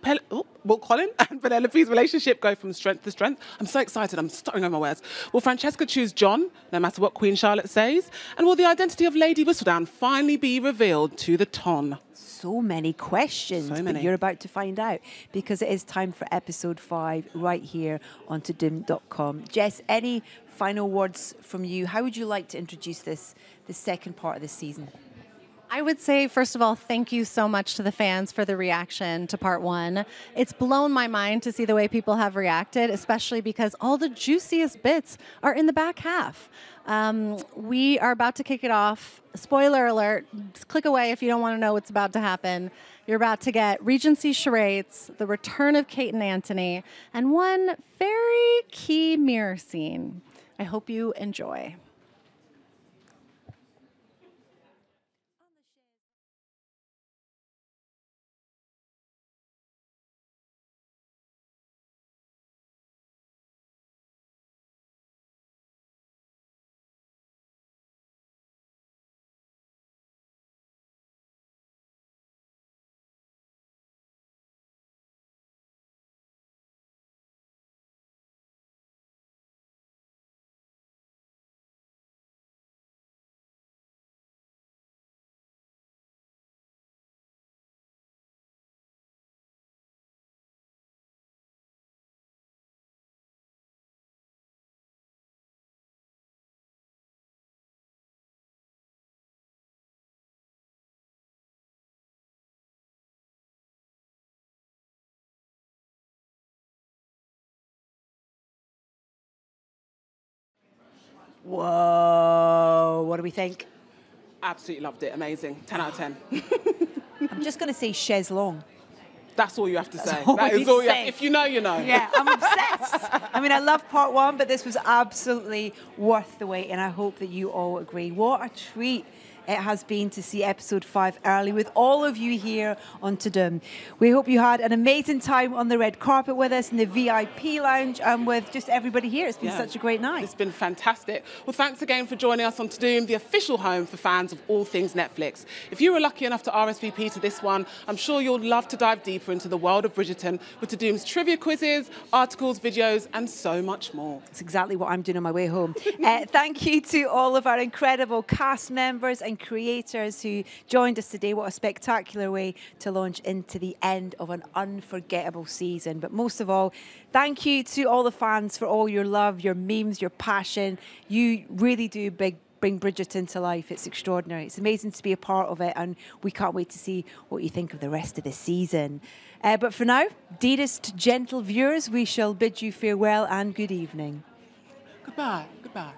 S2: relationship go from strength to strength? I'm so excited, I'm stuttering over my words. Will Francesca choose John, no matter what Queen Charlotte says? And will the identity of Lady Whistledown finally be revealed to the ton?
S1: So many questions,
S2: so many.
S1: But you're about to find out because it is time for episode 5 right here on todoom.com. Jess, any final words from you? How would you like to introduce the second part of this season?
S24: I would say, first of all, thank you so much to the fans for the reaction to part 1. It's blown my mind to see the way people have reacted, especially because all the juiciest bits are in the back half. We are about to kick it off. Spoiler alert, just click away if you don't want to know what's about to happen. You're about to get Regency charades, the return of Kate and Anthony, and one very key mirror scene. I hope you enjoy.
S1: Whoa, what do we think?
S2: Absolutely loved it, amazing, 10 out of 10.
S1: I'm just going to say chaise longue.
S2: That's all you have to say.
S1: All
S2: That is all you have. If you know, you know.
S1: Yeah, I'm obsessed. I mean, I love part 1, but this was absolutely worth the wait, and I hope that you all agree. What a treat it has been to see episode 5 early with all of you here on Todoom. We hope you had an amazing time on the red carpet with us in the VIP lounge and with just everybody here. It's been such a great night.
S2: It's been fantastic. Well, thanks again for joining us on Todoom, the official home for fans of all things Netflix. If you were lucky enough to RSVP to this one, I'm sure you'll love to dive deeper into the world of Bridgerton with Todoom's trivia quizzes, articles, videos, and so much more.
S1: That's exactly what I'm doing on my way home. Thank you to all of our incredible cast members and and creators who joined us today. What a spectacular way to launch into the end of an unforgettable season. But most of all, thank you to all the fans for all your love, your memes, your passion. You really do bring Bridgerton to life. It's extraordinary. It's amazing to be a part of it, and we can't wait to see what you think of the rest of the season. But for now, dearest gentle viewers, we shall bid you farewell and good evening.
S2: Goodbye. Goodbye.